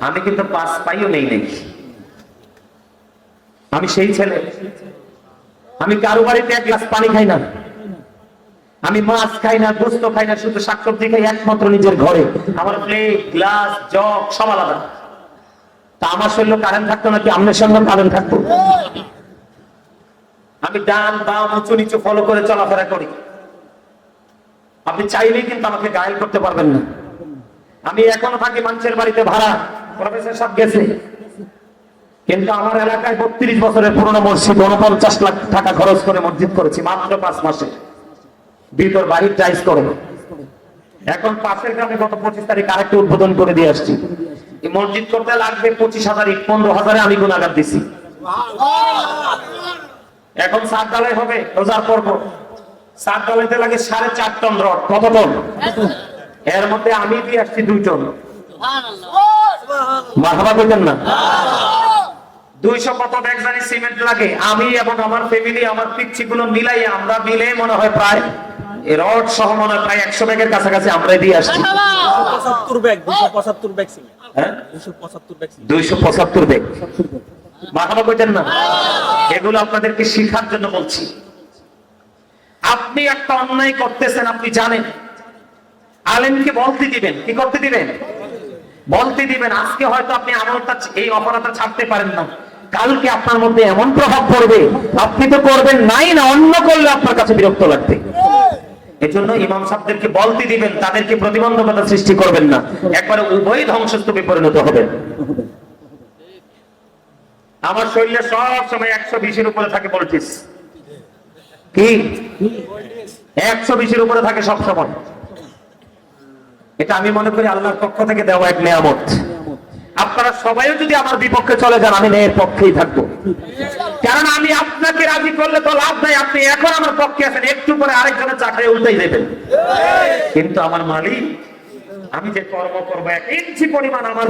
আমি কিন্তু 5 পাইও নেই। আমি সেই ছেলে, আমি কারো বাড়িতে 1 গ্লাস পানি খাই না, আমি মাছ খাই না, গোস্ত খাই না, শুধু শাকসবজি খাই একমাত্র নিজের ঘরে। আমার প্লেট, গ্লাস, জগ সব আলাদা। তা আমার শরীরে কারেন্ট থাকতো নাকি আপনার সঙ্গে কারেন্ট থাকতো? আমি ডান বাম উঁচু নিচু ফলো করে চলাফেরা করি। আপনি চাইলেই কিন্তু আমাকে গায়েল করতে পারবেন না। আমি এখনো থাকি মানুষের বাড়িতে ভাড়া, প্রফেসর সব গেছে, কিন্তু আমার এলাকায় 32 বছরের পুরনো মসজিদ 49 লাখ টাকা খরচ করে মসজিদ করেছি মাত্র 5 মাসে, ভিতর বাহির টাইলস করে। এখন পাশের গ্রামে গত 25 তারিখ আরেকটা উদ্বোধন করে দিয়ে আসছি। এই মসজিদ করতে লাগবে 25,000 ইট, 15,000 আমি গুণাগার দিছি। এখন সাত ঢালাই হবে রোজার পর্ব, সাত ঢালাইতে লাগে 4.5 টন রড। কত টন? এর মধ্যে আমি দিয়ে আসছি 2 টন। মারহাবা কইতেন না? 200 কত ব্যাগ জানি সিমেন্ট লাগে। আমি এবং আমার ফ্যামিলি, আমার পিচ্ছি গুলো মিলাই, আমরা মিলে মনে হয় প্রায় রড সহ মনে হয় প্রায় 100 ব্যাগের কাছাকাছি আমরাই দিয়ে আসছি। 275 ব্যাগ, 275 ব্যাগ সিমেন্ট। হ্যাঁ 275 ব্যাগ সিমেন্ট। 275 ব্যাগ। মারহাবা কইতেন না? এগুলো আপনাদেরকে শেখার জন্য বলছি। আপনি একটা অন্যায় করতেছেন, আপনি জানেন, আলেমকে বলতে দিবেন। কি করতে দিবেন? বলতে দিবেন। আজকে হয়তো আপনি আমলটা, এই অপরাধটা ছাড়তে পারেন না, কালকে আপনার মধ্যে এমন প্রভাব পড়বে, আপনি তো করবেন নাই না, অন্য করলে আপনার কাছে বিরক্ত লাগবে। এজন্য ইমাম সাহেবদেরকে বলতে দিবেন, তাদেরকে প্রতিবন্ধকতা সৃষ্টি করবেন না, একবারে উভয় ধ্বংসস্তূপে পরিণত হবেন। আমার শরীরে সব সময় 120-এর উপরে থাকে ভোল্টেজ। কি 120-এর উপরে থাকে সব সময়? এটা আমি মনে করি আল্লাহর পক্ষ থেকে দেওয়া এক নিয়ামত। আপনারা সবাইও যদি আমার বিপক্ষে চলে যান, আমি ন্যায়ের পক্ষেই থাকবো। কারণ আমি আপনাকে রাজি করলে তো লাভ নাই। আপনি এখন আমার পক্ষে আছেন, একটু পরে আরেকজনের চাকরি উল্টাই দেবেন। কিন্তু আমার মালিক, আমি যে কর্ম করবো 1 ইঞ্চি পরিমাণ আমার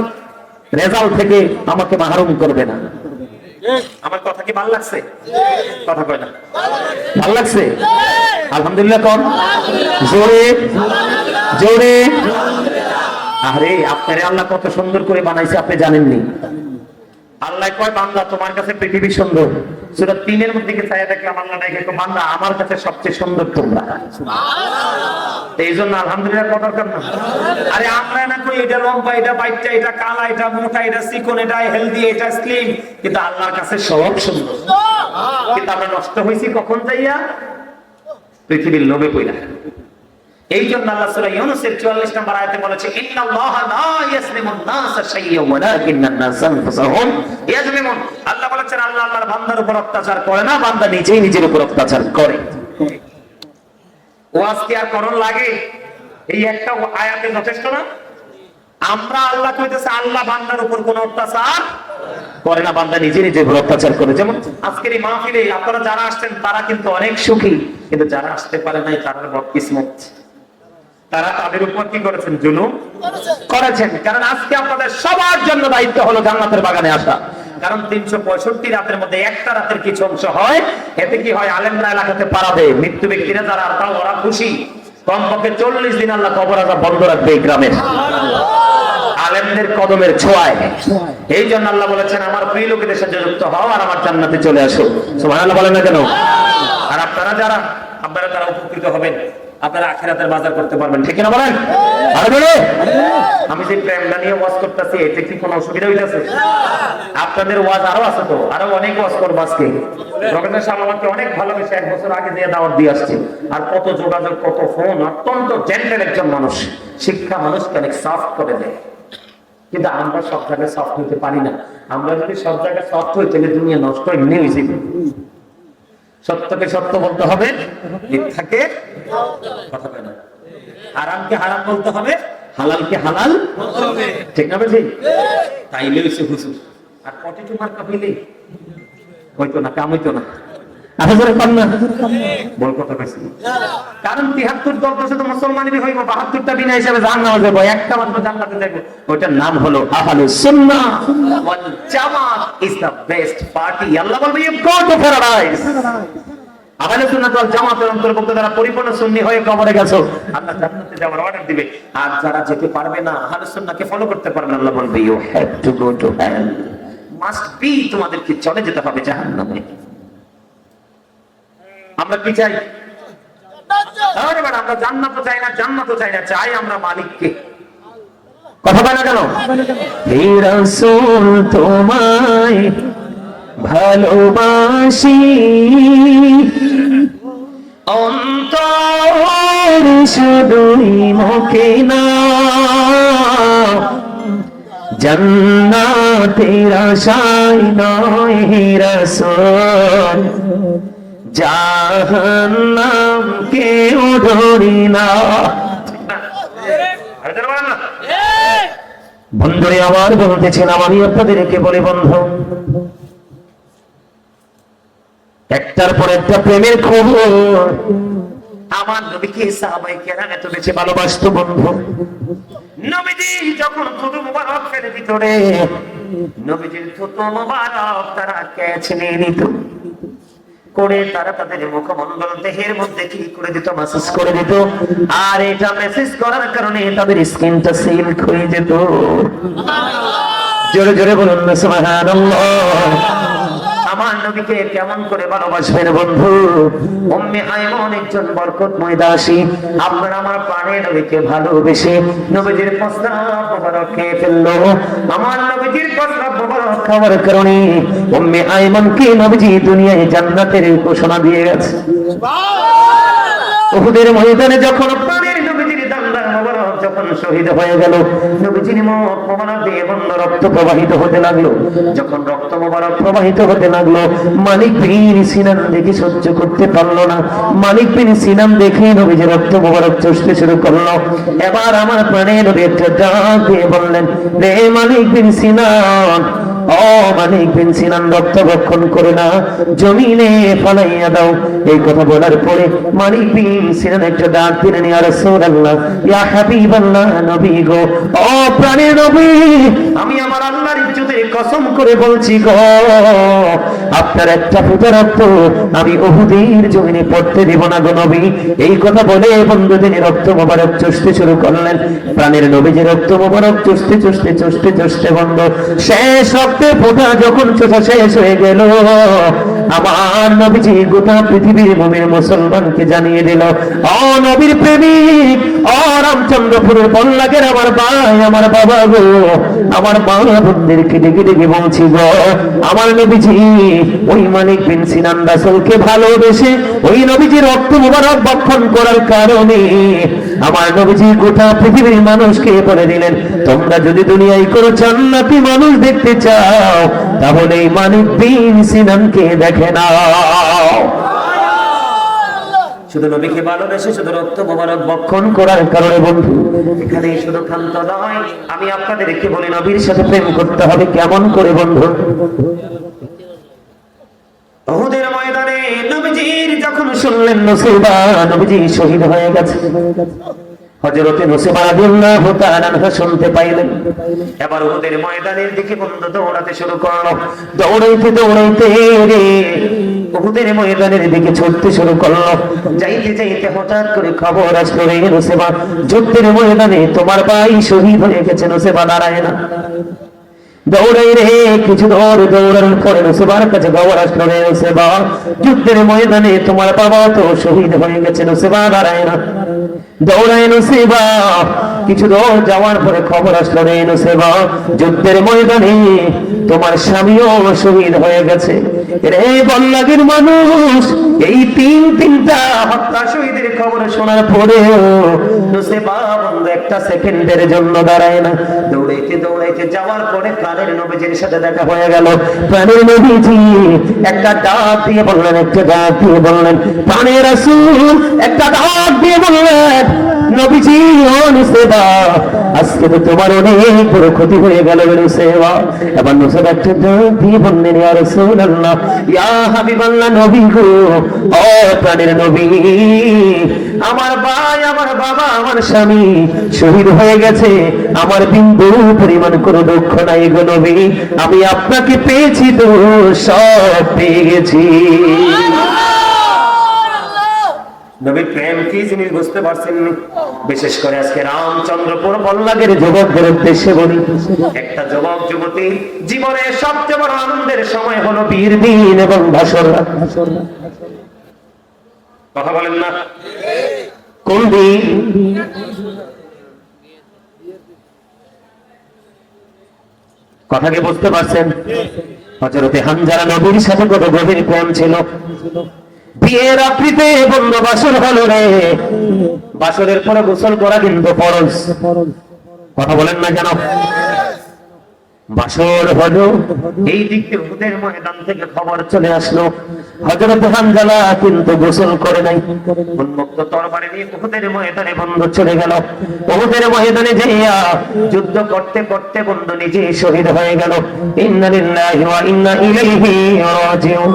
রেজাল্ট থেকে আমাকে মাহরুম করবে না। আমার কথা কি ভালো লাগছে? কথা কয় না? ভালো লাগছে? আলহামদুলিল্লাহ কোন জোরে জোরে। আরে আপনারে আল্লাহ কত সুন্দর করে বানাইছে আপনি জানেননি? আল্লাহ কয়, বান্দা তোমার কাছে পৃথিবী সুন্দর। সূরা 3-এর মধ্যে কি চাইয়া দেখলাম আল্লাহ ডাকে, বান্দা আমার কাছে সবচেয়ে সুন্দর তোমরা। এই জন্য আলহামদুলিল্লাহ কত দরকার না? আরে আমরা না কই এটা লম্বা, এটা বাইটটা, এটা কালা, এটা মোটা, এটা চিকন, এটা হেলদি, এটা স্লিম, কিন্তু আল্লাহর কাছে সব সুন্দর। কিন্তু আমরা নষ্ট হইছি কখন যাইয়া? পৃথিবীর লোভে পইরা। এই জন্য আল্লাহ সূরা ইউনূসের 44 নম্বর আয়াতে বলেছে, ইন্নাল্লাহা লা ইয়াজলিমুন নাসা শাইয়্যান ওয়ালাকিন্নান নাসা আনফুসাহুম ইয়াজলিমুন। আল্লাহ বলেছেন আল্লাহ আল্লাহর বান্দার উপর অত্যাচার করে না, বান্দা নিজেই নিজের উপর অত্যাচার করে। ওয়াজ কি আর করণ লাগে? এই একটা আয়াতে যথেষ্ট না? আমরা আল্লাহ কইতেছে আল্লাহ বান্দার উপর কোন অত্যাচার করে না, বান্দা নিজে নিজে উপর অত্যাচার করে। যেমন আজকের এই মাহফিলে আপনারা যারা আসছেন তারা কিন্তু অনেক সুখী, কিন্তু যারা আসতে পারে নাই তারা বদকিসমত। তারা তাদের উপর কি করেছেন? জুলুম করেছেন। কারণ আজকে আপনাদের সবার জন্য দায়িত্ব হলো জান্নাতের বাগানে আসা। কারণ 365 রাতের মধ্যে একটা রাতের কিছু অংশ হয়, এতে কি হয়? আলেমরা এলাকাতে পারাবে, মৃত্যু ব্যক্তিরা যারা তাও ওরা খুশি। কমপক্ষে 40 দিন আল্লাহ কবর আযাব বন্ধ রাখবে এই গ্রামের আলেমদের কদমের ছোঁয়ায়। এই জন্য আল্লাহ বলেছেন আমার প্রিয় লোকেদের সাথে যুক্ত হও আর আমার জান্নাতে চলে আসো। সুবহানাল্লাহ বলেন না কেন? আর আপনারা তারা উপকৃত হবেন, আপনারা আখিরাতের বাজার করতে পারবেন। ঠিক না বলেন? আরে বলে আমি যে প্রেমটা নিয়ে ওয়াজ করতেছি, এতে কি কোনো অসুবিধা হইতাছে? আপনাদের ওয়াজ আরো আছে, তো আরো অনেক ওয়াজ করব আজকে। প্রফেসর সাহেব আমাকে অনেক ভালোবেসে 1 বছর আগে দিয়ে দাওয়াত দিয়ে আসছে। আর কত যোগাযোগ, কত ফোন। অত্যন্ত জেন্টেল একজন মানুষ, শিক্ষা মানুষকে অনেক সফট করে দেয়। কিন্তু আমরা সব জায়গায় সফট হইতে পারি না। আমরা যদি সব জায়গায় সফট হই তাহলে দুনিয়া নষ্ট এমনি হয়ে যাবে। সত্যকে সত্য বলতে হবে, মিথ্যাকে কথা বলে না, হারামকে হারাম বলতে হবে, হালালকে হালাল বলতে হবে। ঠিক না ভাই? তাইলে হইছে হুজুর। আর পটেটো মার্কা হইলে হইতো না, কাম হইতো না। বল কথা কইছি। কারণ 73 দল তো শুধু মুসলমানেরই হইব, 72টা বিনা হিসাবে জাহান্নামে যাব, একটা মাত্র জান্নাতে যাব। ওটার নাম হলো আহলুস সুন্নাহ ওয়াল জামাত ইজ দ্য বেস্ট পার্টি। আল্লাহ বলবে ইউ গো টু প্যারাডাইস। আহলুস সুন্নাহ ওয়াল জামাতের অন্তর্ভুক্ত যারা পরিপূর্ণ সুন্নি হয়ে কবরে গেছো, আল্লাহ জান্নাতে যাওয়ার অর্ডার দিবে। আর যারা যেতে পারবে না, আহলুস সুন্নাহকে ফলো করতে পারবে না, আল্লাহ বলবে you have to go to hell. Must be, তোমাদেরকে চলে যেতে হবে জাহান্নামে। আমরা কি চাই? আমরা জান্নাতও চাই না, জান্নাতও চাই না, চাই আমরা মালিককে। কথা বলে না কেন? হে রাসূল তোমায় ভালোবাসি, অন্তর শুধুই মুখে না, জান্নাতের আশায় নয় হে রাসূল, জাহান্নাম কেউ ধরি না। বন্ধুরে আমার বলতেছিলাম, আমি আপনাদেরকে বলি বন্ধু, একটার পর একটা প্রেমের খবর। আমার নবীকে সাহাবায়ে কেরাম এত বেশি ভালোবাসতো বন্ধু। নবীজি যখন থুতু মুবারক ফেলে ভিতরে, নবীজির থুতু মুবারক তারা ক্যাচ নিয়ে নিত করে, তারা তাদের মুখমণ্ডল দেহের মধ্যে কি করে দিত, মেসেজ করে দিত। আর এটা মেসেজ করার কারণে তাদের স্কিনটা সিল্ক হয়ে যেত। জোরে জোরে বলুন না সুবহানাল্লাহ। আমার নবীকে কেমন করে ভালোবাসবেন বন্ধু? উম্মে আইমান একজন বরকতময় দাসী, আপনার আমার প্রাণের নবীকে ভালোবেসে নবীজির প্রস্তাব মোবারক খেয়ে ফেললো। আমার নবীজির প্রস্তাব মোবারক খাওয়ার কারণে উম্মে আইমানকে নবীজি দুনিয়ায় জান্নাতের ঘোষণা দিয়ে গেছে। উহুদের ময়দানে যখন প্রাণের নবীজির দান্দার মোবারক যখন শহীদ হয়ে গেল, নবীজির মুখ মোবারক দিয়ে বন্ধ রক্ত প্রবাহিত হতে লাগলো। যখন রক্ত মোবারক প্রবাহিত হতে লাগলো, মালিক বিন সিনান দেখে সহ্য করতে পারলো না। মালিক বিন সিনান দেখে নবীজির রক্ত মোবারক চষতে শুরু করলো। এবার আমার প্রাণের নবী একটা ডাক দিয়ে বললেন, রে মালিক বিন সিনান, ও মালিক বিন সিনান, রক্ত ভক্ষণ করে না, জমিনে ফালাইয়া দাও। এই কথা বলার পরে মালিক বিন সিনান একটা ডাক দিলেন, ইয়া রাসূলুল্লাহ, ইয়া হাবিবাল্লাহ, নবী গো, ও প্রাণের নবী, আমি আমার আল্লাহর ইজ্জতের কসম করে বলছি গো, আপনার একটা ফোঁটা রক্ত আমি উহুদের জমিনে পড়তে দেব না গো নবী। এই কথা বলে বন্ধু তিনি রক্ত মোবারক চষতে শুরু করলেন। প্রাণের নবী যে রক্ত মোবারক চষতে চষতে চষতে চষতে বন্ধ শেষ রক্তের ফোঁটা যখন চষা শেষ হয়ে গেল, আমার নবীজি গোটা পৃথিবীর মুমিন মুসলমানকে জানিয়ে দিল, ও নবীর প্রেমিক, ও রামচন্দ্রপুরের বল্লাগের আমার ভাই, আমার বাবা গো, আমার মা বোনদেরকে ডেকে ডেকে বলছি গো, আমার নবীজি ওই মালিক বিন সিনান রাসূলকে ভালোবেসে ওই নবীজি রক্ত মুবারক ভক্ষণ করার কারণে আমার নবীজি গোটা পৃথিবীর মানুষকে বলে দিলেন, তোমরা যদি দুনিয়ায় কোনো জান্নাতি মানুষ দেখতে চাও তাহলে এই মালিক বিন সিনানকে দেখে নাও। শুধু নবীকে ভালোবেসে শুধু রক্ত মোবারক ভক্ষণ করার কারণে বন্ধু এখানে শুধু ক্ষান্ত নয়, আমি আপনাদেরকে বলি নবীর সাথে প্রেম করতে হবে কেমন করে বন্ধু? উহুদের ময়দানে নবীজির যখন শুনলেন নুসৈবা নবীজি শহীদ হয়ে গেছে, হযরতে নুসৈবা রাদিয়াল্লাহু তাআলা আনহা শুনতে পাইলেন। এবার উহুদের ময়দানের দিকে বন্ধু দৌড়াতে শুরু করলো। দৌড়াইতে দৌড়াইতে রে উহুদের ময়দানের দিকে ছুটতে শুরু করলো। যাইতে যাইতে হঠাৎ করে খবর আসলো, রে নুসৈবা, যুদ্ধের ময়দানে তোমার ভাই শহীদ হয়ে গেছে। নুসৈবা দাঁড়ায় না, দৌড়াই রে কিছু দৌড়ানোর পরে নুসৈবার কাছে খবর আসলো, রে নুসৈবা, যুদ্ধের ময়দানে তোমার বাবা তো শহীদ হয়ে গেছে। নুসৈবা দাঁড়ায় না, দৌড়ায় নুসৈবা কিছু দৌড় যাওয়ার পরে খবর আসলো, রে নুসৈবা, যুদ্ধের ময়দানে তোমার স্বামীও শহীদ হয়ে গেছে। রে বল্লাগের মানুষ, এই তিনটা হত্যা শহীদের খবর শোনার পরেও নুসৈবা বন্ধু একটা সেকেন্ডের জন্য দাঁড়ায় না। দৌড়াইতে দৌড়াইতে যাওয়ার পরে প্রাণের নবীজির সাথে দেখা হয়ে গেল। প্রাণের নবীজি একটা ডাক দিয়ে বললেন, একটা ডাক দিয়ে বললেন, প্রাণের রাসূল একটা ডাক দিয়ে বললেন, নবীজি ও নুসৈবা, আজকে তো তোমার অনেক বড় ক্ষতি হয়ে গেল নুসৈবা। এবার নুসৈবা একটা ডাক দিয়ে বললেন, ইয়া রাসূলুল্লাহ, ইয়া হাবিবাল্লাহ, নবী গো, ও প্রাণের নবী, আমার ভাই, আমার বাবা, আমার স্বামী শহীদ হয়ে গেছে, আমার বিন্দু পরিমাণ কোনো দুঃখ নাই গো নবী, আমি আপনাকে পেয়েছি তো সব পেয়ে গেছি। নবীর প্রেম কি জিনিস বুঝতে পারছেন? বিশেষ করে আজকে রামচন্দ্রপুর বল্লাগের যুবকদের উদ্দেশ্যে বলি, একটা যুবক যুবতী জীবনের সবচেয়ে বড় আনন্দের সময় হলো বীর দিন এবং ভাসর রাত। কথা বলেন না? কোন দিন? কথা কি বুঝতে পারছেন? হযরতে হানজালা নবীর সাথে কত গভীর প্রেম ছিল। বিয়ের রাত্রিতে বন্ধু বাসর হলো রে, বাসরের পরে গোসল করা কিন্তু ফরজ। কথা বলেন না কেন? বাসর হলো, এই দিক থেকে উহুদের ময়দান থেকে খবর চলে আসলো হযরত হানজালা কিন্তু গোসল করে নাই। উন্মুক্ত তরবারি নিয়ে উহুদের ময়দানে বন্ধু চলে গেল। উহুদের ময়দানে যাইয়া যুদ্ধ করতে করতে বন্ধু নিজে শহীদ হয়ে গেল। ইন্না লিল্লাহি ওয়া ইন্না ইলাইহি রাজিউন।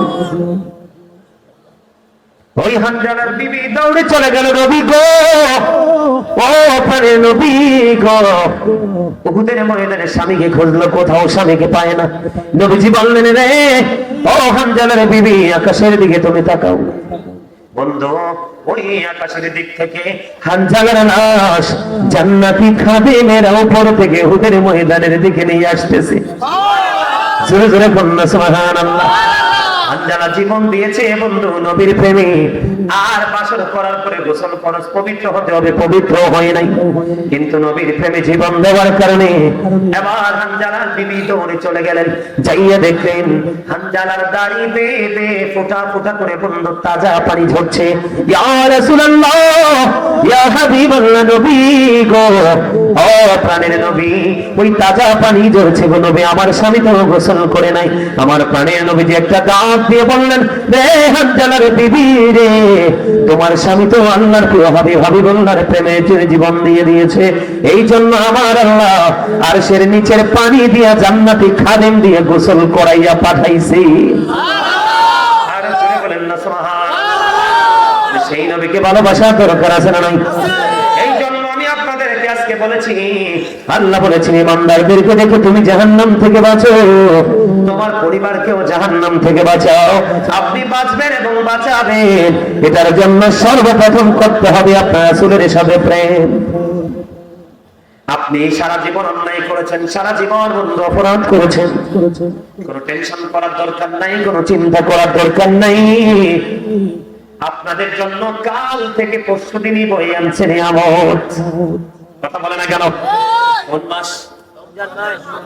ওই হানজালার বিবি দৌড়ে চলে গেল, নবী গো, ও প্রাণের নবী গো। উহুদের ময়দানে স্বামীকে খুঁজলো, কোথাও স্বামীকে পায় না। নবীজি বললেন, রে ও হানজালার বিবি, আকাশের দিকে তুমি তাকাও। বন্ধু, ওই আকাশের দিক থেকে হানজালার লাশ জান্নাতি খাদেমেরা উপর থেকে উহুদের ময়দানের দিকে নিয়ে আসতেছে। জোরে জোরে বলুন সুবহানাল্লাহ। হানজালা জীবন দিয়েছে বন্ধু নবীর প্রেমে। আর বাসর করার পরে গোসল ফরজ, পবিত্র হতে হবে, পবিত্র হয় নাই, কিন্তু নবীর প্রেমে জীবন দেওয়ার কারণে এবার হানজালার বিবি দৌড়ে চলে গেলেন। যাইয়া দেখলেন হানজালার দাড়ি বেয়ে বেয়ে ফোঁটা ফোঁটা করে বন্ধু তাজা পানি ঝরছে। ইয়া রাসূলুল্লাহ, ইয়া হাবিবাল্লাহ, নবী গো, ও প্রাণের নবী, ওই তাজা পানি ঝরছে গো নবী, আমার স্বামী তো গোসল করে নাই। আমার প্রাণের নবীজি একটা দাঁত দিয়ে বললেন, রে হানজালার বিবি রে, তোমার স্বামী তো আল্লাহর প্রিয় হাবিবুল্লাহর প্রেমে জীবন দিয়ে দিয়েছে। এই জন্য আমার আল্লাহ আরশের নিচের পানি দিয়া জান্নাতি খাদেম দিয়ে গোসল করাইয়া পাঠাইছি। আর জোরে বলেন না সুবহানাল্লাহ। সেই নবীকে ভালোবাসার দরকার আছে না নাই? এই জন্য আমি আপনাদেরকে আজকে বলেছি, আল্লাহ বলেছেন ইমানদারদেরকে দেখে তুমি জাহান্নাম থেকে বাঁচো, তোমার পরিবারকেও জাহান্নাম থেকে বাঁচাও। আপনি বাঁচবেন এবং বাঁচাবেন, এটার জন্য সর্বপ্রথম করতে হবে আপনার রাসূলের সাথে প্রেম। আপনি সারা জীবন অন্যায় করেছেন, সারা জীবন বন্ধু অপরাধ করেছেন, কোনো টেনশন করার দরকার নাই, কোনো চিন্তা করার দরকার নাই। আপনাদের জন্য কাল থেকে পরশু দিনই বয়ে আনছে নিয়ামত। কথা বলে না কেন? কোন মাস?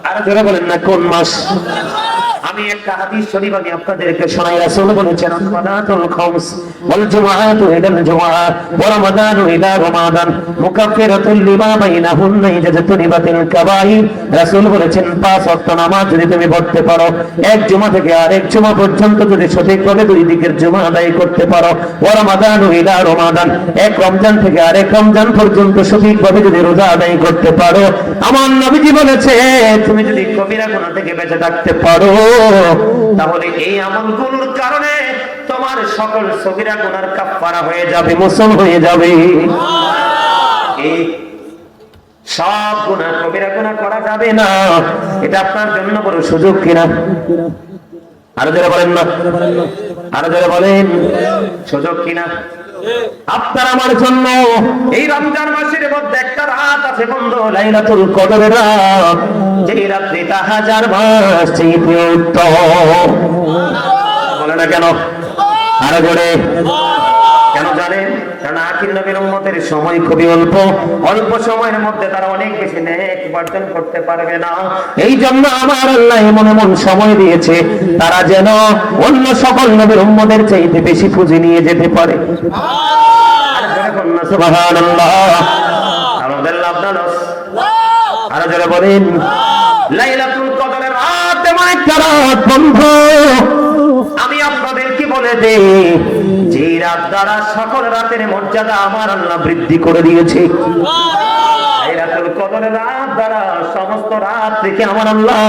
আরো জোরে বলেন না, কোন মাস? আমি একটা হাদিস শরীফ আমি আপনাদেরকে শোনাই। রাসূল বলেছেন, সালাতুল খামস ওয়াল জুমআতু ইলাল জুমআহ ওয়া রমাদানু ইলা রমাদান মুকাফফিরাতুল লিমা বাইনাহুন্না ইজাতুনিবাতিল কাবাইর। রাসূল বলেছেন, পাঁচ ওয়াক্ত নামাজ যদি তুমি পড়তে পারো, এক জুমা থেকে আরেক জুমা পর্যন্ত যদি সঠিকভাবে দুই দিকের জুমা আদায় করতে পারো, ওয়া রমাদানু ইলা রমাদান, এক রমজান থেকে আরেক রমজান পর্যন্ত সঠিকভাবে যদি রোজা আদায় করতে পারো, আমার নবীজি বলেছে তুমি যদি কবিরা গুনাহ থেকে বেঁচে থাকতে পারো, তাহলে এই আমলগুলোর কারণে তোমার সকল সগীরা গুনার কাফারা হয়ে যাবে, মোচন হয়ে যাবে। এই সব গুনাহ কবিরা গুনাহ করা যাবে না, এটা আপনার জন্য বড় সুযোগ কিনা? আরো যারা বলেন না, আরো যারা বলেন, সুযোগ কিনা? আপনার আমার জন্য এই রমজান মাসের মধ্যে একটা রাত আছে বন্ধু, লাইলাতুল কদরের রাত, যেই রাত্রিটা 1000 মাস চেয়ে উত্তম। বলে না কেন? আরো জোরে কেন জানেন? কারণ আখির নবীর উম্মতের সময় খুবই অল্প, অল্প সময়ের মধ্যে তারা অনেক বেশি নেক উপার্জন করতে পারবে না। এই জন্য আমার আল্লাহ এমন এমন সময় দিয়েছে তারা যেন অন্য সকল নবীর উম্মতের চাইতে বেশি পুঁজি নিয়ে যেতে পারে। আর যারা বলেন সুবহানাল্লাহ, আমাদের লাভ না লস? আরো যারা বলেন, লাইলাতুল কদরের রাত এমন একটা রাত বন্ধু, আমি আপনাদেরকে বলে দেই, যে রাত দ্বারা সকল রাতের মর্যাদা আমার আল্লাহ বৃদ্ধি করে দিয়েছে। লাইলাতুল কদরের রাত দ্বারা সমস্ত রাত থেকে আমার আল্লাহ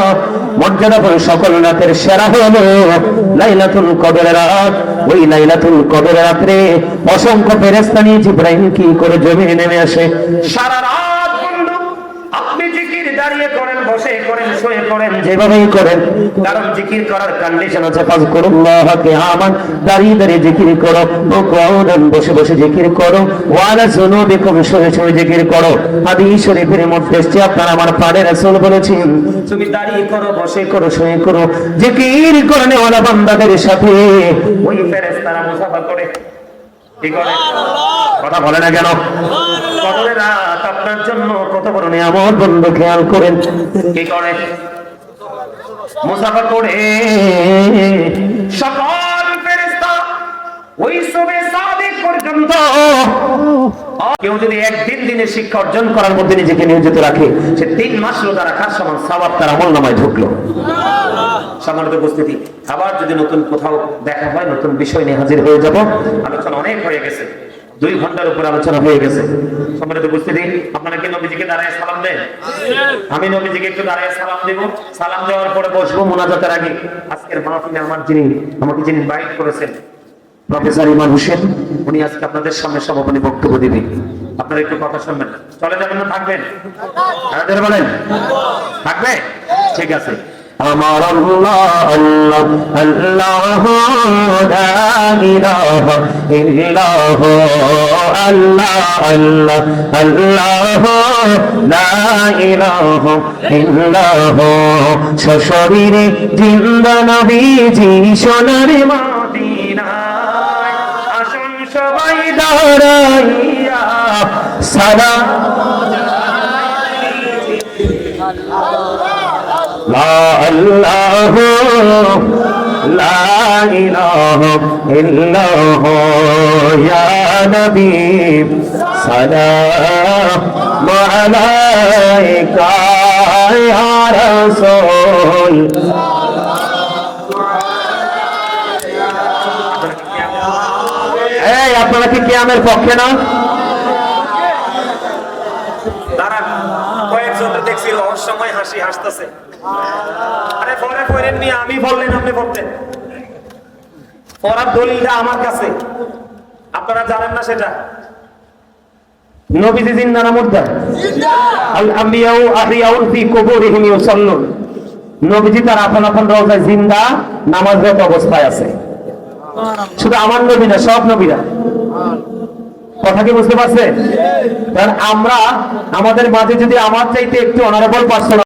মর্যাদা করে সকল রাতের সেরা হলো লাইলাতুল কদরের রাত। ওই লাইলাতুল কদরের রাতে অসংখ্য ফেরেশতা নিয়ে জিবরাইল কি করে জমিনে নেমে আসে। সারা রাত বন্ধু আপনি জিকির দাঁড়িয়ে করেন, বসে করেন, শুয়ে করেন, যেভাবেই করেন, কারণ জিকির করার কন্ডিশন আছে ফাযকুরুল্লাহ কিয়ামান, দাঁড়িয়ে দাঁড়িয়ে জিকির করো, ও কুউদান বসে বসে জিকির করো, ওয়ালা জুনুবিকুম শুয়ে শুয়ে জিকির করো। হাদিস শরীফের মধ্যে এসেছে, আপনার আমার পাড়ে রাসূল বলেছেন, তুমি দাঁড়িয়ে করো, বসে করো, শুয়ে করো, জিকির করনে ওয়ালা বান্দাদের সাথে ওই ফেরেশতারা মুসাফা করে। কি করে? কথা বলে না কেন? কদরের রাত আপনার জন্য কত বড় নিয়ামত বন্ধু, খেয়াল করেন। কি করে? মুসাফা করে সকল ফেরেশতা ওই সবে সাদিক পর্যন্ত কেউ যদি একদিন দিনে শিক্ষা অর্জন করার মধ্যে নিজেকে নিয়োজিত রাখে, সে 3 মাস রোজা রাখার সমান সওয়াব তার আমলনামায় ঢুকলো। সম্মানিত উপস্থিতি, আবার যদি নতুন কোথাও দেখা হয়, নতুন বিষয় নিয়ে হাজির হয়ে যাব। আলোচনা অনেক হয়ে গেছে, 2 ঘন্টার উপর আলোচনা হয়ে গেছে। সম্মানিত উপস্থিতি, আপনারা কি নবীজিকে দাঁড়ায় সালাম দেন? আমি নবীজিকে একটু দাঁড়ায় সালাম দেব। সালাম দেওয়ার পরে বসবো মুনাজাতের আগে। আজকের মাহফিলে আমাকে যিনি ইনভাইট করেছেন প্রফেসর ইমান হোসেন, উনি আজকে আপনাদের সামনে সমাপনী বক্তব্য দিবেন। আপনারা একটু কথা শুনবেন। চলে যাবেন না থাকবেন? আপনাদের বলেন থাকবে? ঠিক আছে। আমার আল্লাহ আল্লাহ আল্লাহ লা ইলাহা ইল্লাল্লাহ আল্লাহ আল্লাহ আল্লাহ লা ইলাহা ইল্লাল্লাহ সশরীরে জিন্দা নবীজি সোনার মদিনায় আসুন সবাই দাঁড়াইয়া সালাম লা ইলাহা লা ইলাহা ইল্লাল্লাহ ইয়া নবী সালাম আলাইকা ইয়া রাসূল। এই আপনারা কি কিয়ামের পক্ষে না? দাঁড়ান, কয়েকজনকে দেখছি রহস্যময় হাসি হাসতেছে। আরে পরে পড়েন নি, আমি বললেন আপনি বলতেন। পড়ার দলিলটা আমার কাছে, আপনারা জানেন না সেটা। নবীজি জিন্দা না মুর্দা? আল আম্বিয়াউ আহিয়াউন ফি কুবুরিহিম ইউসাল্লুন। নবীজি তার আপন আপন রওজায় জিন্দা নামাজরত অবস্থায় আছে। শুধু আমার নবী না, সব নবীরা। কথা কি বুঝতে পারছেন? কারণ আমরা আমাদের মাঝে যদি আমার চাইতে একটু অনারেবল পার্সন